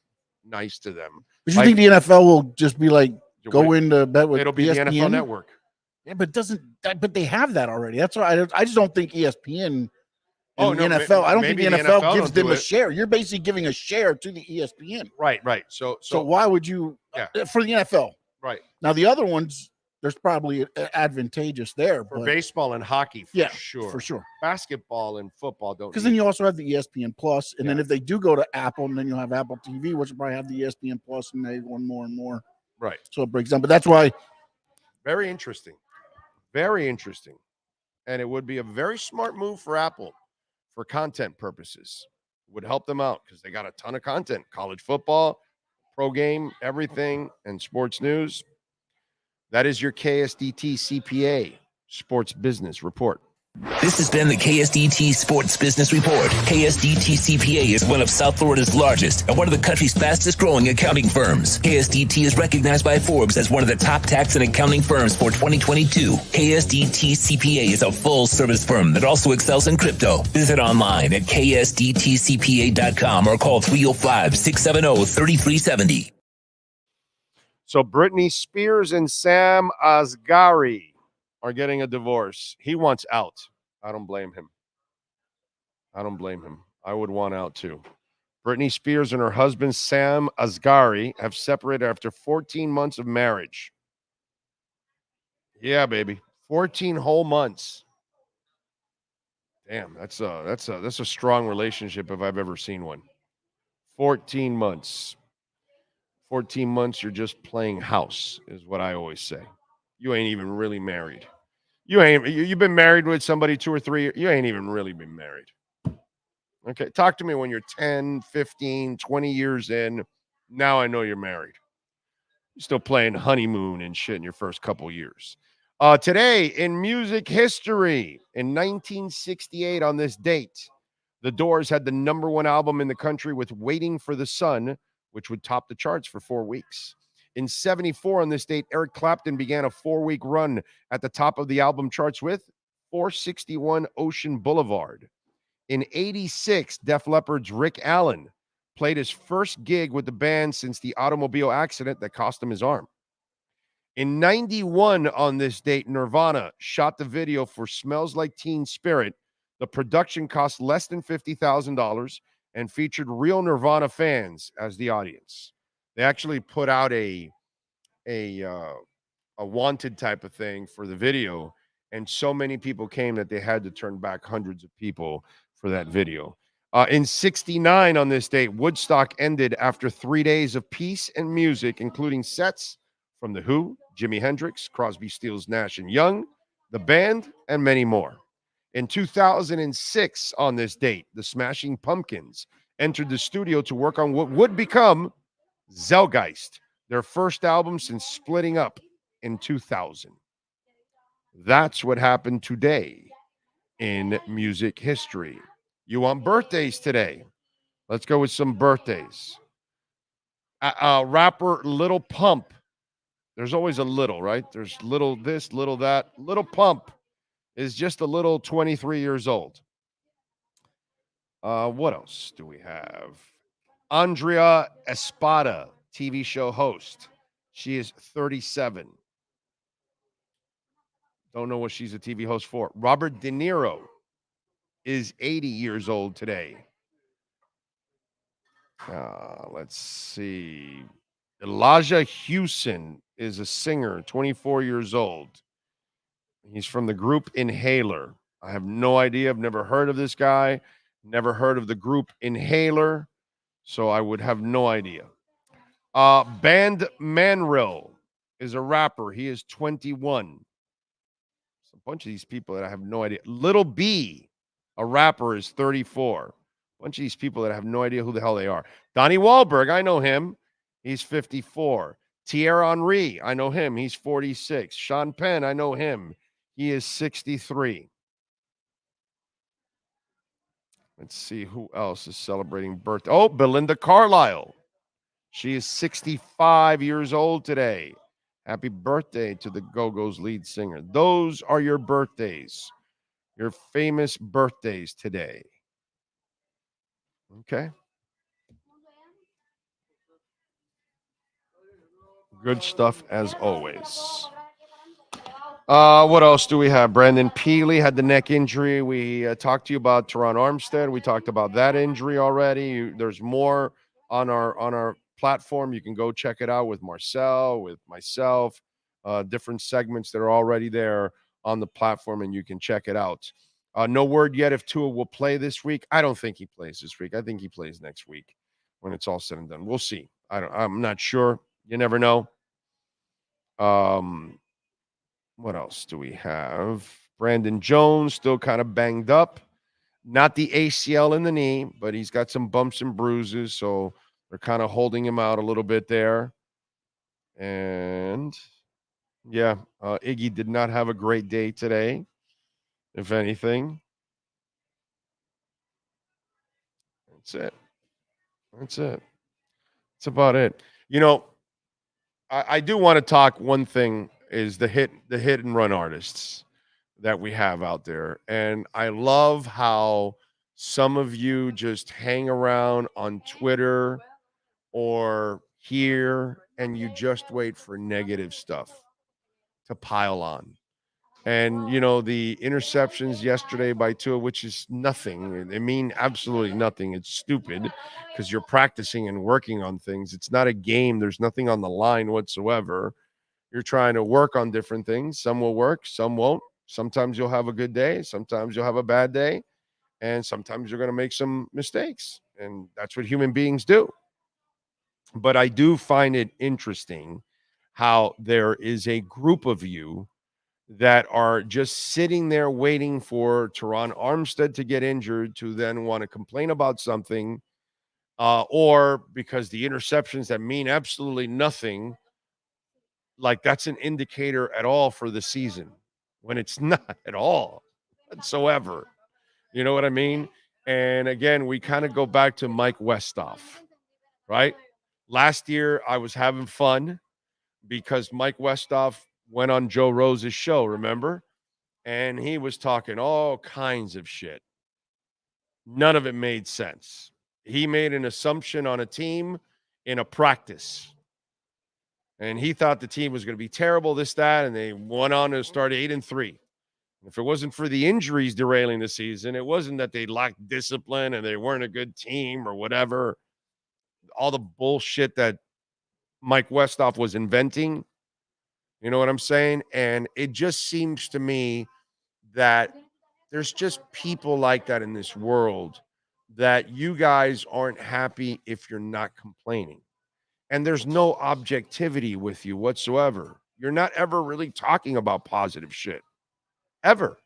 nice to them. But you think the NFL will just be like, go into bet with it'll be ESPN? the NFL network. Yeah, but but they have that already. That's why I just don't think ESPN and the NFL. I don't think the NFL gives them a share. You're basically giving a share to the ESPN. Right. So why would you for the NFL? Right. Now the other ones, there's probably advantageous there for baseball and hockey, for sure. Basketball and football don't, because then you also have the ESPN Plus, and then if they do go to Apple, and then you'll have Apple TV, which will probably have the ESPN Plus, and they go more and more. Right. So it breaks down, but that's why. Very interesting, and it would be a very smart move for Apple for content purposes. It would help them out because they got a ton of content: college football, pro game, everything, and sports news. That is your KSDT CPA Sports Business Report. This has been the KSDT Sports Business Report. KSDT CPA is one of South Florida's largest and one of the country's fastest growing accounting firms. KSDT is recognized by Forbes as one of the top tax and accounting firms for 2022. KSDT CPA is a full service firm that also excels in crypto. Visit online at ksdtcpa.com or call 305-670-3370. So Britney Spears and Sam Asghari are getting a divorce. He wants out. I don't blame him. I would want out too. Britney Spears and her husband Sam Asghari have separated after 14 months of marriage. Yeah, baby. 14 whole months. Damn, that's a strong relationship if I've ever seen one. 14 months. 14 months, you're just playing house, is what I always say. You ain't even really married. You've been married with somebody 2 or 3 years. You ain't even really been married. Okay, talk to me when you're 10, 15, 20 years in. Now I know you're married. You're still playing honeymoon and shit in your first couple years. Today in music history, in 1968 on this date, the Doors had the number 1 album in the country with Waiting for the Sun, which would top the charts for 4 weeks. In 74 on this date, Eric Clapton began a 4-week run at the top of the album charts with 461 Ocean Boulevard. In 86, Def Leppard's Rick Allen played his first gig with the band since the automobile accident that cost him his arm. In 91 on this date, Nirvana shot the video for Smells Like Teen Spirit. The production cost less than $50,000 and featured real Nirvana fans as the audience. They actually put out a wanted type of thing for the video, and so many people came that they had to turn back hundreds of people for that video. In 69 on this date, Woodstock ended after 3 days of peace and music, including sets from The Who, Jimi Hendrix, Crosby, Stills, Nash & Young, the band, and many more. In 2006 on this date, the Smashing Pumpkins entered the studio to work on what would become Zeitgeist, their first album since splitting up in 2000. That's what happened today in music history. You want birthdays today? Let's go with some birthdays. Rapper Little Pump. There's always a little, right? There's little this, little that. Little Pump is just a little 23 years old. What else do we have? Andrea Espada, TV show host. She is 37. Don't know what she's a TV host for. Robert De Niro is 80 years old today. Let's see. Elijah Hewson is a singer, 24 years old. He's from the group Inhaler. I have no idea. I've never heard of this guy. Never heard of the group Inhaler. So I would have no idea. Band Manrill is a rapper. He is 21. It's a bunch of these people that I have no idea. Little B, a rapper, is 34. A bunch of these people that I have no idea who the hell they are. Donnie Wahlberg, I know him. He's 54. Thierry Henry, I know him. He's 46. Sean Penn, I know him. He is 63. Let's see who else is celebrating birthday. Oh, Belinda Carlisle. She is 65 years old today. Happy birthday to the Go-Go's lead singer. Those are your birthdays, your famous birthdays today. Okay. Good stuff as always. What else do we have? Brandon Peely had the neck injury. We talked to you about Teron Armstead. We talked about that injury already. There's more on our platform. You can go check it out with Marcel, with myself, different segments that are already there on the platform, and you can check it out. No word yet if Tua will play this week. I don't think he plays this week. I think he plays next week when it's all said and done. We'll see. I'm not sure. You never know. What else do we have? Brandon Jones still kind of banged up. Not the ACL in the knee, but he's got some bumps and bruises, so they're kind of holding him out a little bit there. And yeah, Iggy did not have a great day today, if anything. That's it. That's about it. You know, I do want to talk. One thing is the hit and run artists that we have out there. And I love how some of you just hang around on Twitter or here and you just wait for negative stuff to pile on. And, you know, the interceptions yesterday by Tua, which is nothing. They mean absolutely nothing. It's stupid because you're practicing and working on things. It's not a game. There's nothing on the line whatsoever. You're trying to work on different things. Some will work, some won't. Sometimes you'll have a good day. Sometimes you'll have a bad day. And sometimes you're going to make some mistakes. And that's what human beings do. But I do find it interesting how there is a group of you that are just sitting there waiting for Teron Armstead to get injured to then want to complain about something, or because the interceptions that mean absolutely nothing, like that's an indicator at all for the season when it's not at all whatsoever. You know what I mean? And again, we kind of go back to Mike Westhoff, right? Last year, I was having fun because Mike Westhoff went on Joe Rose's show, remember? And he was talking all kinds of shit. None of it made sense. He made an assumption on a team in a practice. And he thought the team was going to be terrible, this, that, and they went on to start 8-3. If it wasn't for the injuries derailing the season, it wasn't that they lacked discipline and they weren't a good team or whatever. All the bullshit that Mike Westhoff was inventing. You know what I'm saying? And it just seems to me that there's just people like that in this world that you guys aren't happy if you're not complaining. And there's no objectivity with you whatsoever. You're not ever really talking about positive shit. Ever.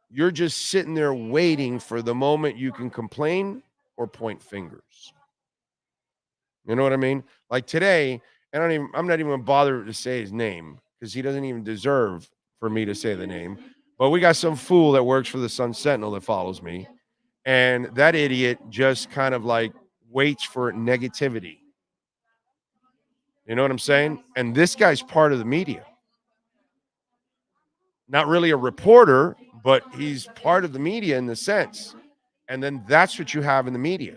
You're just sitting there waiting for the moment you can complain or point fingers. You know what I mean? Like today, I'm not even bothered to say his name because he doesn't even deserve for me to say the name. But we got some fool that works for the Sun Sentinel that follows me. And that idiot just kind of like waits for negativity. You know what I'm saying? And this guy's part of the media. Not really a reporter, but he's part of the media in the sense. And then that's what you have in the media.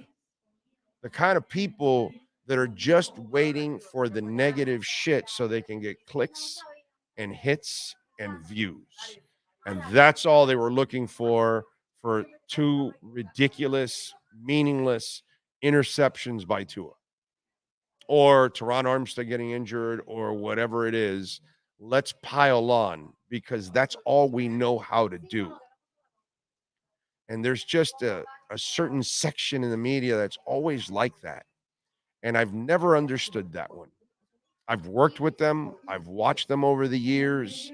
The kind of people that are just waiting for the negative shit so they can get clicks and hits and views. And that's all they were looking for two ridiculous, meaningless interceptions by Tua. Or Teron Armstead getting injured or whatever it is. Let's pile on because that's all we know how to do. And there's just a certain section in the media that's always like that. And I've never understood that one. I've worked with them. I've watched them over the years.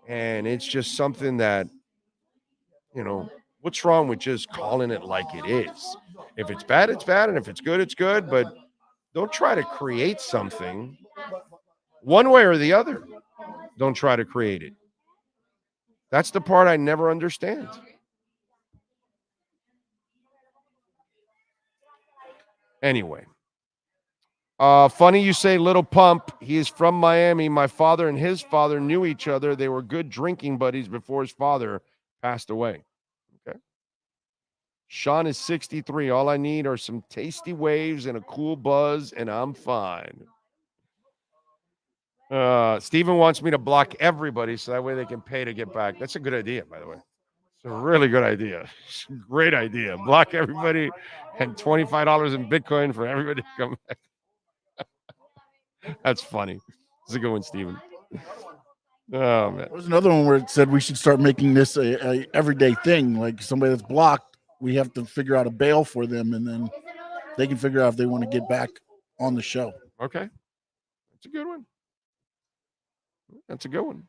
And it's just something that, you know, what's wrong with just calling it like it is? If it's bad, it's bad. And if it's good, it's good. But don't try to create something one way or the other. Don't try to create it. That's the part I never understand. Anyway. Funny you say Little Pump. He is from Miami. My father and his father knew each other. They were good drinking buddies before his father passed away. Okay. Sean is 63. All I need are some tasty waves and a cool buzz, and I'm fine. Steven wants me to block everybody so that way they can pay to get back. That's a good idea, by the way. It's a really good idea. It's a great idea. Block everybody and $25 in Bitcoin for everybody to come back. That's funny. It's a good one, Steven. Oh, man. There was another one where it said we should start making this a everyday thing. Like somebody that's blocked, we have to figure out a bail for them, and then they can figure out if they want to get back on the show. Okay. That's a good one. That's a good one.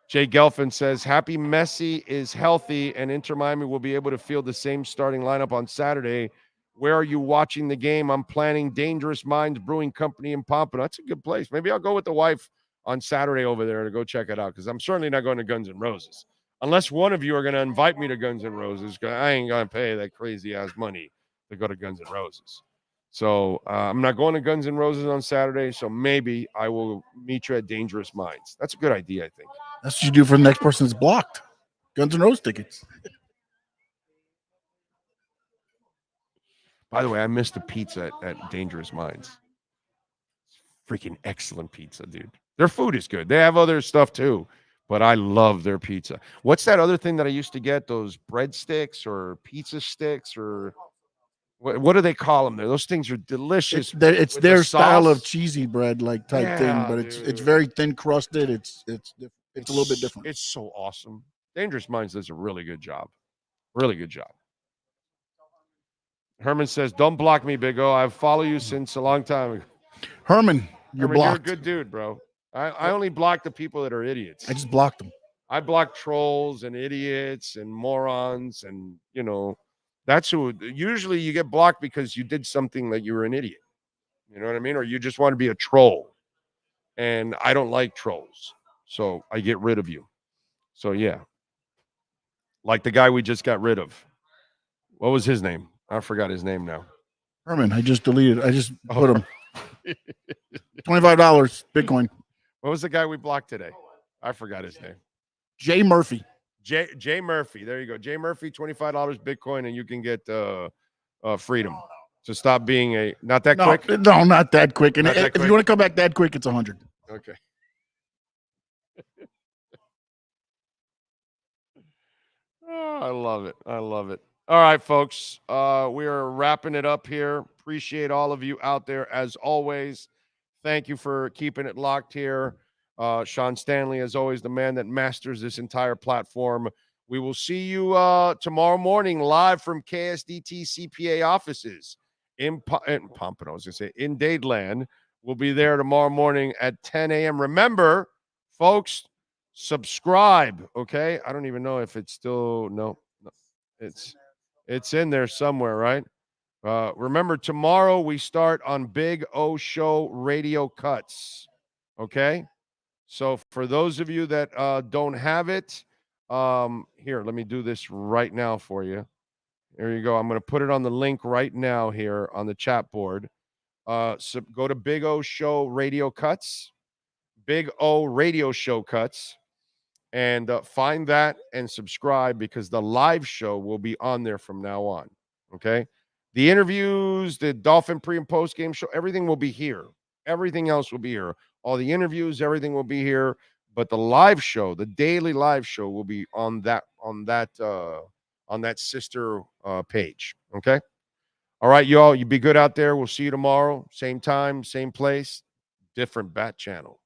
Jay Gelfin says, happy Messi is healthy and Inter Miami will be able to field the same starting lineup on Saturday. Where are you watching the game? I'm planning Dangerous Minds Brewing Company in Pompano. That's a good place. Maybe I'll go with the wife on Saturday over there to go check it out because I'm certainly not going to Guns N' Roses. Unless one of you are going to invite me to Guns N' Roses, because I ain't going to pay that crazy-ass money to go to Guns N' Roses. So I'm not going to Guns N' Roses on Saturday, so maybe I will meet you at Dangerous Minds. That's a good idea, I think. That's what you do for the next person that's blocked. Guns N' Roses tickets. By the way, I missed the pizza at Dangerous Minds. Freaking excellent pizza, dude. Their food is good. They have other stuff too, but I love their pizza. What's that other thing that I used to get? Those breadsticks or pizza sticks or what do they call them there? Those things are delicious. It's their style of cheesy bread like type thing, but dude. it's very thin crusted. It's a little bit different. It's so awesome. Dangerous Minds does a really good job. Really good job. Herman says, "Don't block me, Big O. I've followed you since a long time ago." Herman, you're Herman, blocked. You're a good dude, bro. I only block the people that are idiots. I just blocked them. I block trolls and idiots and morons, and that's who. Usually, you get blocked because you did something that you were an idiot. You know what I mean? Or you just want to be a troll, and I don't like trolls, so I get rid of you. So yeah, like the guy we just got rid of. What was his name? I forgot his name now. Herman, I just deleted. I just put him. $25 Bitcoin. What was the guy we blocked today? I forgot his name. Jay Murphy. Jay Murphy. There you go. Jay Murphy, $25 Bitcoin, and you can get freedom. So stop being not that quick. No, not that quick. And Not that if quick? you want to come back that quick, it's 100. Okay. Oh, I love it. I love it. All right, folks. We are wrapping it up here. Appreciate all of you out there as always. Thank you for keeping it locked here. Sean Stanley, as always, the man that masters this entire platform. We will see you tomorrow morning live from KSDT CPA offices in Pompano. I was going to say in Dadeland. We'll be there tomorrow morning at 10 a.m. Remember, folks, subscribe, okay? I don't even know if it's still no. It's in there somewhere, right? Remember, tomorrow we start on Big O Show Radio Cuts, okay? So for those of you that don't have it, here, let me do this right now for you. There you go. I'm going to put it on the link right now here on the chat board. So go to Big O Show Radio Cuts, Big O Radio Show Cuts, and find that and subscribe because the live show will be on there from now on. Okay. The interviews, the Dolphin pre and post game show, everything will be here. Everything else will be here. All the interviews, everything will be here. But the live show, the daily live show, will be on that sister page. Okay. All right, y'all. You be good out there. We'll see you tomorrow. Same time, same place, different bat channel.